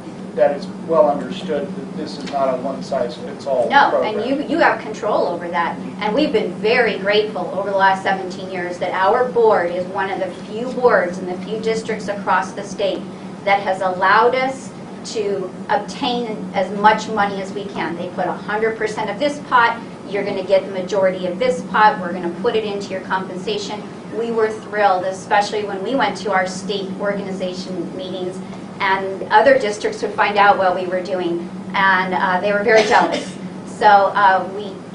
it's well understood that this is not a one-size-fits-all program. And you have control over that. And we've been very grateful over the last 17 years that our board is one of the few boards in the few districts across the state that has allowed us to obtain as much money as we can. They put 100% of this pot, you're going to get the majority of this pot, we're going to put it into your compensation. We were thrilled, especially when we went to our state organization meetings, and other districts would find out what we were doing, and they were very jealous. So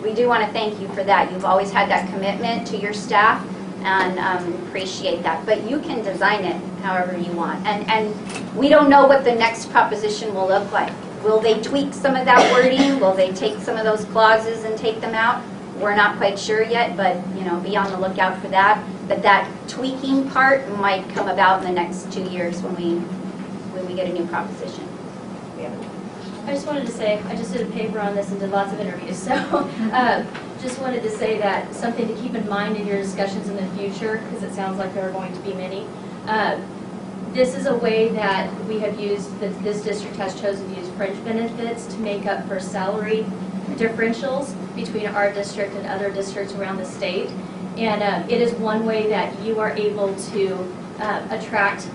we do want to thank you for that. You've always had that commitment to your staff, and appreciate that. But you can design it however you want. And we don't know what the next proposition will look like. Will they tweak some of that wording? Will they take some of those clauses and take them out? We're not quite sure yet, but be on the lookout for that. But that tweaking part might come about in the next 2 years when we get a new proposition. Yeah. I just wanted to say, I just did a paper on this and did lots of interviews, so just wanted to say that something to keep in mind in your discussions in the future, because it sounds like there are going to be many. This is a way that we have used, that this district has chosen to use fringe benefits to make up for salary differentials between our district and other districts around the state. And it is one way that you are able to attract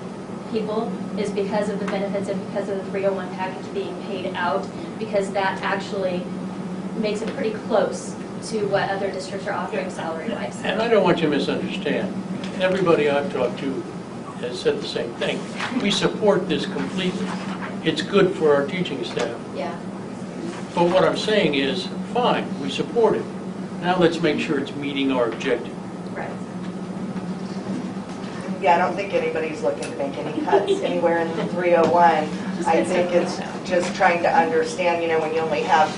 people, is because of the benefits and because of the 301 package being paid out, because that actually makes it pretty close to what other districts are offering salary-wise. And I don't want you to misunderstand. Everybody I've talked to has said the same thing. We support this completely. It's good for our teaching staff. Yeah. But what I'm saying is, fine, we support it. Now let's make sure it's meeting our objective. Right. Yeah, I don't think anybody's looking to make any cuts anywhere in the 301. I think it's just trying to understand, you know, when you only have,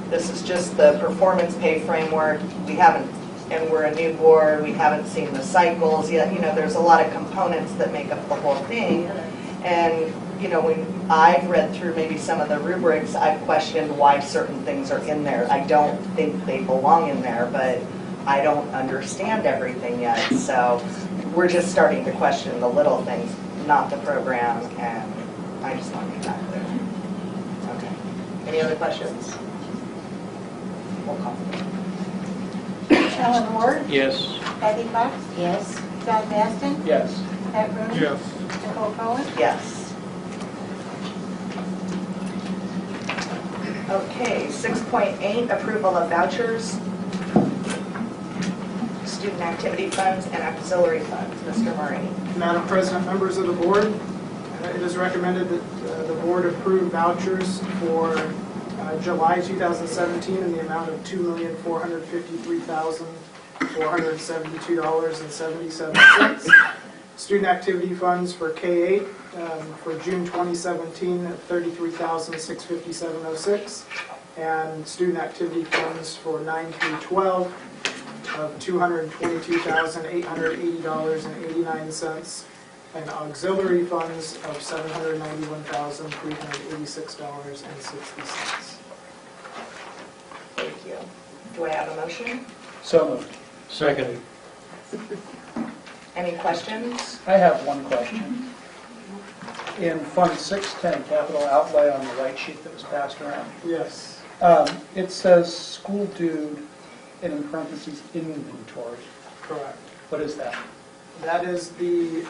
this is just the performance pay framework, we haven't, and we're a new board, we haven't seen the cycles yet, you know, there's a lot of components that make up the whole thing. And, you know, when I've read through maybe some of the rubrics, I've questioned why certain things are in there. I don't think they belong in there, but I don't understand everything yet. So we're just starting to question the little things, not the program, and I just want to get that clear. Okay. Any other questions? Roll call. Alan Ward, Yes. Patty Cox, Yes. John Baston, Yes. Pat Rooney. Yes. Nicole Cohen. Yes. Okay, 6.8, approval of vouchers, student activity funds, and auxiliary funds. Mr. Murray. Madam President, members of the board, it is recommended that the board approve vouchers for July 2017 in the amount of $2,453,472.77. Student activity funds for K-8 for June 2017 at $33,657.06, and student activity funds for 9 through 12 of $222,880.89, and auxiliary funds of $791,386.60. Thank you. Do I have a motion? So moved. Seconded. Any questions? I have one question. In Fund 610, capital outlay on the white sheet that was passed around, Yes. it says school dude and in parentheses inventory. Correct. What is that? That is the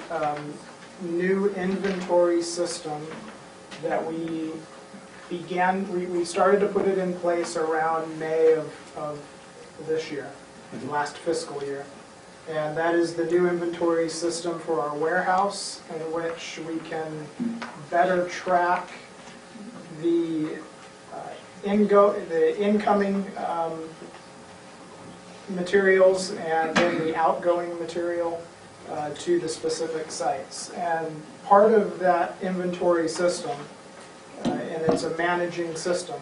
new inventory system that we began, we started to put it in place around May of this year, last fiscal year. And that is the new inventory system for our warehouse, in which we can better track the incoming materials and then the outgoing material to the specific sites. And part of that inventory system, and it's a managing system,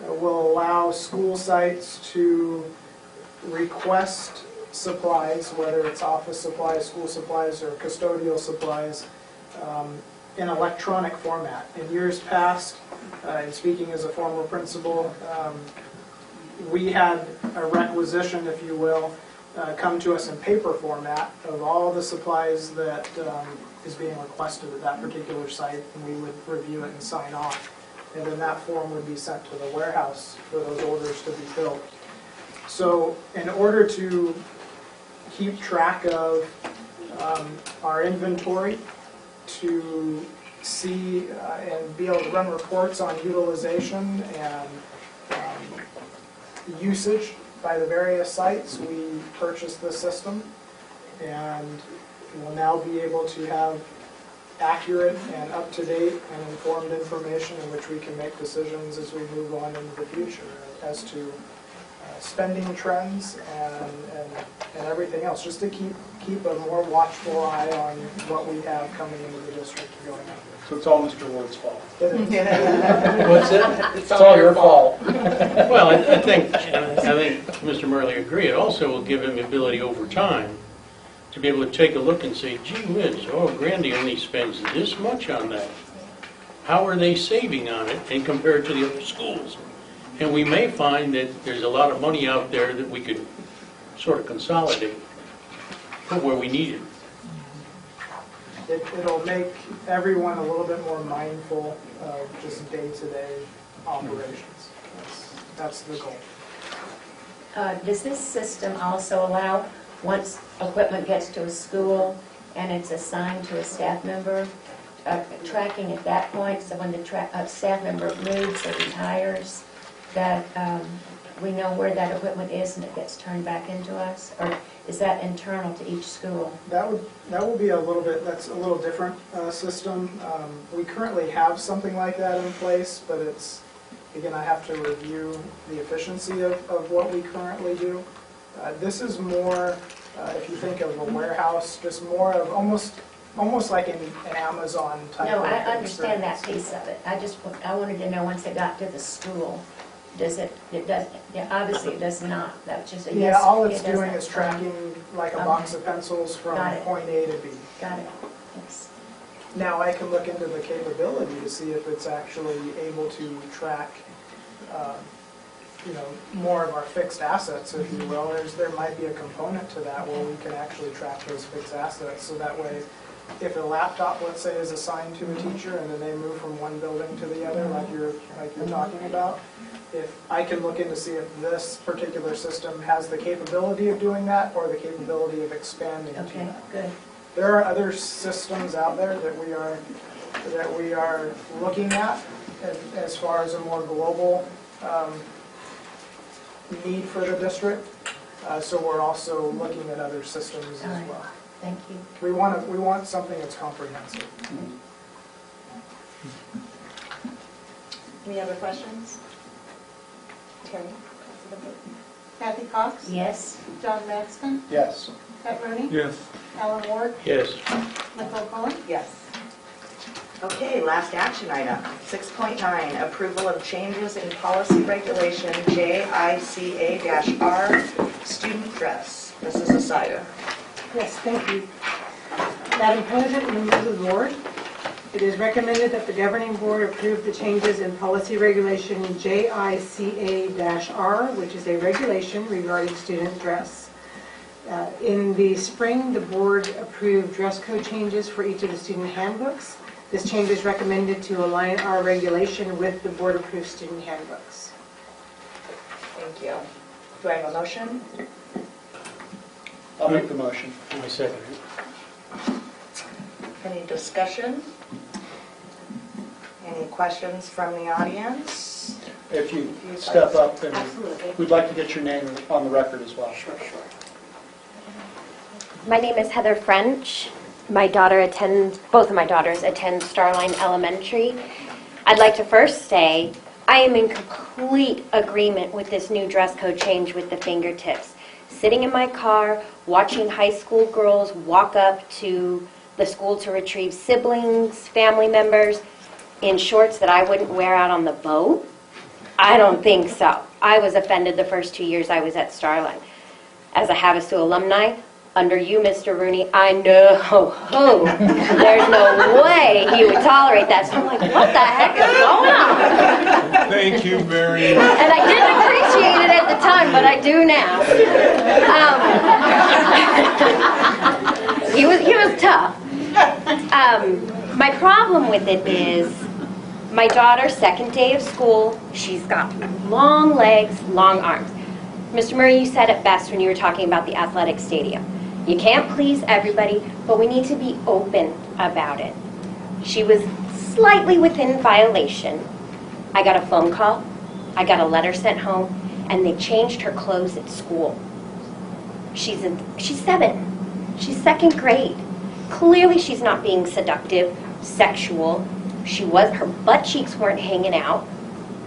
will allow school sites to request supplies, whether it's office supplies, school supplies, or custodial supplies, in electronic format. In years past, and speaking as a former principal, we had a requisition, if you will, come to us in paper format of all the supplies that is being requested at that particular site, and we would review it and sign off. And then that form would be sent to the warehouse for those orders to be filled. So in order to keep track of our inventory, to see and be able to run reports on utilization and usage by the various sites, we purchased this system, and we'll now be able to have accurate and up-to-date and informed information in which we can make decisions as we move on into the future as to spending trends and everything else, just to keep a more watchful eye on what we have coming into the district going on. So it's all Mr. Ward's fault. What's that? It's all your fault. Well, I think Mr. Murley agreed. It also will give him the ability over time to be able to take a look and say, gee whiz, Grandy only spends this much on that. How are they saving on it and compared to the other schools? And we may find that there's a lot of money out there that we could sort of consolidate, put where we need it. It'll make everyone a little bit more mindful of just day-to-day operations. That's the goal. Does this system also allow, once equipment gets to a school and it's assigned to a staff member, tracking at that point, so when the staff member moves or retires, that we know where that equipment is and it gets turned back into us? Or is that internal to each school? That will be that's a little different system. We currently have something like that in place, but it's, again, I have to review the efficiency of what we currently do. This is more, if you think of a warehouse, just more of almost like an Amazon type No, of I understand that experience. piece of it. I wanted to know, once it got to the school, does it does, yeah, obviously it does not. That's just a yes. Yeah, all it's it doing doesn't. is tracking like a box of pencils from Got it. point A to B. Got it. Thanks. Now I can look into the capability to see if it's actually able to track, more of our fixed assets, if you will. There might be a component to that where we can actually track those fixed assets, so that way, if a laptop, let's say, is assigned to a teacher and then they move from one building to the other, like you're talking about, if I can look in to see if this particular system has the capability of doing that or the capability of expanding to Okay, that. good. There are other systems out there that we are looking at as far as a more global need for the district. So we're also looking at other systems as well. Thank you. We want something that's comprehensive. Any other questions? Terry? Kathy Cox? Yes. John Maxton? Yes. Pat Rooney? Yes. Alan Ward? Yes. Nicole Cullen? Yes. Okay, last action item, 6.9, approval of changes in policy regulation JICA-R, student dress. Mrs. Asaya. Yes, thank you. Madam President and members of the board, it is recommended that the governing board approve the changes in policy regulation JICA-R, which is a regulation regarding student dress. In the spring, the board approved dress code changes for each of the student handbooks. This change is recommended to align our regulation with the board-approved student handbooks. Thank you. Do I have a motion? I'll make the motion. I second it. Any discussion? Any questions from the audience? If you step up, and Absolutely. we'd like to get your name on the record as well. Sure. My name is Heather French. Both of my daughters attend Starline Elementary. I'd like to first say I am in complete agreement with this new dress code change with the fingertips. Sitting in my car, watching high school girls walk up to the school to retrieve siblings, family members, in shorts that I wouldn't wear out on the boat? I don't think so. I was offended the first 2 years I was at Starline. As a Havasu alumni, under you, Mr. Rooney, I know there's no way he would tolerate that. So I'm like, what the heck is going on? Thank you, Mary. And I didn't appreciate it at the time, but I do now. He was tough. My problem with it is my daughter's second day of school. She's got long legs, long arms. Mr. Murray, you said it best when you were talking about the athletic stadium. You can't please everybody, but we need to be open about it. She was slightly within violation. I got a phone call, I got a letter sent home, and they changed her clothes at school. She's 7. She's second grade. Clearly she's not being seductive, sexual. Her butt cheeks weren't hanging out.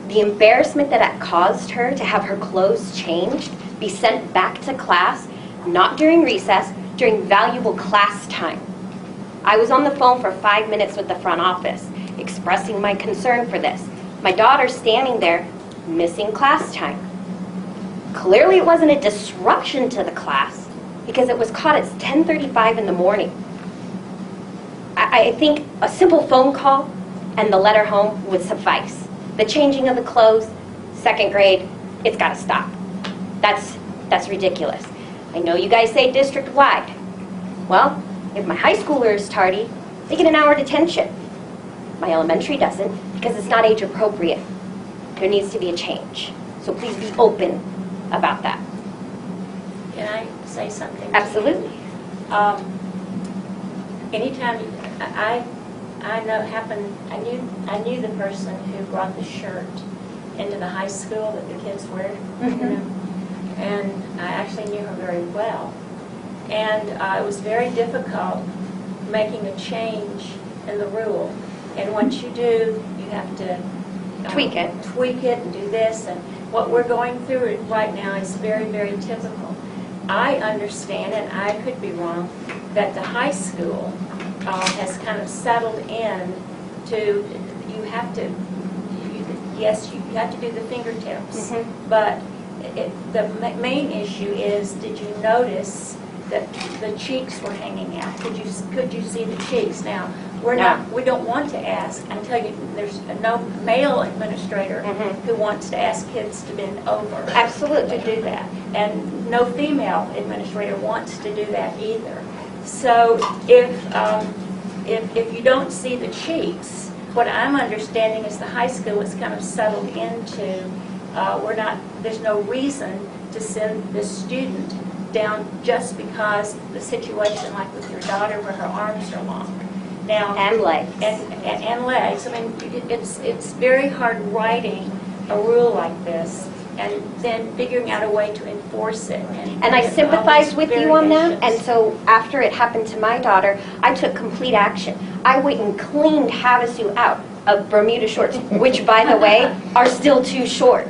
The embarrassment that it caused her to have her clothes changed, be sent back to class, not during recess, during valuable class time. I was on the phone for 5 minutes with the front office, expressing my concern for this. My daughter's standing there, missing class time. Clearly it wasn't a disruption to the class, because it was caught at 10:35 in the morning. I think a simple phone call and the letter home would suffice. The changing of the clothes, second grade, it's got to stop. That's ridiculous. I know you guys say district-wide. Well, if my high schooler is tardy, they get an hour detention. My elementary doesn't, because it's not age appropriate. There needs to be a change. So please be open about that. Can I say something? Absolutely. Anytime I knew the person who brought the shirt into the high school that the kids wear, and I actually knew her very well. And it was very difficult making a change in the rule. And once you do, you have to tweak it and do this. And what we're going through right now is very, very typical. I understand, and I could be wrong, that the high school has kind of settled in to, you have to do the fingertips. But the main issue is, did you notice that the cheeks were hanging out? Could you see the cheeks? Now, we don't want to ask until there's no male administrator who wants to ask kids to bend over. Absolutely. To do that. And no female administrator wants to do that either. So if you don't see the cheeks, what I'm understanding is the high school is kind of settled into, there's no reason to send this student down just because the situation, like with your daughter, where her arms are long. Now, and legs. And legs. I mean, it's very hard writing a rule like this and then figuring out a way to enforce it. And I sympathize with you on that. And so after it happened to my daughter, I took complete action. I went and cleaned Havasu out of Bermuda shorts, which, by the way, are still too short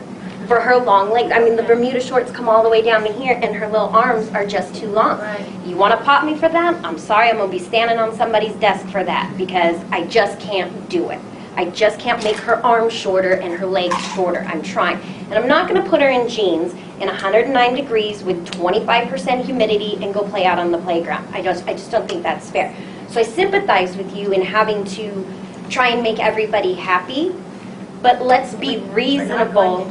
for her long legs. I mean, the Bermuda shorts come all the way down to here, and her little arms are just too long. Right. You want to pop me for that? I'm sorry, I'm going to be standing on somebody's desk for that, because I just can't do it. I just can't make her arms shorter and her legs shorter. I'm trying. And I'm not going to put her in jeans in 109 degrees with 25% humidity and go play out on the playground. I just don't think that's fair. So I sympathize with you in having to try and make everybody happy, but let's be reasonable.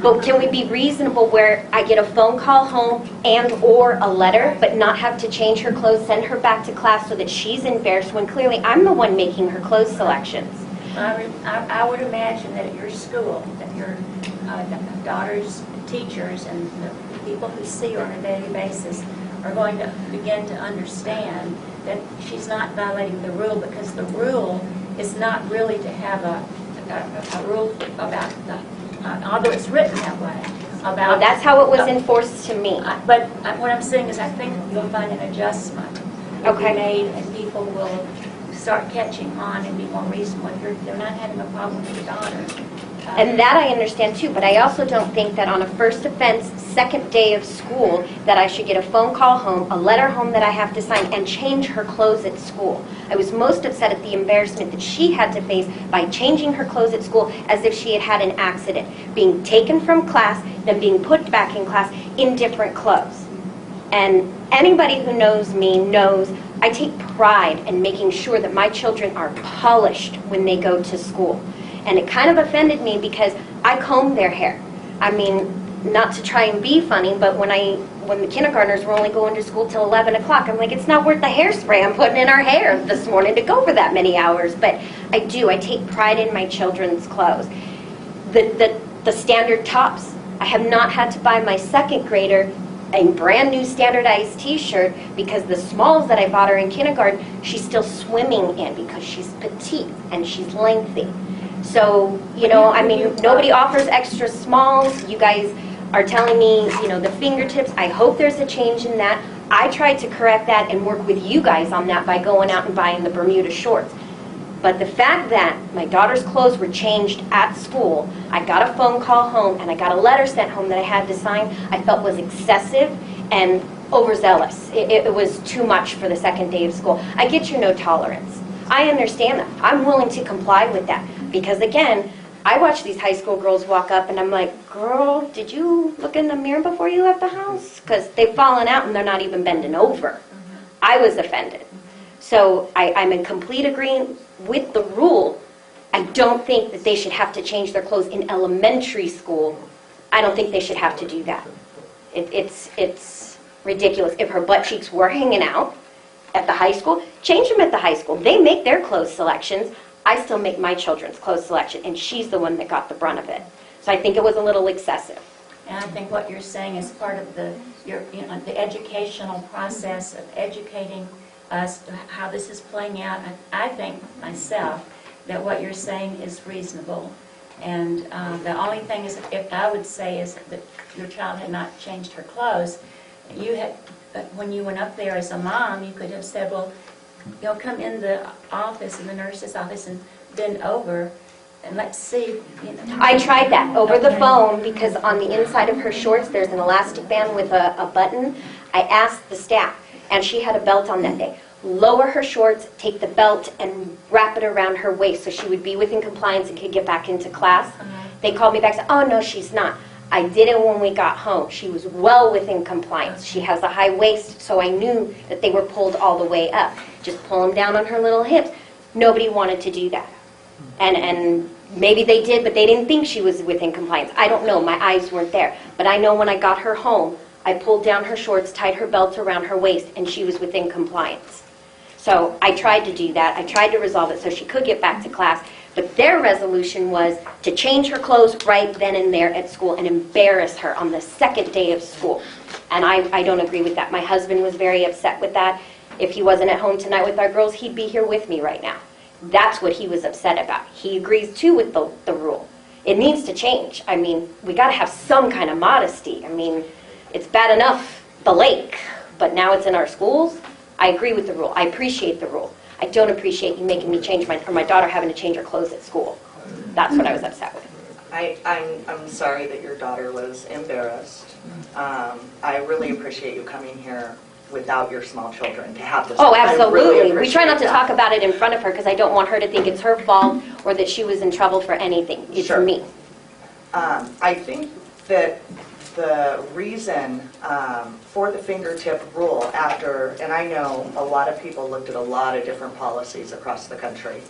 But can we be reasonable where I get a phone call home and or a letter, but not have to change her clothes, send her back to class so that she's embarrassed when clearly I'm the one making her clothes selections? I would imagine that at your school, that your daughter's teachers and the people who see her on a daily basis are going to begin to understand that she's not violating the rule, because the rule is not really to have a rule about the, although it's written that way. Well, that's how it was enforced to me. But what I'm saying is, I think you'll find an adjustment will be made, and people will start catching on and be more reasonable. They're not having a problem with your daughter. And that I understand too, but I also don't think that on a first offense, second day of school, that I should get a phone call home, a letter home that I have to sign, and change her clothes at school. I was most upset at the embarrassment that she had to face by changing her clothes at school as if she had had an accident, being taken from class, then being put back in class in different clothes. And anybody who knows me knows I take pride in making sure that my children are polished when they go to school. And it kind of offended me because I comb their hair. I mean, not to try and be funny, but when the kindergartners were only going to school till 11 o'clock, I'm like, it's not worth the hairspray I'm putting in our hair this morning to go for that many hours. But I take pride in my children's clothes. The standard tops. I have not had to buy my second grader a brand new standardized t-shirt because the smalls that I bought her in kindergarten, she's still swimming in because she's petite and she's lengthy. So, I mean, nobody offers extra smalls. You guys are telling me, the fingertips. I hope there's a change in that. I tried to correct that and work with you guys on that by going out and buying the Bermuda shorts. But the fact that my daughter's clothes were changed at school, I got a phone call home and I got a letter sent home that I had to sign, I felt was excessive and overzealous. It was too much for the second day of school. I get your no tolerance. I understand that. I'm willing to comply with that. Because again, I watch these high school girls walk up and I'm like, girl, did you look in the mirror before you left the house? Because they've fallen out and they're not even bending over. I was offended. So I'm in complete agreement with the rule. I don't think that they should have to change their clothes in elementary school. I don't think they should have to do that. It's ridiculous. If her butt cheeks were hanging out, at the high school, change them at the high school. They make their clothes selections. I still make my children's clothes selection, and she's the one that got the brunt of it. So I think it was a little excessive. And I think what you're saying is part of the educational process of educating us to how this is playing out. I think myself that what you're saying is reasonable. And the only thing is, if I would say, is that your child had not changed her clothes. You had, when you went up there as a mom, you could have said, well, you'll come in the office, in the nurse's office, and bend over, and let's see. I tried that over the phone because on the inside of her shorts there's an elastic band with a button. I asked the staff, and she had a belt on that day. Lower her shorts, take the belt, and wrap it around her waist so she would be within compliance and could get back into class. They called me back and said, oh, no, she's not. I did it when we got home. She was well within compliance. She has a high waist, so I knew that they were pulled all the way up. Just pull them down on her little hips. Nobody wanted to do that. And maybe they did, but they didn't think she was within compliance. I don't know. My eyes weren't there. But I know when I got her home, I pulled down her shorts, tied her belt around her waist, and she was within compliance. So I tried to do that. I tried to resolve it so she could get back to class. But their resolution was to change her clothes right then and there at school and embarrass her on the second day of school. And I don't agree with that. My husband was very upset with that. If he wasn't at home tonight with our girls, he'd be here with me right now. That's what he was upset about. He agrees too with the rule. It needs to change. I mean, we got to have some kind of modesty. I mean, it's bad enough the lake, but now it's in our schools. I agree with the rule. I appreciate the rule. I don't appreciate you making me change my daughter having to change her clothes at school. That's what I was upset with. I'm sorry that your daughter was embarrassed. I really appreciate you coming here without your small children to have this. Oh, absolutely. Really we try not to that. talk about it in front of her because I don't want her to think it's her fault or that she was in trouble for anything. It's Sure. me. I think that the reason for the fingertip rule after, and I know a lot of people looked at a lot of different policies across the country,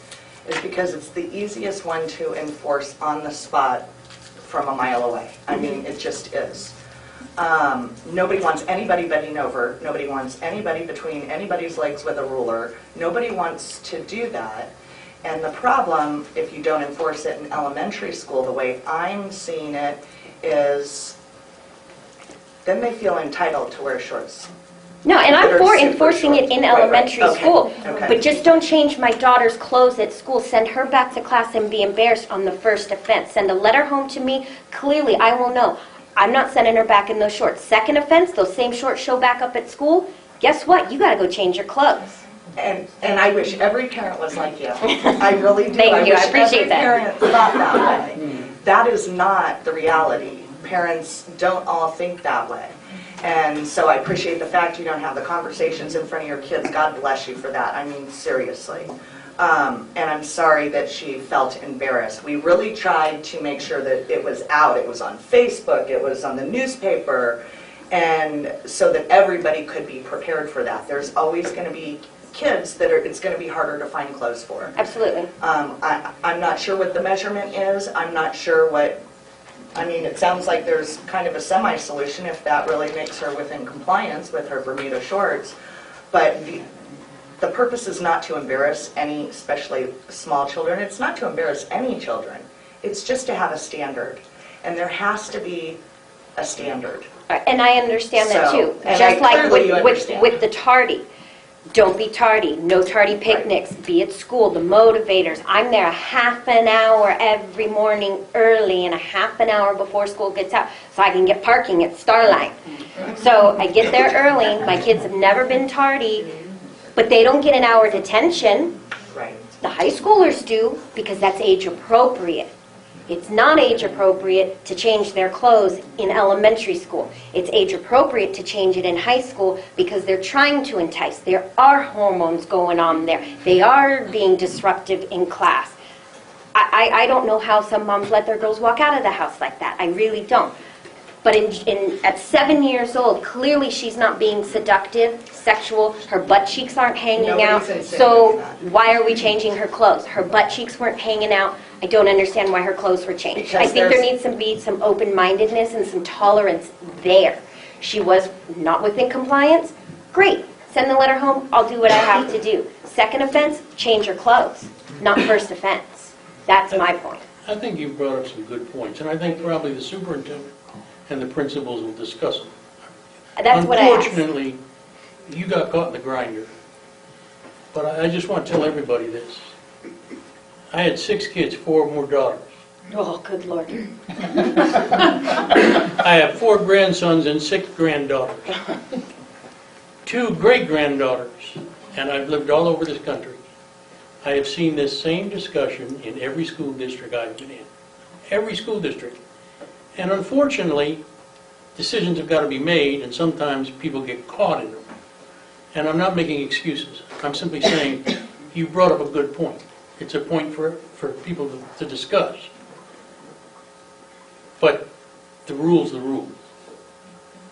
is because it's the easiest one to enforce on the spot from a mile away. I mean, it just is. Nobody wants anybody bending over. Nobody wants anybody between anybody's legs with a ruler. Nobody wants to do that. And the problem, if you don't enforce it in elementary school, the way I'm seeing it is then they feel entitled to wear shorts. No, and I'm that are for super enforcing short. it in Right, elementary okay, school. okay. But just don't change my daughter's clothes at school. Send her back to class and be embarrassed on the first offense. Send a letter home to me. Clearly, I will know. I'm not sending her back in those shorts. Second offense, those same shorts show back up at school. Guess what? You got to go change your clothes. And I wish every parent was like you. I really do. Thank you. I wish appreciate every that. parent thought that way. That is not the reality. Parents don't all think that way. And so I appreciate the fact you don't have the conversations in front of your kids. God bless you for that. I mean, seriously. And I'm sorry that she felt embarrassed. We really tried to make sure that it was out. It was on Facebook. It was on the newspaper. And so that everybody could be prepared for that. There's always going to be kids that it's going to be harder to find clothes for. Absolutely. I'm not sure what the measurement is. I'm not sure what, I mean, it sounds like there's kind of a semi-solution if that really makes her within compliance with her Bermuda shorts. But the purpose is not to embarrass any, especially small children. It's not to embarrass any children. It's just to have a standard. And there has to be a standard. And I understand that too. And Just like with the tardy. Don't be tardy. No tardy picnics. Right. Be at school. The motivators. I'm there a half an hour every morning early and a half an hour before school gets out so I can get parking at Starlight. So I get there early. My kids have never been tardy, but they don't get an hour detention. Right. The high schoolers do because that's age appropriate. It's not age appropriate to change their clothes in elementary school. It's age appropriate to change it in high school because they're trying to entice. There are hormones going on there. They are being disruptive in class. I don't know how some moms let their girls walk out of the house like that. I really don't. But at 7 years old, clearly she's not being seductive, sexual. Her butt cheeks aren't hanging out. So why are we changing her clothes? Her butt cheeks weren't hanging out. I don't understand why her clothes were changed. Because I think there needs to be some open-mindedness and some tolerance there. She was not within compliance. Great. send the letter home, I'll do what I have to do. Second offense, change your clothes, not first offense. That's my point. I think you brought up some good points, and I think probably the superintendent and the principals will discuss them. That's what I asked. Unfortunately, you got caught in the grinder, but I just want to tell everybody this. I had 6 kids, 4 more daughters. Oh, good Lord. I have 4 grandsons and 6 granddaughters. 2 great-granddaughters, and I've lived all over this country. I have seen this same discussion in every school district I've been in. Every school district. And unfortunately, decisions have got to be made, and sometimes people get caught in them. And I'm not making excuses. I'm simply saying, you brought up a good point. It's a point for people to discuss. But the rule's the rule.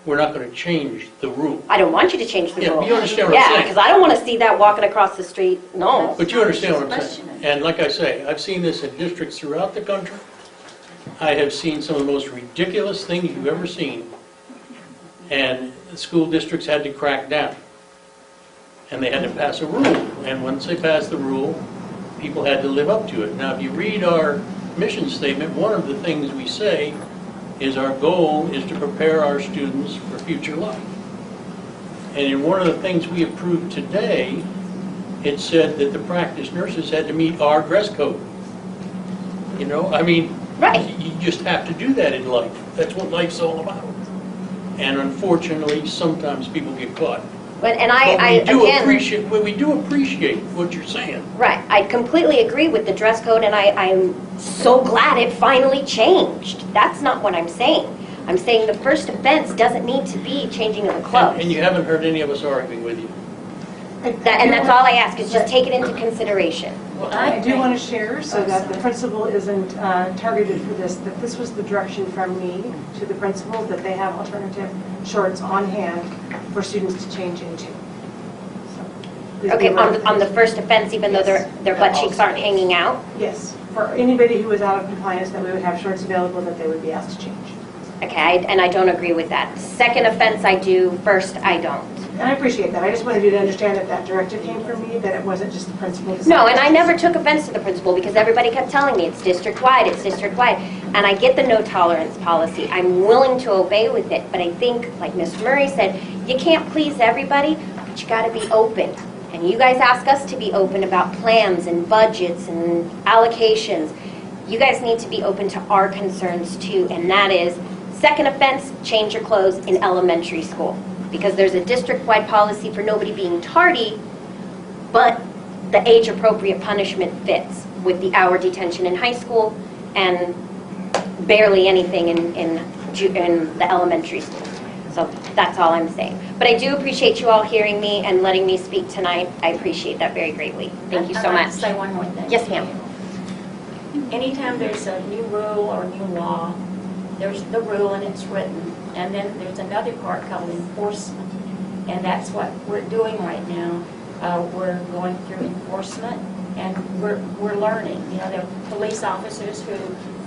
We're not going to change the rule. I don't want you to change the rule. Yeah, you understand what I'm saying? Yeah, because I don't want to see that walking across the street. No. But you understand what I'm saying. And like I say, I've seen this in districts throughout the country. I have seen some of the most ridiculous things you've ever seen. And the school districts had to crack down. And they had to pass a rule. And once they passed the rule, people had to live up to it. Now, if you read our mission statement, one of the things we say is our goal is to prepare our students for future life. And in one of the things we approved today, it said that the practice nurses had to meet our dress code. You know, I mean, right. You just have to do that in life. That's what life's all about. And unfortunately, sometimes people get caught. But, and we do appreciate what you're saying. Right. I completely agree with the dress code, and I'm so glad it finally changed. That's not what I'm saying. I'm saying the first offense doesn't need to be changing of the clothes. And you haven't heard any of us arguing with you. And that's all I ask, is just take it into consideration. Well, I do want to share, so that the principal isn't targeted for this, that this was the direction from me to the principal, that they have alternative shorts on hand for students to change into. Okay, on the first offense, even though their butt cheeks aren't hanging out? Yes, for anybody who was out of compliance, that we would have shorts available that they would be asked to change. Okay, and I don't agree with that. Second offense I do, first I don't. And I appreciate that. I just wanted you to understand that that directive came from me, that it wasn't just the principal. No, and I never took offense to the principal because everybody kept telling me it's district-wide, it's district-wide. And I get the no tolerance policy. I'm willing to obey with it, but I think, like Ms. Murray said, you can't please everybody, but you got to be open. And you guys ask us to be open about plans and budgets and allocations. You guys need to be open to our concerns too, and that is, second offense, change your clothes in elementary school. Because there's a district-wide policy for nobody being tardy, but the age-appropriate punishment fits with the hour detention in high school and barely anything in the elementary school. So that's all I'm saying. But I do appreciate you all hearing me and letting me speak tonight. I appreciate that very greatly. Thank you so I'd like much. to say one more thing. Yes, ma'am. Anytime there's a new rule or new law, there's the rule and it's written, and then there's another part called enforcement, and that's what we're doing right now. We're going through enforcement, and we're learning. You know, there are police officers who,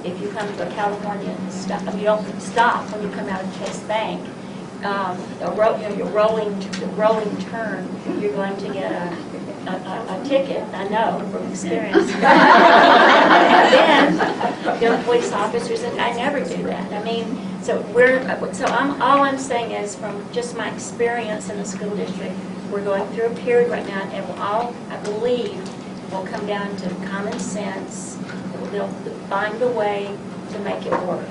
if you come to a California stop, you don't stop when you come out of Chase Bank. Your rolling turn, you're going to get a ticket. I know from experience. Then police officers, and I never do that. I mean, all I'm saying is, from just my experience in the school district, we're going through a period right now, and we'll all, I believe, will come down to common sense. They'll find a way to make it work.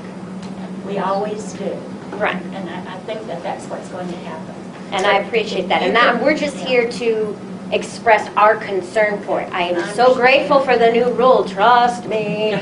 We always do. Right. And I think that that's what's going to happen. And I appreciate that. And we're just here to express our concern for it. I am so grateful for the new rule, trust me.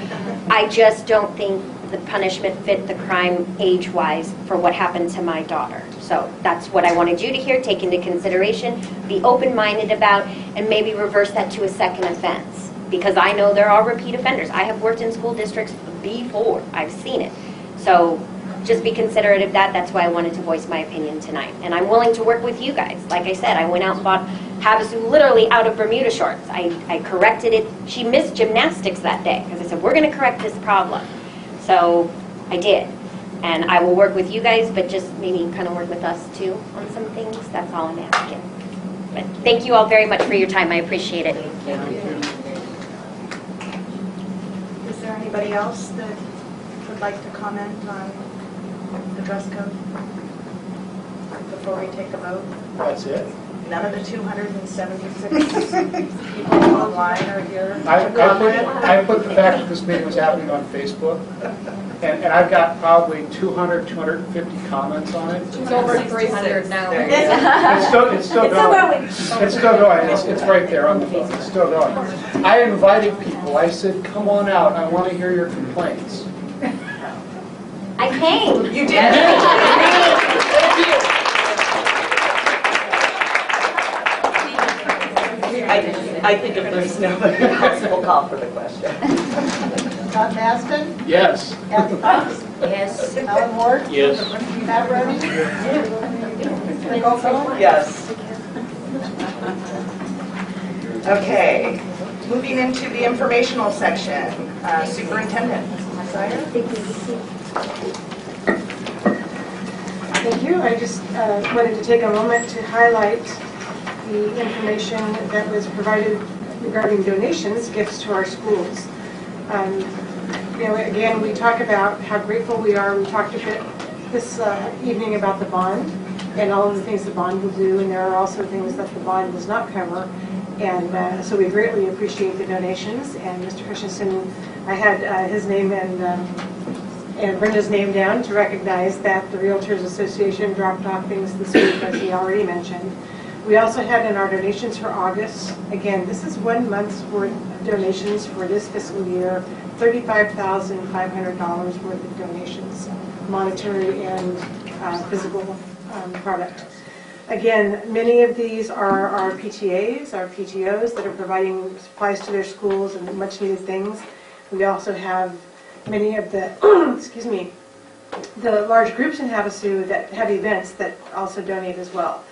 I just don't think the punishment fit the crime age-wise for what happened to my daughter. So that's what I wanted you to hear, take into consideration, be open-minded about, and maybe reverse that to a second offense. Because I know there are repeat offenders. I have worked in school districts before. I've seen it. So just be considerate of that. That's why I wanted to voice my opinion tonight. And I'm willing to work with you guys. Like I said, I went out and bought Havasu literally out of Bermuda shorts. I corrected it. She missed gymnastics that day because I said, we're going to correct this problem. So I did. And I will work with you guys, but just maybe kind of work with us too on some things. That's all I'm asking. But thank you all very much for your time. I appreciate it. Is there anybody else that would like to comment on the dress code before we take a vote? That's it. None of the 276 people online are here to comment? I put the fact that this meeting was happening on Facebook, and I've got probably 200, 250 comments on it. It's over 300 now. It's still going. It's still going. It's right there on the phone. It's still going. I invited people. I said, come on out. I want to hear your complaints. I came. You did. I think if there's nobody else, we'll call for the question. Todd Maston? Yes. Kathy Cox? Yes. Alan Ward? Yes. Matt Rody? Nicole Cullen? Yes. Okay, moving into the informational section. Superintendent. Sire? Thank you. I just wanted to take a moment to highlight the information that was provided regarding donations, gifts to our schools. Again, we talk about how grateful we are. We talked a bit this evening about the bond and all of the things the bond will do, and there are also things that the bond does not cover. And so we greatly appreciate the donations. And Mr. Christensen, I had his name and Brenda's name down to recognize that the Realtors Association dropped off things this week, as he already mentioned. We also had in our donations for August, again, this is 1 month's worth of donations for this fiscal year, $35,500 worth of donations, monetary and physical product. Again, many of these are our PTAs, our PTOs that are providing supplies to their schools and much needed things. We also have many of the, excuse me, the large groups in Havasu that have events that also donate as well.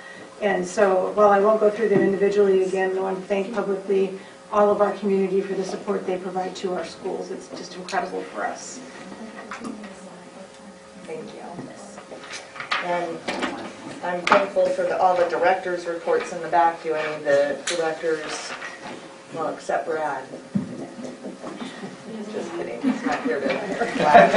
And so, while I won't go through them individually, again, I want to thank publicly all of our community for the support they provide to our schools. It's just incredible for us. Thank you. And I'm thankful for all the directors' reports in the back. Do any of the directors, well, except Brad? Just kidding, he's not here to laugh about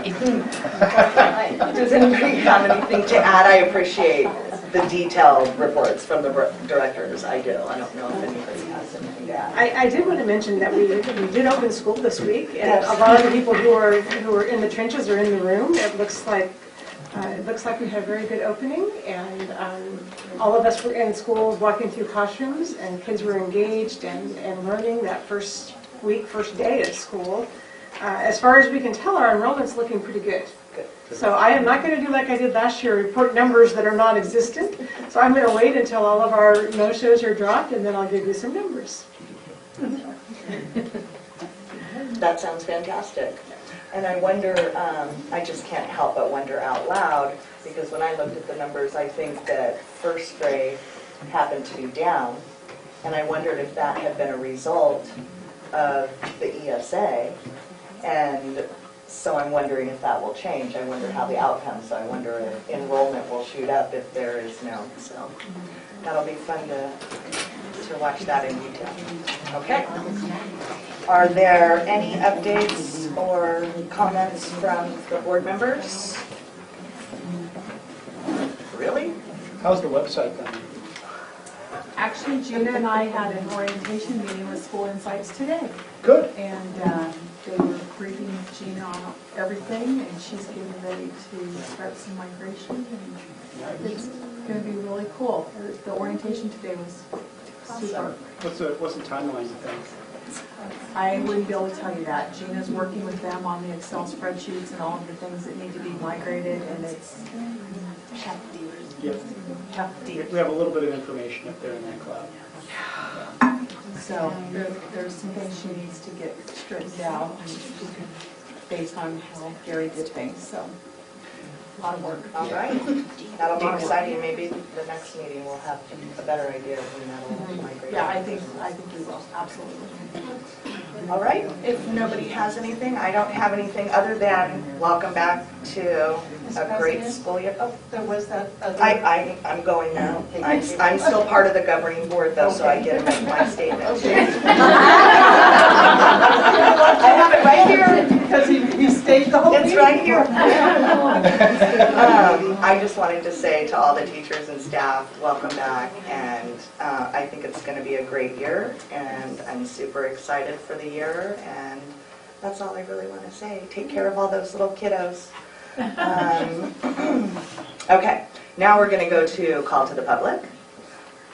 it. Does anybody have anything to add? I appreciate the detailed reports from the directors. I do. I don't know if anybody has anything to add. I did want to mention that we did open school this week, and a lot of the people who are in the trenches are in the room. It looks like we had a very good opening, and all of us were in school walking through classrooms, and kids were engaged and learning that first week, first day of school. As far as we can tell, our enrollment's looking pretty good. So I am not going to do like I did last year, report numbers that are non-existent. So I'm going to wait until all of our no-shows are dropped, and then I'll give you some numbers. That sounds fantastic. And I wonder, I just can't help but wonder out loud, because when I looked at the numbers, I think that first grade happened to be down, and I wondered if that had been a result of the ESA, and so I'm wondering if that will change. I wonder how the outcomes, I wonder if enrollment will shoot up if there is no. So that'll be fun to watch that in detail. Okay. Are there any updates or comments from the board members? Really? How's the website going? Actually, Gina and I had an orientation meeting with School Insights today. Good. And they were briefing Gina on everything, and she's getting ready to start some migration, and it's going to be really cool. The orientation today was super. What's the timeline of things? I wouldn't be able to tell you that. Gina's working with them on the Excel spreadsheets and all of the things that need to be migrated, and it's hefty. Yep. Hefty. We have a little bit of information up there in that cloud. So there's some things she needs to get straightened out based on how Gary did things. So A lot of work. All right, that'll be exciting. Maybe the next meeting we'll have a better idea of when that'll migrate. Yeah, I think we will, absolutely. All right, if nobody has anything, I don't have anything other than welcome back to a great school year. Oh, There was that other. I'm going now. I'm still part of the governing board though, so I get to make my statement. I have it right here because he stayed the whole meeting. It's right here. I just wanted to say to all the teachers and staff, welcome back, and I think it's going to be a great year, and I'm super excited for the year, and that's all I really want to say. Take care of all those little kiddos. Okay, now we're going to go to call to the public.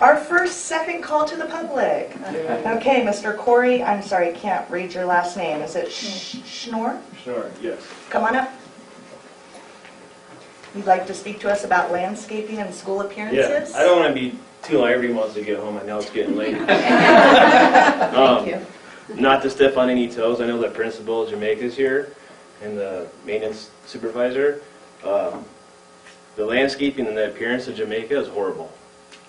Our second call to the public. Okay, Mr. Corey, I'm sorry, I can't read your last name. Is it Schnorr? Sure, yes. Come on up. You'd like to speak to us about landscaping and school appearances? Yeah, I don't want to be too long. Everybody wants to get home. I know it's getting late. Thank you. Not to step on any toes. I know the principal of Jamaica's here and the maintenance supervisor. The landscaping and the appearance of Jamaica is horrible.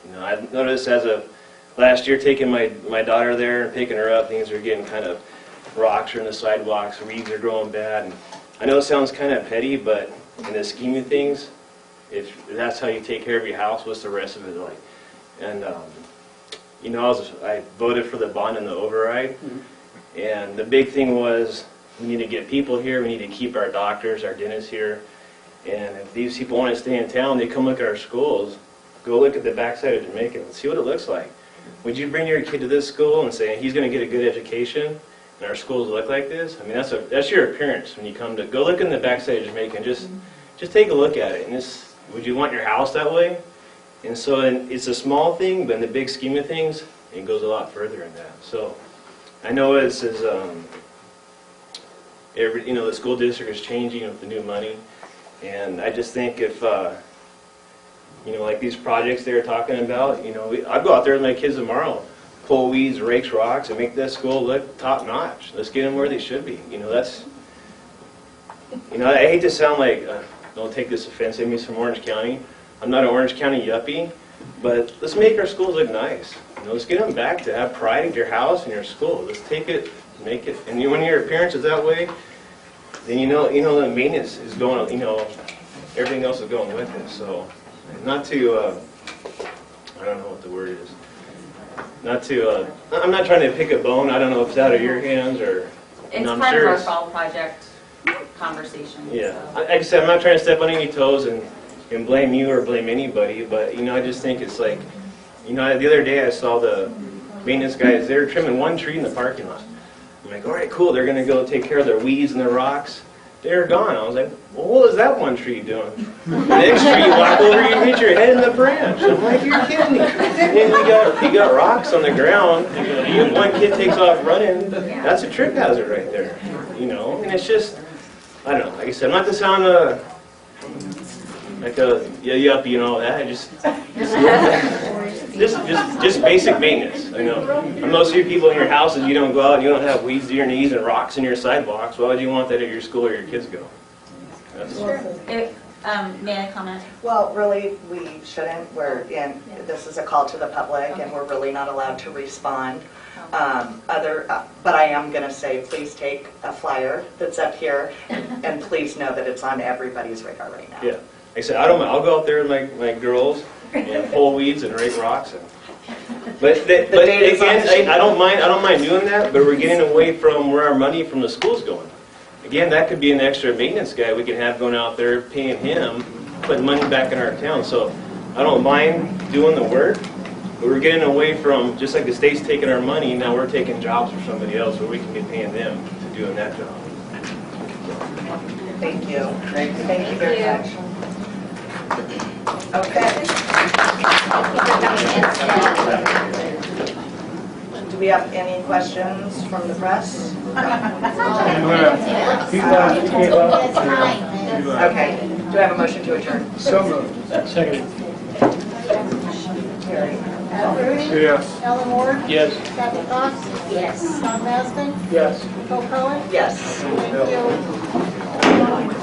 You know, I've noticed as of last year taking my daughter there and picking her up, things are getting kind of, rocks are in the sidewalks, weeds are growing bad. And I know it sounds kind of petty, but in the scheme of things, if that's how you take care of your house, what's the rest of it like? And you know, I voted for the bond and the override, and the big thing was we need to get people here, we need to keep our doctors, our dentists here, and if these people want to stay in town, they come look at our schools. Go look at the backside of Jamaica and see what it looks like. Would you bring your kid to this school and say he's going to get a good education and our schools look like this? I mean, that's your appearance when you come to go look in the backside of Jamaica and just take a look at it. And would you want your house that way? And so it's a small thing, but in the big scheme of things, it goes a lot further in that. So I know the school district is changing with the new money, and I just think if like these projects they were talking about, I'd go out there with my kids tomorrow, pull weeds, rakes rocks, and make this school look top notch. Let's get them where they should be. I hate to sound like, don't take this offensive, me from Orange County. I'm not an Orange County yuppie, but let's make our schools look nice. Let's get them back to have pride in your house and your school. Let's take it, make it, and when your appearance is that way, then the maintenance is going, everything else is going with it. So, not to, I don't know what the word is. I'm not trying to pick a bone. I don't know if it's out of your hands or. It's I'm part sure of our fall project conversation. Yeah, So. like I said, I'm not trying to step on any toes and blame you or blame anybody, but I just think it's like, the other day I saw the maintenance guys, they were trimming one tree in the parking lot. I'm like, all right, cool, they're gonna go take care of their weeds and their rocks. They're gone. I was like, well, what was that one tree doing? The next tree, you walk over, you hit your head in the branch. I'm like, you're kidding me. And you got rocks on the ground. One kid takes off running. That's a trip hazard right there. And it's just, I don't know. Like I said, not to sound like a yuppie and all that. Just basic maintenance. I know. And most of you people in your houses, you don't go out and you don't have weeds to your knees and rocks in your sidewalks. Why would you want that at your school or your kids go? Sure. May I comment? Well, really, we shouldn't. This is a call to the public, and we're really not allowed to respond. But I am going to say, please take a flyer that's up here, and please know that it's on everybody's radar right now. Yeah. Like I said, I'll go out there with my girls and pull weeds and rake rocks. But again, I don't mind doing that. But we're getting away from where our money from the school's going. Again, that could be an extra maintenance guy we can have going out there, paying him, putting money back in our town. So I don't mind doing the work. But we're getting away from, just like the state's taking our money, now we're taking jobs for somebody else where we can be paying them to doing that job. Thank you. Thank you very much. Okay. Do we have any questions from the press? Okay. Do I have a motion to adjourn? So moved. Second. Rudy? Yes. Ellen Ward? Yes. Kathy Fox? Yes. Don Maston? Yes. Nicole Cohen? Yes. Thank you.